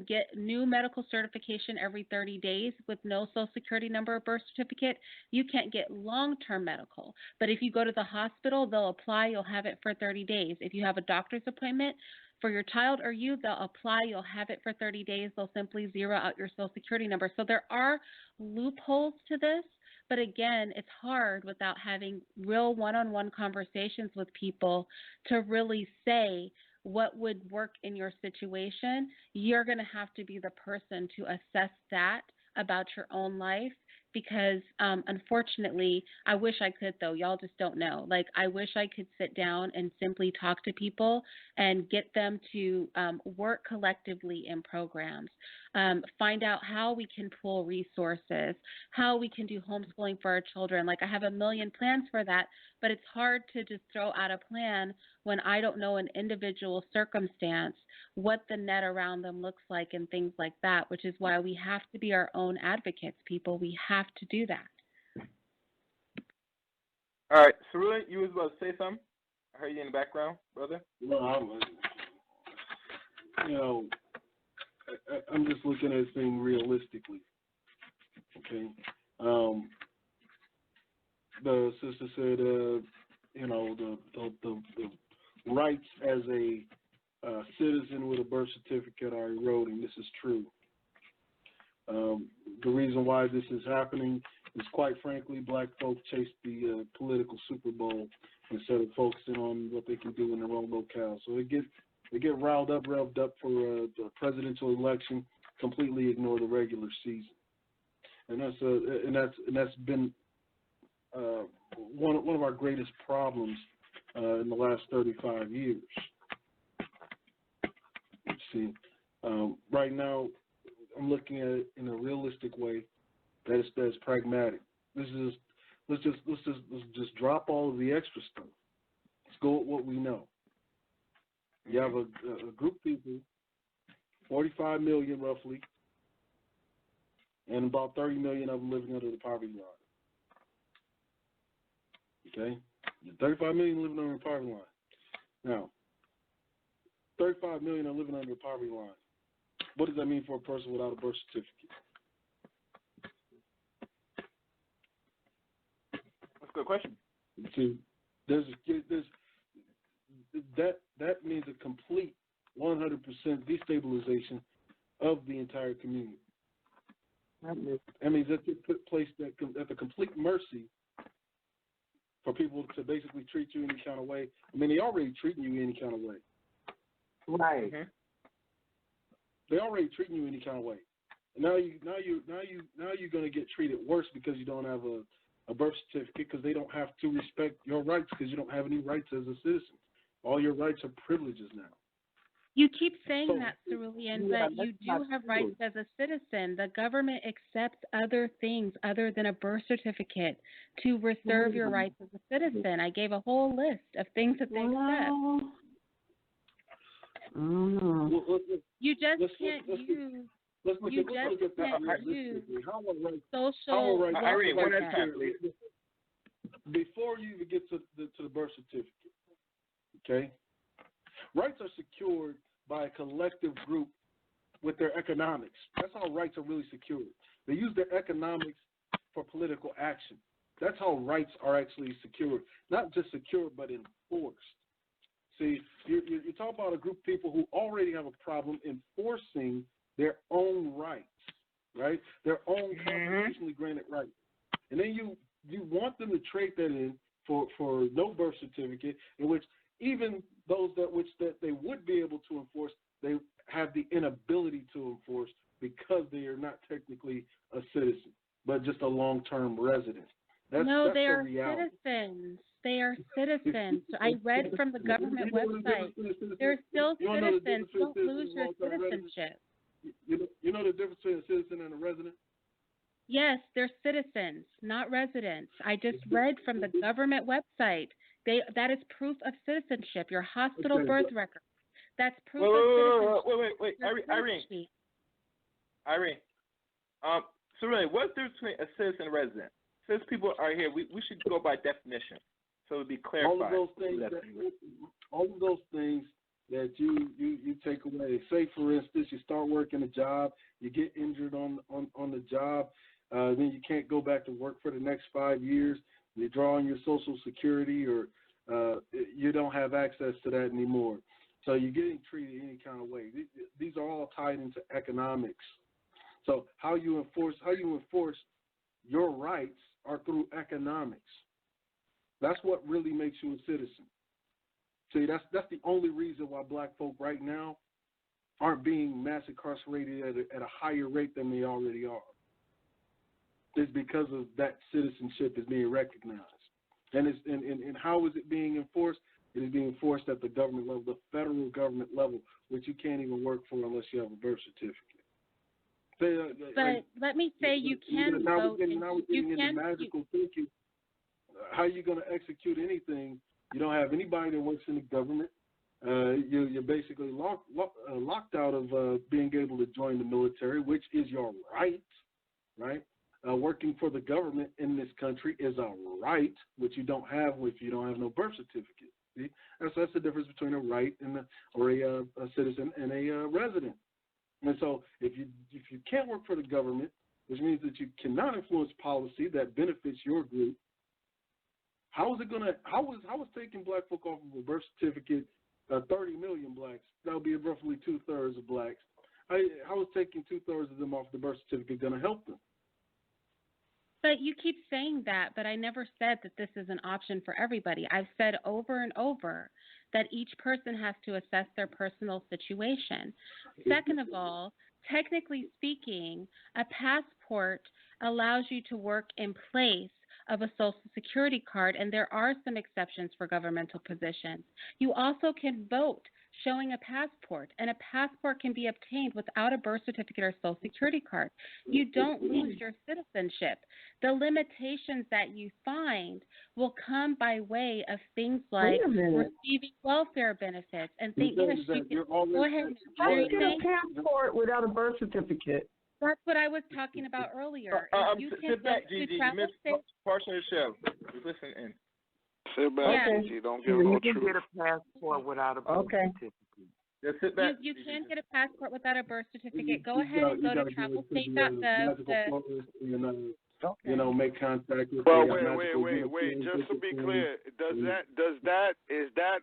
get new medical certification every 30 days with no Social Security number or birth certificate. You can't get long-term medical. But if you go to the hospital, they'll apply. You'll have it for 30 days. If you have a doctor's appointment for your child or you, they'll apply. You'll have it for 30 days. They'll simply zero out your Social Security number. So there are loopholes to this. But again, it's hard without having real one-on-one conversations with people to really say what would work in your situation. You're going to have to be the person to assess that about your own life, because unfortunately, I wish I could, though. Y'all just don't know. Like, I wish I could sit down and simply talk to people and get them to work collectively in programs, find out how we can pool resources, how we can do homeschooling for our children. Like, I have a million plans for that, but it's hard to just throw out a plan when I don't know an individual circumstance, what the net around them looks like and things like that, which is why we have to be our own advocates, people. We have to do that. All right, Cerulli, you was about to say something? I heard you in the background, brother. No, I'm just looking at this thing realistically. Okay. The sister said, the rights as a citizen with a birth certificate are eroding. This is true. The reason why this is happening is, quite frankly, black folks chase the political Super Bowl instead of focusing on what they can do in their own locale. So they get revved up for the presidential election, completely ignore the regular season, and that's been one of our greatest problems in the last 35 years. See, right now, I'm looking at it in a realistic way that's pragmatic. Let's just drop all of the extra stuff. Let's go with what we know. You have a group of people, 45 million roughly, and about 30 million of them living under the poverty line. Okay? 35 million living under the poverty line. Now, 35 million are living under the poverty line. What does that mean for a person without a birth certificate? That's a good question. See, that means a complete 100% destabilization of the entire community. That means that you're placed at the complete mercy for people to basically treat you any kind of way. I mean, they already treating you any kind of way. Right. Mm-hmm. They already treating you any kind of way. Now you're going to get treated worse because you don't have a birth certificate, because they don't have to respect your rights because you don't have any rights as a citizen. All your rights are privileges now. You keep saying that, Cerulean, but you do have rights as a citizen. The government accepts other things other than a birth certificate to reserve your rights as a citizen. I gave a whole list of things that they accept. You just can't use social Irene, one at a time, please. Before you even get to the birth certificate, okay? Rights are secured by a collective group with their economics. That's how rights are really secured. They use their economics for political action. That's how rights are actually secured. Not just secured, but enforced. See, you talk about a group of people who already have a problem enforcing their own rights, right? Their own constitutionally granted rights. And then you want them to trade that in for no birth certificate, in which even those that they would be able to enforce, they have the inability to enforce because they are not technically a citizen, but just a long-term resident. That's they are reality. Citizens. They are citizens. I read from the government website. They're still citizens. Don't lose your citizenship. You know the difference between a citizen and a resident? Yes, they're citizens, not residents. I just read from the government website. That is proof of citizenship. Your hospital birth record. That's proof of citizenship. Wait. Irene. So really, what's the difference between a citizen and a resident? Since people are here, we should go by definition, so it'll be clarified. All of those things that you take away. Say, for instance, you start working a job, you get injured on the job, then you can't go back to work for the next 5 years. You draw on your Social Security, or you don't have access to that anymore. So you're getting treated any kind of way. These are all tied into economics. So how you enforce your rights are through economics. That's what really makes you a citizen. See, that's the only reason why black folk right now aren't being mass incarcerated at a higher rate than they already are. It's because of that citizenship is being recognized. And how is it being enforced? It is being enforced at the government level, the federal government level, which you can't even work for unless you have a birth certificate. But let me say you can vote. You can. Magical thinking. How are you going to execute anything? You don't have anybody that works in the government. You're basically locked out of being able to join the military, which is your right, right? Working for the government in this country is a right, which you don't have if you don't have no birth certificate. See? That's the difference between a right and a citizen and a resident. And so if you can't work for the government, which means that you cannot influence policy that benefits your group, how is taking black folk off of a birth certificate, 30 million blacks, that would be roughly 2/3 of blacks, how is taking 2/3 of them off the birth certificate going to help them? But you keep saying that, but I never said that this is an option for everybody. I've said over and over that each person has to assess their personal situation. Second of all, technically speaking, a passport allows you to work in place of a Social Security card, and there are some exceptions for governmental positions. You also can vote showing a passport, and a passport can be obtained without a birth certificate or Social Security card. You don't lose your citizenship. The limitations that you find will come by way of things like receiving welfare benefits and things. Go ahead. How do you get a passport without a birth certificate? That's what I was talking about earlier. You can sit back, Gigi. You missed portion of the show. Just listen in. Sit back, Gigi. Don't give no truth. You can get a passport without a birth certificate. Just sit back. You can get a passport without a birth certificate. Go ahead and go to travelstate.gov. Make contact with. Well, wait. Just to be clear, is that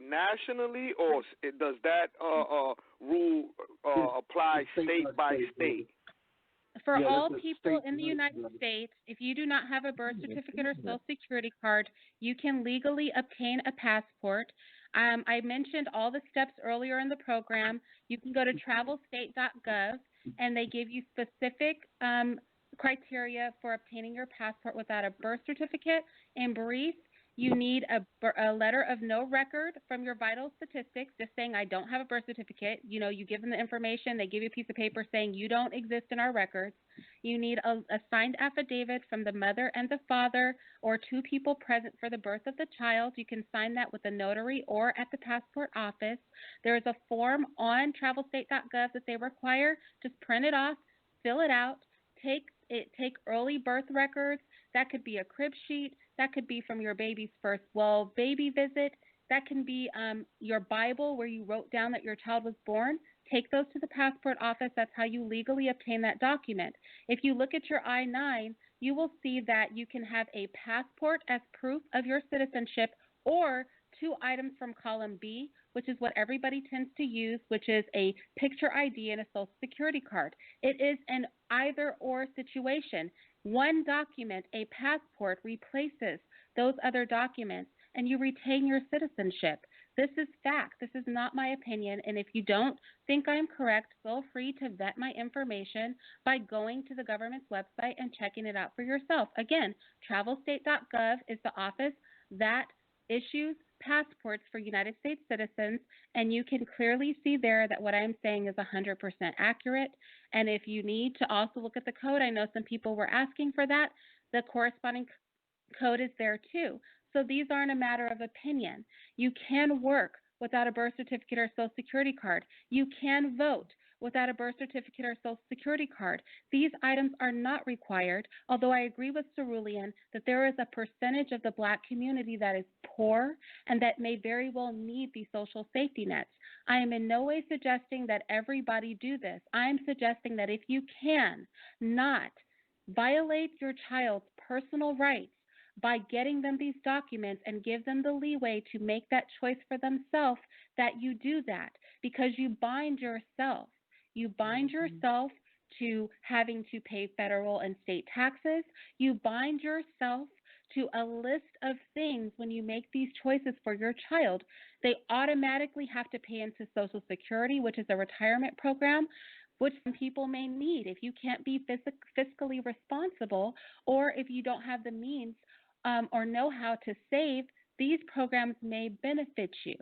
nationally, or does that rule apply state by state? for all people in the United States, if you do not have a birth certificate or Social Security card, you can legally obtain a passport. I mentioned all the steps earlier in the program. You can go to travelstate.gov, and they give you specific criteria for obtaining your passport without a birth certificate. In brief, you need a letter of no record from your vital statistics, just saying I don't have a birth certificate. You know, you give them the information, they give you a piece of paper saying you don't exist in our records. You need a signed affidavit from the mother and the father or two people present for the birth of the child. You can sign that with a notary or at the passport office. There is a form on travelstate.gov that they require. Just print it off, fill it out, take early birth records. That could be a crib sheet. That could be from your baby's first baby visit. That can be your Bible where you wrote down that your child was born. Take those to the passport office. That's how you legally obtain that document. If you look at your I-9, you will see that you can have a passport as proof of your citizenship or two items from column B, which is what everybody tends to use, which is a picture ID and a Social Security card. It is an either-or situation. One document, a passport, replaces those other documents, and you retain your citizenship. This is fact. This is not my opinion, and if you don't think I'm correct, feel free to vet my information by going to the government's website and checking it out for yourself. Again, travelstate.gov is the office that issues passports for United States citizens, and you can clearly see there that what I'm saying is 100% accurate. And if you need to also look at the code, I know some people were asking for that, the corresponding code is there too. So these aren't a matter of opinion. You can work without a birth certificate or Social Security card. You can vote without a birth certificate or Social Security card. These items are not required, although I agree with Cerulean that there is a percentage of the Black community that is poor and that may very well need these social safety nets. I am in no way suggesting that everybody do this. I am suggesting that if you can not violate your child's personal rights by getting them these documents and give them the leeway to make that choice for themselves, that you do that, because you bind yourself. You bind yourself to having to pay federal and state taxes. You bind yourself to a list of things when you make these choices for your child. They automatically have to pay into Social Security, which is a retirement program, which some people may need. If you can't be fiscally responsible, or if you don't have the means or know how to save, these programs may benefit you.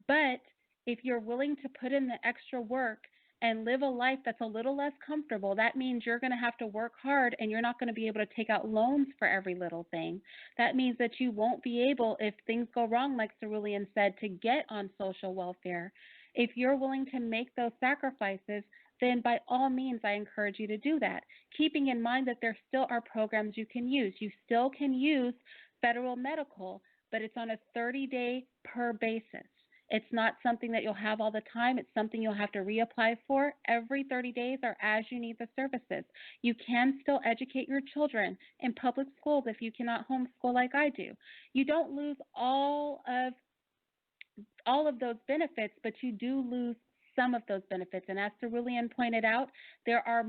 But if you're willing to put in the extra work and live a life that's a little less comfortable, that means you're going to have to work hard and you're not going to be able to take out loans for every little thing. That means that you won't be able, if things go wrong, like Cerulean said, to get on social welfare. If you're willing to make those sacrifices, then by all means, I encourage you to do that, keeping in mind that there still are programs you can use. You still can use federal medical, but it's on a 30-day per basis. It's not something that you'll have all the time. It's something you'll have to reapply for every 30 days or as you need the services. You can still educate your children in public schools if you cannot homeschool like I do. You don't lose all of those benefits, but you do lose some of those benefits. And as Cerulean pointed out, there are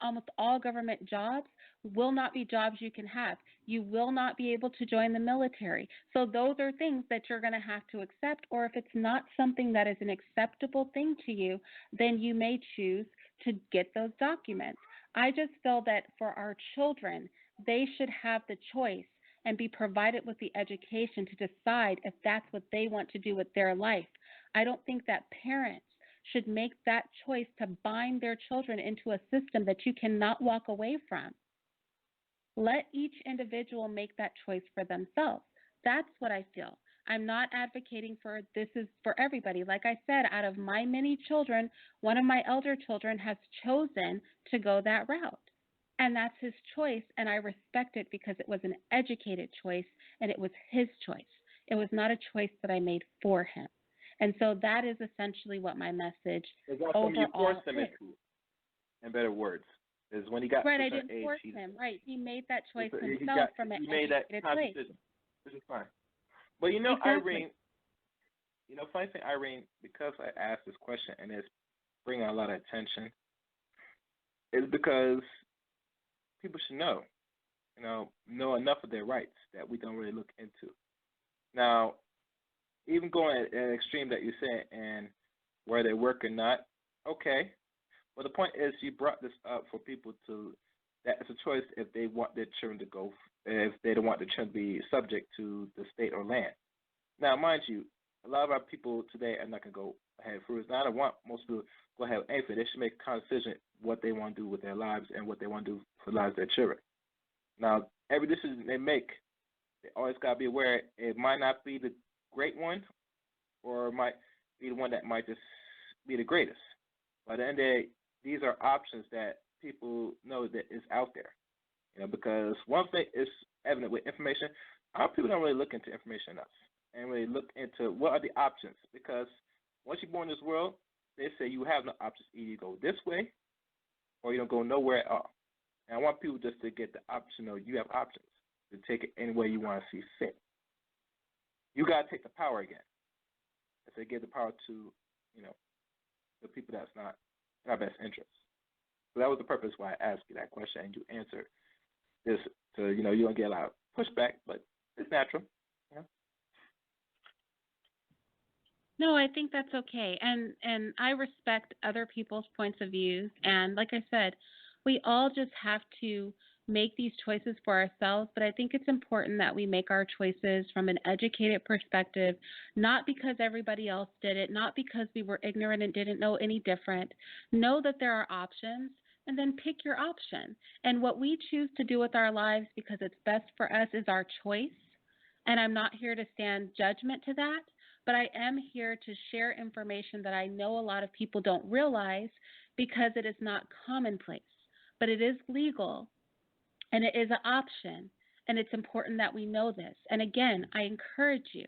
almost all government jobs will not be jobs you can have. You will not be able to join the military. So those are things that you're going to have to accept, or if it's not something that is an acceptable thing to you, then you may choose to get those documents. I just feel that for our children, they should have the choice and be provided with the education to decide if that's what they want to do with their life. I don't think that parents should make that choice to bind their children into a system that you cannot walk away from. Let each individual make that choice for themselves. That's what I feel. I'm not advocating for this is for everybody. Like I said, out of my many children, one of my elder children has chosen to go that route. And that's his choice, and I respect it because it was an educated choice, and it was his choice. It was not a choice that I made for him. And so that is essentially what my message overall is. In better words, is when he got right. I didn't force him. Right, he made that choice himself from an educated place. Which is fine. But Irene, funny thing, Irene, because I asked this question and it's bringing a lot of attention, is because people should know. Know enough of their rights that we don't really look into. Now, even going at an extreme that you said and where they work or not, okay. But the point is, you brought this up for people to, that it's a choice if they want their children to go, if they don't want their children to be subject to the state or land. Now, mind you, a lot of our people today are not going to go ahead for it. Now, I don't want most people to go ahead with anything. They should make a decision what they want to do with their lives and what they want to do for the lives of their children. Now, every decision they make, they always got to be aware it might not be the great one, or it might be the one that might just be the greatest. By the end of the day, these are options that people know that is out there. Because one thing is evident with information, our people don't really look into information enough and really look into what are the options. Because once you're born in this world, they say you have no options. Either you go this way or you don't go nowhere at all. And I want people just to get the option, you have options to take it any way you want to see fit. You got to take the power again. If they give the power to, the people that's not in our best interest. So that was the purpose why I asked you that question, and you answered this. So you don't get a lot of pushback, but it's natural. Yeah. No, I think that's okay, and I respect other people's points of views. And like I said, we all just have to make these choices for ourselves, but I think it's important that we make our choices from an educated perspective, not because everybody else did it, not because we were ignorant and didn't know any different. Know that there are options, and then pick your option. And what we choose to do with our lives because it's best for us is our choice, and I'm not here to stand judgment to that, but I am here to share information that I know a lot of people don't realize because it is not commonplace, but it is legal. And it is an option, and it's important that we know this. And again, I encourage you,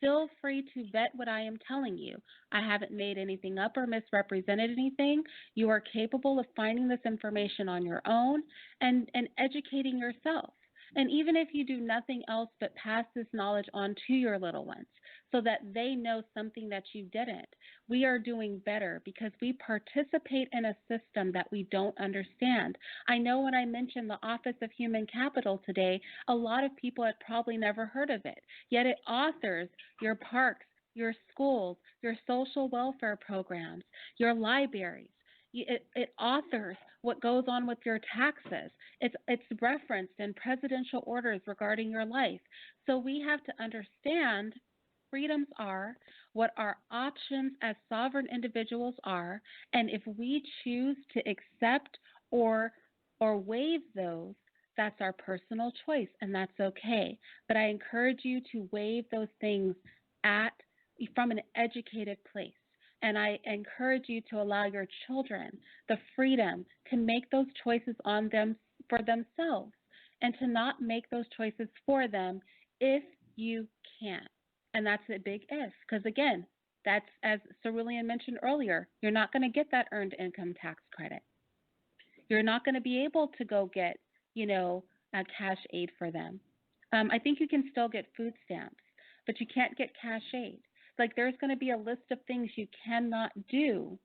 feel free to vet what I am telling you. I haven't made anything up or misrepresented anything. You are capable of finding this information on your own and educating yourself. And even if you do nothing else but pass this knowledge on to your little ones so that they know something that you didn't, we are doing better because we participate in a system that we don't understand. I know when I mentioned the Office of Human Capital today, a lot of people had probably never heard of it, yet it authors your parks, your schools, your social welfare programs, your libraries. It authors what goes on with your taxes. It's referenced in presidential orders regarding your life. So we have to understand freedoms are, what our options as sovereign individuals are, and if we choose to accept or waive those, that's our personal choice, and that's okay. But I encourage you to waive those things from an educated place. And I encourage you to allow your children the freedom to make those choices on them for themselves and to not make those choices for them if you can. And that's a big if, because again, that's, as Cerulean mentioned earlier, you're not going to get that earned income tax credit. You're not going to be able to go get, a cash aid for them. I think you can still get food stamps, but you can't get cash aid. Like there's going to be a list of things you cannot do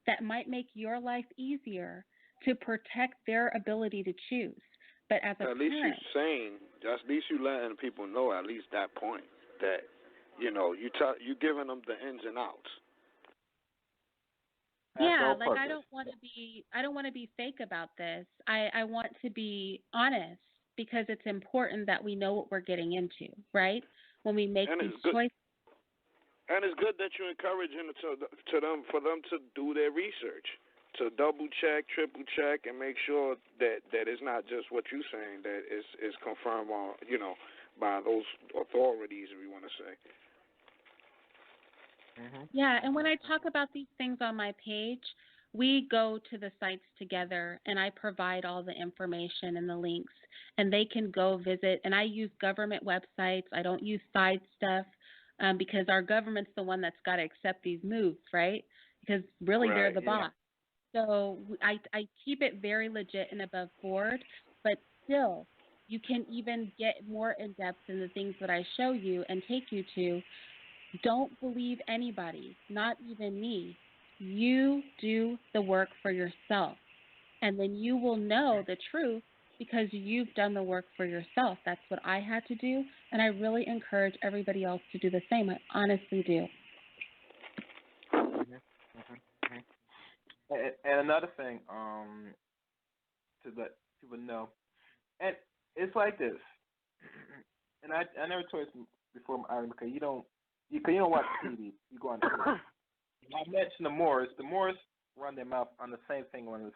that might make your life easier to protect their ability to choose. But as a at least parent, you're saying, at least you letting people know at least that point that you giving them the ins and outs. Yeah, like I don't want to be fake about this. I want to be honest because it's important that we know what we're getting into, right? When we make these choices. And it's good that you're encouraging for them to do their research, to double check, triple check, and make sure that it's not just what you're saying, that it's confirmed on, by those authorities, if you want to say. Mm-hmm. Yeah, and when I talk about these things on my page, we go to the sites together, and I provide all the information and the links, and they can go visit. And I use government websites. I don't use side stuff. Because our government's the one that's got to accept these moves, right? Because really they're the boss. So I keep it very legit and above board, but still you can even get more in depth in the things that I show you and take you to. Don't believe anybody, not even me. You do the work for yourself, and then you will know the truth because you've done the work for yourself. That's what I had to do, and I really encourage everybody else to do the same. I honestly do. And another thing, to let people know, and it's like this, and I never told you before, because you don't watch TV, you go on the TV. I mentioned the Moors. The Moors run their mouth on the same thing on the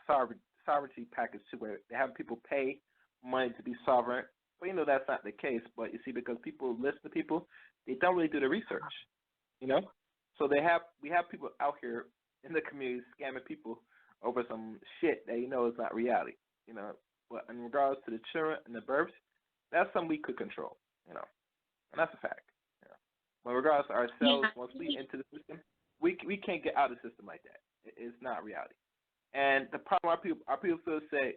sovereignty package too, where they have people pay money to be sovereign. But that's not the case. But you see, because people listen to people, they don't really do the research. So we have people out here in the community scamming people over some shit that is not reality. But in regards to the children and the births, that's something we could control. And that's a fact. But in regards to ourselves, once we into the system, we can't get out of the system like that. It's not reality. And the problem our people feel say,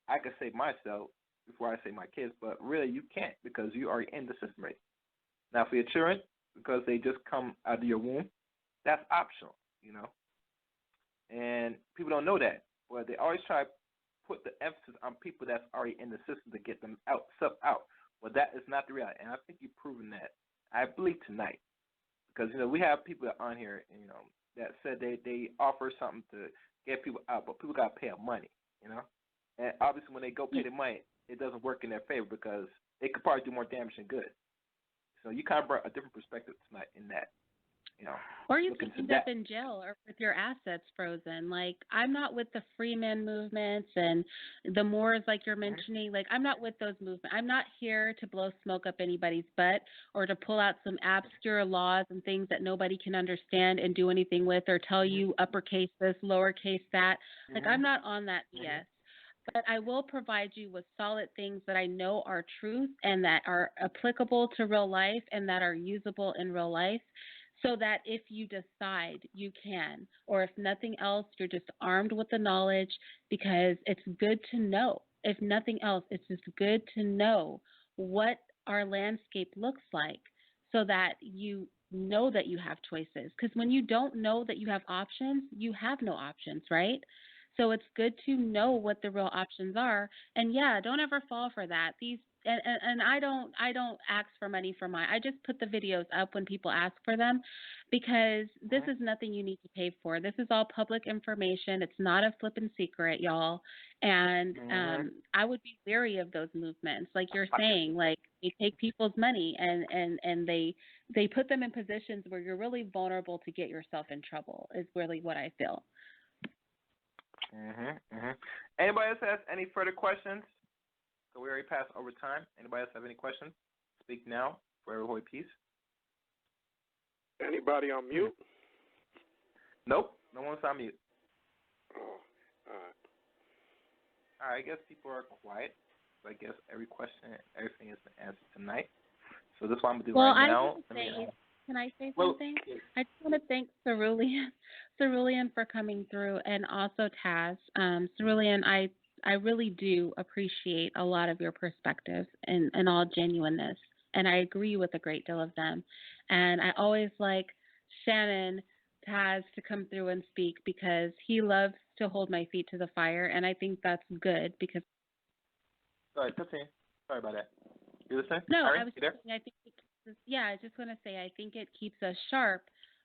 I can save myself before I save my kids, but really you can't, because you are in the system already. Now for your children, because they just come out of your womb, that's optional, And people don't know that, but they always try to put the emphasis on people that's already in the system to get them out. But that is not the reality, and I think you've proven that, I believe, tonight. Because, we have people on here, that said they offer something to get people out, but people got to pay them money, And obviously when they go pay the money, it doesn't work in their favor, because it could probably do more damage than good. So you kind of brought a different perspective tonight in that, Or you could end up in jail or with your assets frozen. Like, I'm not with the Freeman movements and the Moors, like you're mentioning. Like, I'm not with those movements. I'm not here to blow smoke up anybody's butt or to pull out some obscure laws and things that nobody can understand and do anything with, or tell you uppercase this, lowercase that. Like, I'm not on that BS. But I will provide you with solid things that I know are truth and that are applicable to real life and that are usable in real life, so that if you decide, you can. Or if nothing else, you're just armed with the knowledge, because it's good to know. If nothing else, it's just good to know what our landscape looks like, so that you know that you have choices. Because when you don't know that you have options, you have no options, right? So it's good to know what the real options are. And yeah, don't ever fall for that. And I don't ask for money for mine. I just put the videos up when people ask for them, because this is nothing you need to pay for. This is all public information. It's not a flippin' secret, y'all. And I would be leery of those movements, like you're saying. Like, they take people's money and they put them in positions where you're really vulnerable to get yourself in trouble, is really what I feel. Anybody else has any further questions? So we already passed over time. Anybody else have any questions? Speak now for every peace. Anybody on mute? Nope, no one's on mute. Oh, all right. All right, I guess people are quiet. So I guess every question, everything has been answered tonight. So this is what I'm going to do right now. Can I say something? I just want to thank Cerulean for coming through, and also Taz. Cerulean, I really do appreciate a lot of your perspectives and all genuineness, and I agree with a great deal of them. And I always like Shannon Taz to come through and speak, because he loves to hold my feet to the fire, and I think that's good, because... Sorry, continue. Sorry about that. You listening? No, Ari, I was just saying, I just want to say I think it keeps us sharp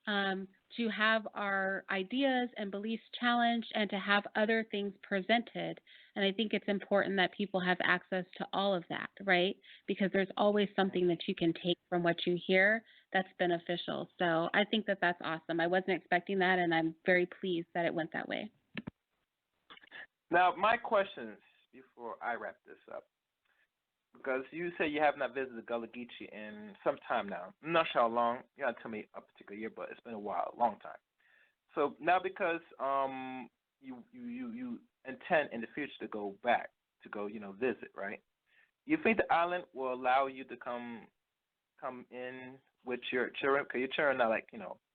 to have our ideas and beliefs challenged and to have other things presented. And I think it's important that people have access to all of that, right? Because there's always something that you can take from what you hear that's beneficial. So I think that that's awesome. I wasn't expecting that, and I'm very pleased that it went that way. Now, my questions before I wrap this up, because you say you have not visited Gullah Geechee in some time now. I'm not sure how long. You don't tell me a particular year, but it's been a while, a long time. So now, because you intend in the future to go back, to go, visit, right? You think the island will allow you to come in with your children? Because your children are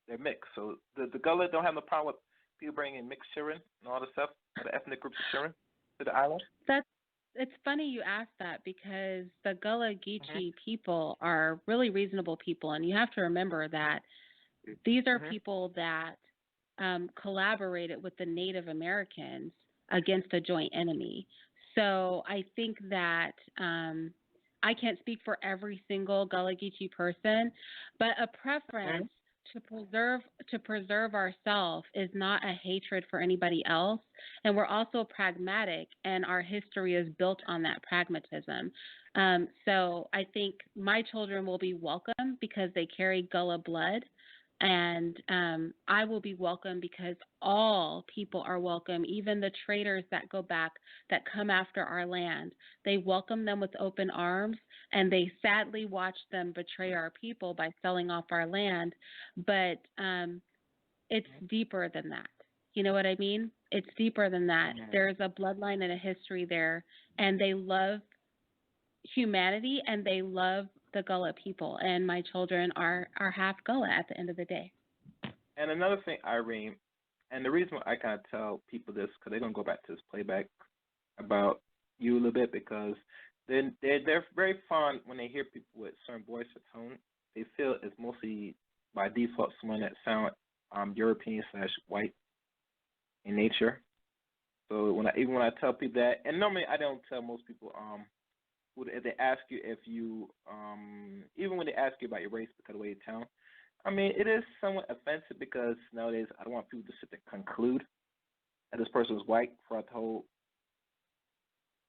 they're mixed. So the Gullah don't have no problem with people bringing mixed children and all the stuff, the ethnic groups of children to the island? It's funny you ask that, because the Gullah Geechee people are really reasonable people, and you have to remember that these are people that collaborated with the Native Americans against a joint enemy. So I think that I can't speak for every single Gullah Geechee person, but a preference to preserve ourselves is not a hatred for anybody else, and we're also pragmatic, and our history is built on that pragmatism. So I think my children will be welcome because they carry Gullah blood, and I will be welcome because all people are welcome, even the traitors that go back, that come after our land. They welcome them with open arms, and they sadly watch them betray our people by selling off our land. But it's deeper than that. You know what I mean? It's deeper than that. There's a bloodline and a history there, and they love humanity, and they love the Gullah people, and my children are half Gullah at the end of the day. And another thing, Irene, and the reason why I kind of tell people this, because they're going to go back to this playback about you a little bit, because they're very fond when they hear people with certain voice or tone. They feel it's mostly by default someone that sounds European/white in nature. So even when I tell people that, and normally I don't tell most people if they ask you if you, even when they ask you about your race because of the way you sound, I mean, it is somewhat offensive because nowadays I don't want people to sit there and conclude that this person was white throughout the whole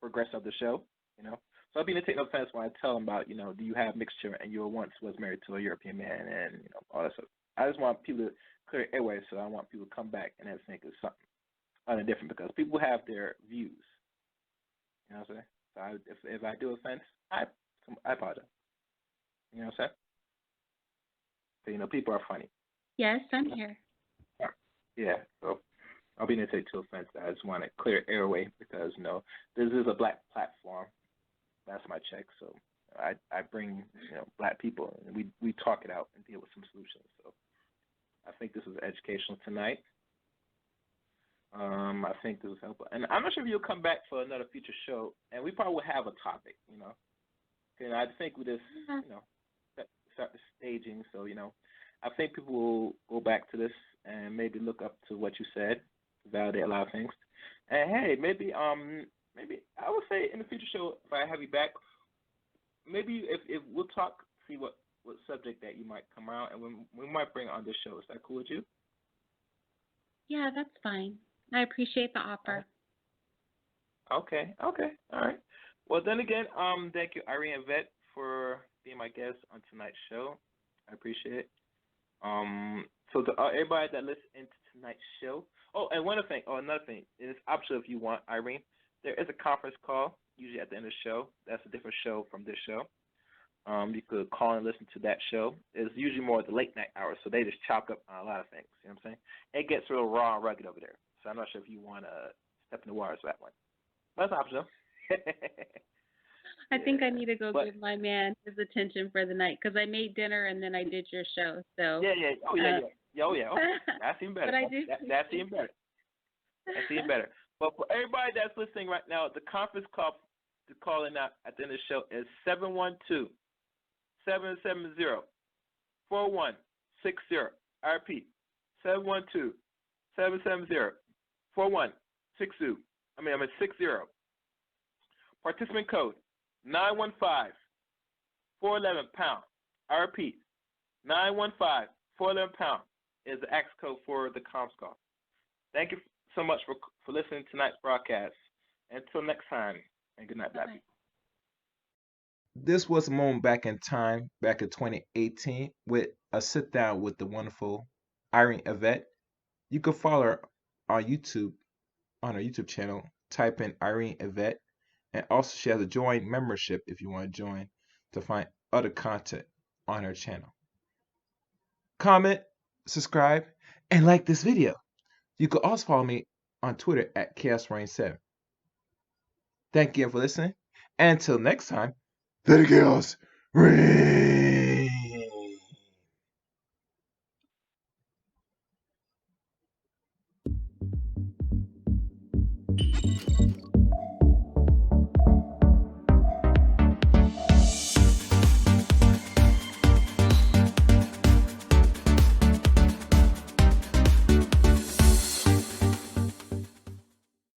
progression of the show, you know. So I'll be to take no offense when I tell them about, you know, do you have mixture and you once was married to a European man and, you know, all that stuff. I just want people to clear airways, so I want people to come back and think it's something other different because people have their views. You know what I'm saying? So if I do offense, I apologize. You know what I'm saying? So, you know, people are funny. Yes, I'm here. Yeah, so I'll be going to take to offense. I just want to clear airway because, you know, this is a black platform. That's my check. So I bring, you know, black people and we talk it out and deal with some solutions. So I think this was educational tonight. I think this was helpful. And I'm not sure if you'll come back for another future show, and we probably will have a topic, you know. And I think we just, you know, start the staging. So, you know, I think people will go back to this and maybe look up to what you said, validate a lot of things. And, hey, maybe I would say in the future show, if I have you back, maybe if we'll talk, see what subject that you might come around, and we might bring on this show. Is that cool with you? Yeah, that's fine. I appreciate the offer. Okay. All right. Well, then again, thank you, Irene Yvette, for being my guest on tonight's show. I appreciate it. So to everybody that listens into tonight's show. Oh, and another thing, it's optional if you want, Irene. There is a conference call usually at the end of the show. That's a different show from this show. You could call and listen to that show. It's usually more at the late night hours, so they just chop up on a lot of things. You know what I'm saying? It gets real raw and rugged over there. So I'm not sure if you want to step in the waters for that one. That's optional. I think I need to go give my man his attention for the night because I made dinner and then I did your show. So yeah. Oh yeah. That's even better. That's even better. That's even better. But for everybody that's listening right now, the conference call to call in out at the end of the show is 712-770-4160. I repeat, 712-770-4160. 60. Participant code 915-411-pound. I repeat, 915-411-pound is the X code for the comms call. Thank you so much for listening to tonight's broadcast. Until next time, and good night, black people. This was a moment back in time, back in 2018, with a sit down with the wonderful Irene Yvette. You can follow her on YouTube, on her YouTube channel. Type in Irene Yvette, and also she has a join membership if you want to join to find other content on her channel. Comment, subscribe, and like this video. You can also follow me on Twitter at ChaosReign7. Thank you for listening, and until next time, let the chaos reign.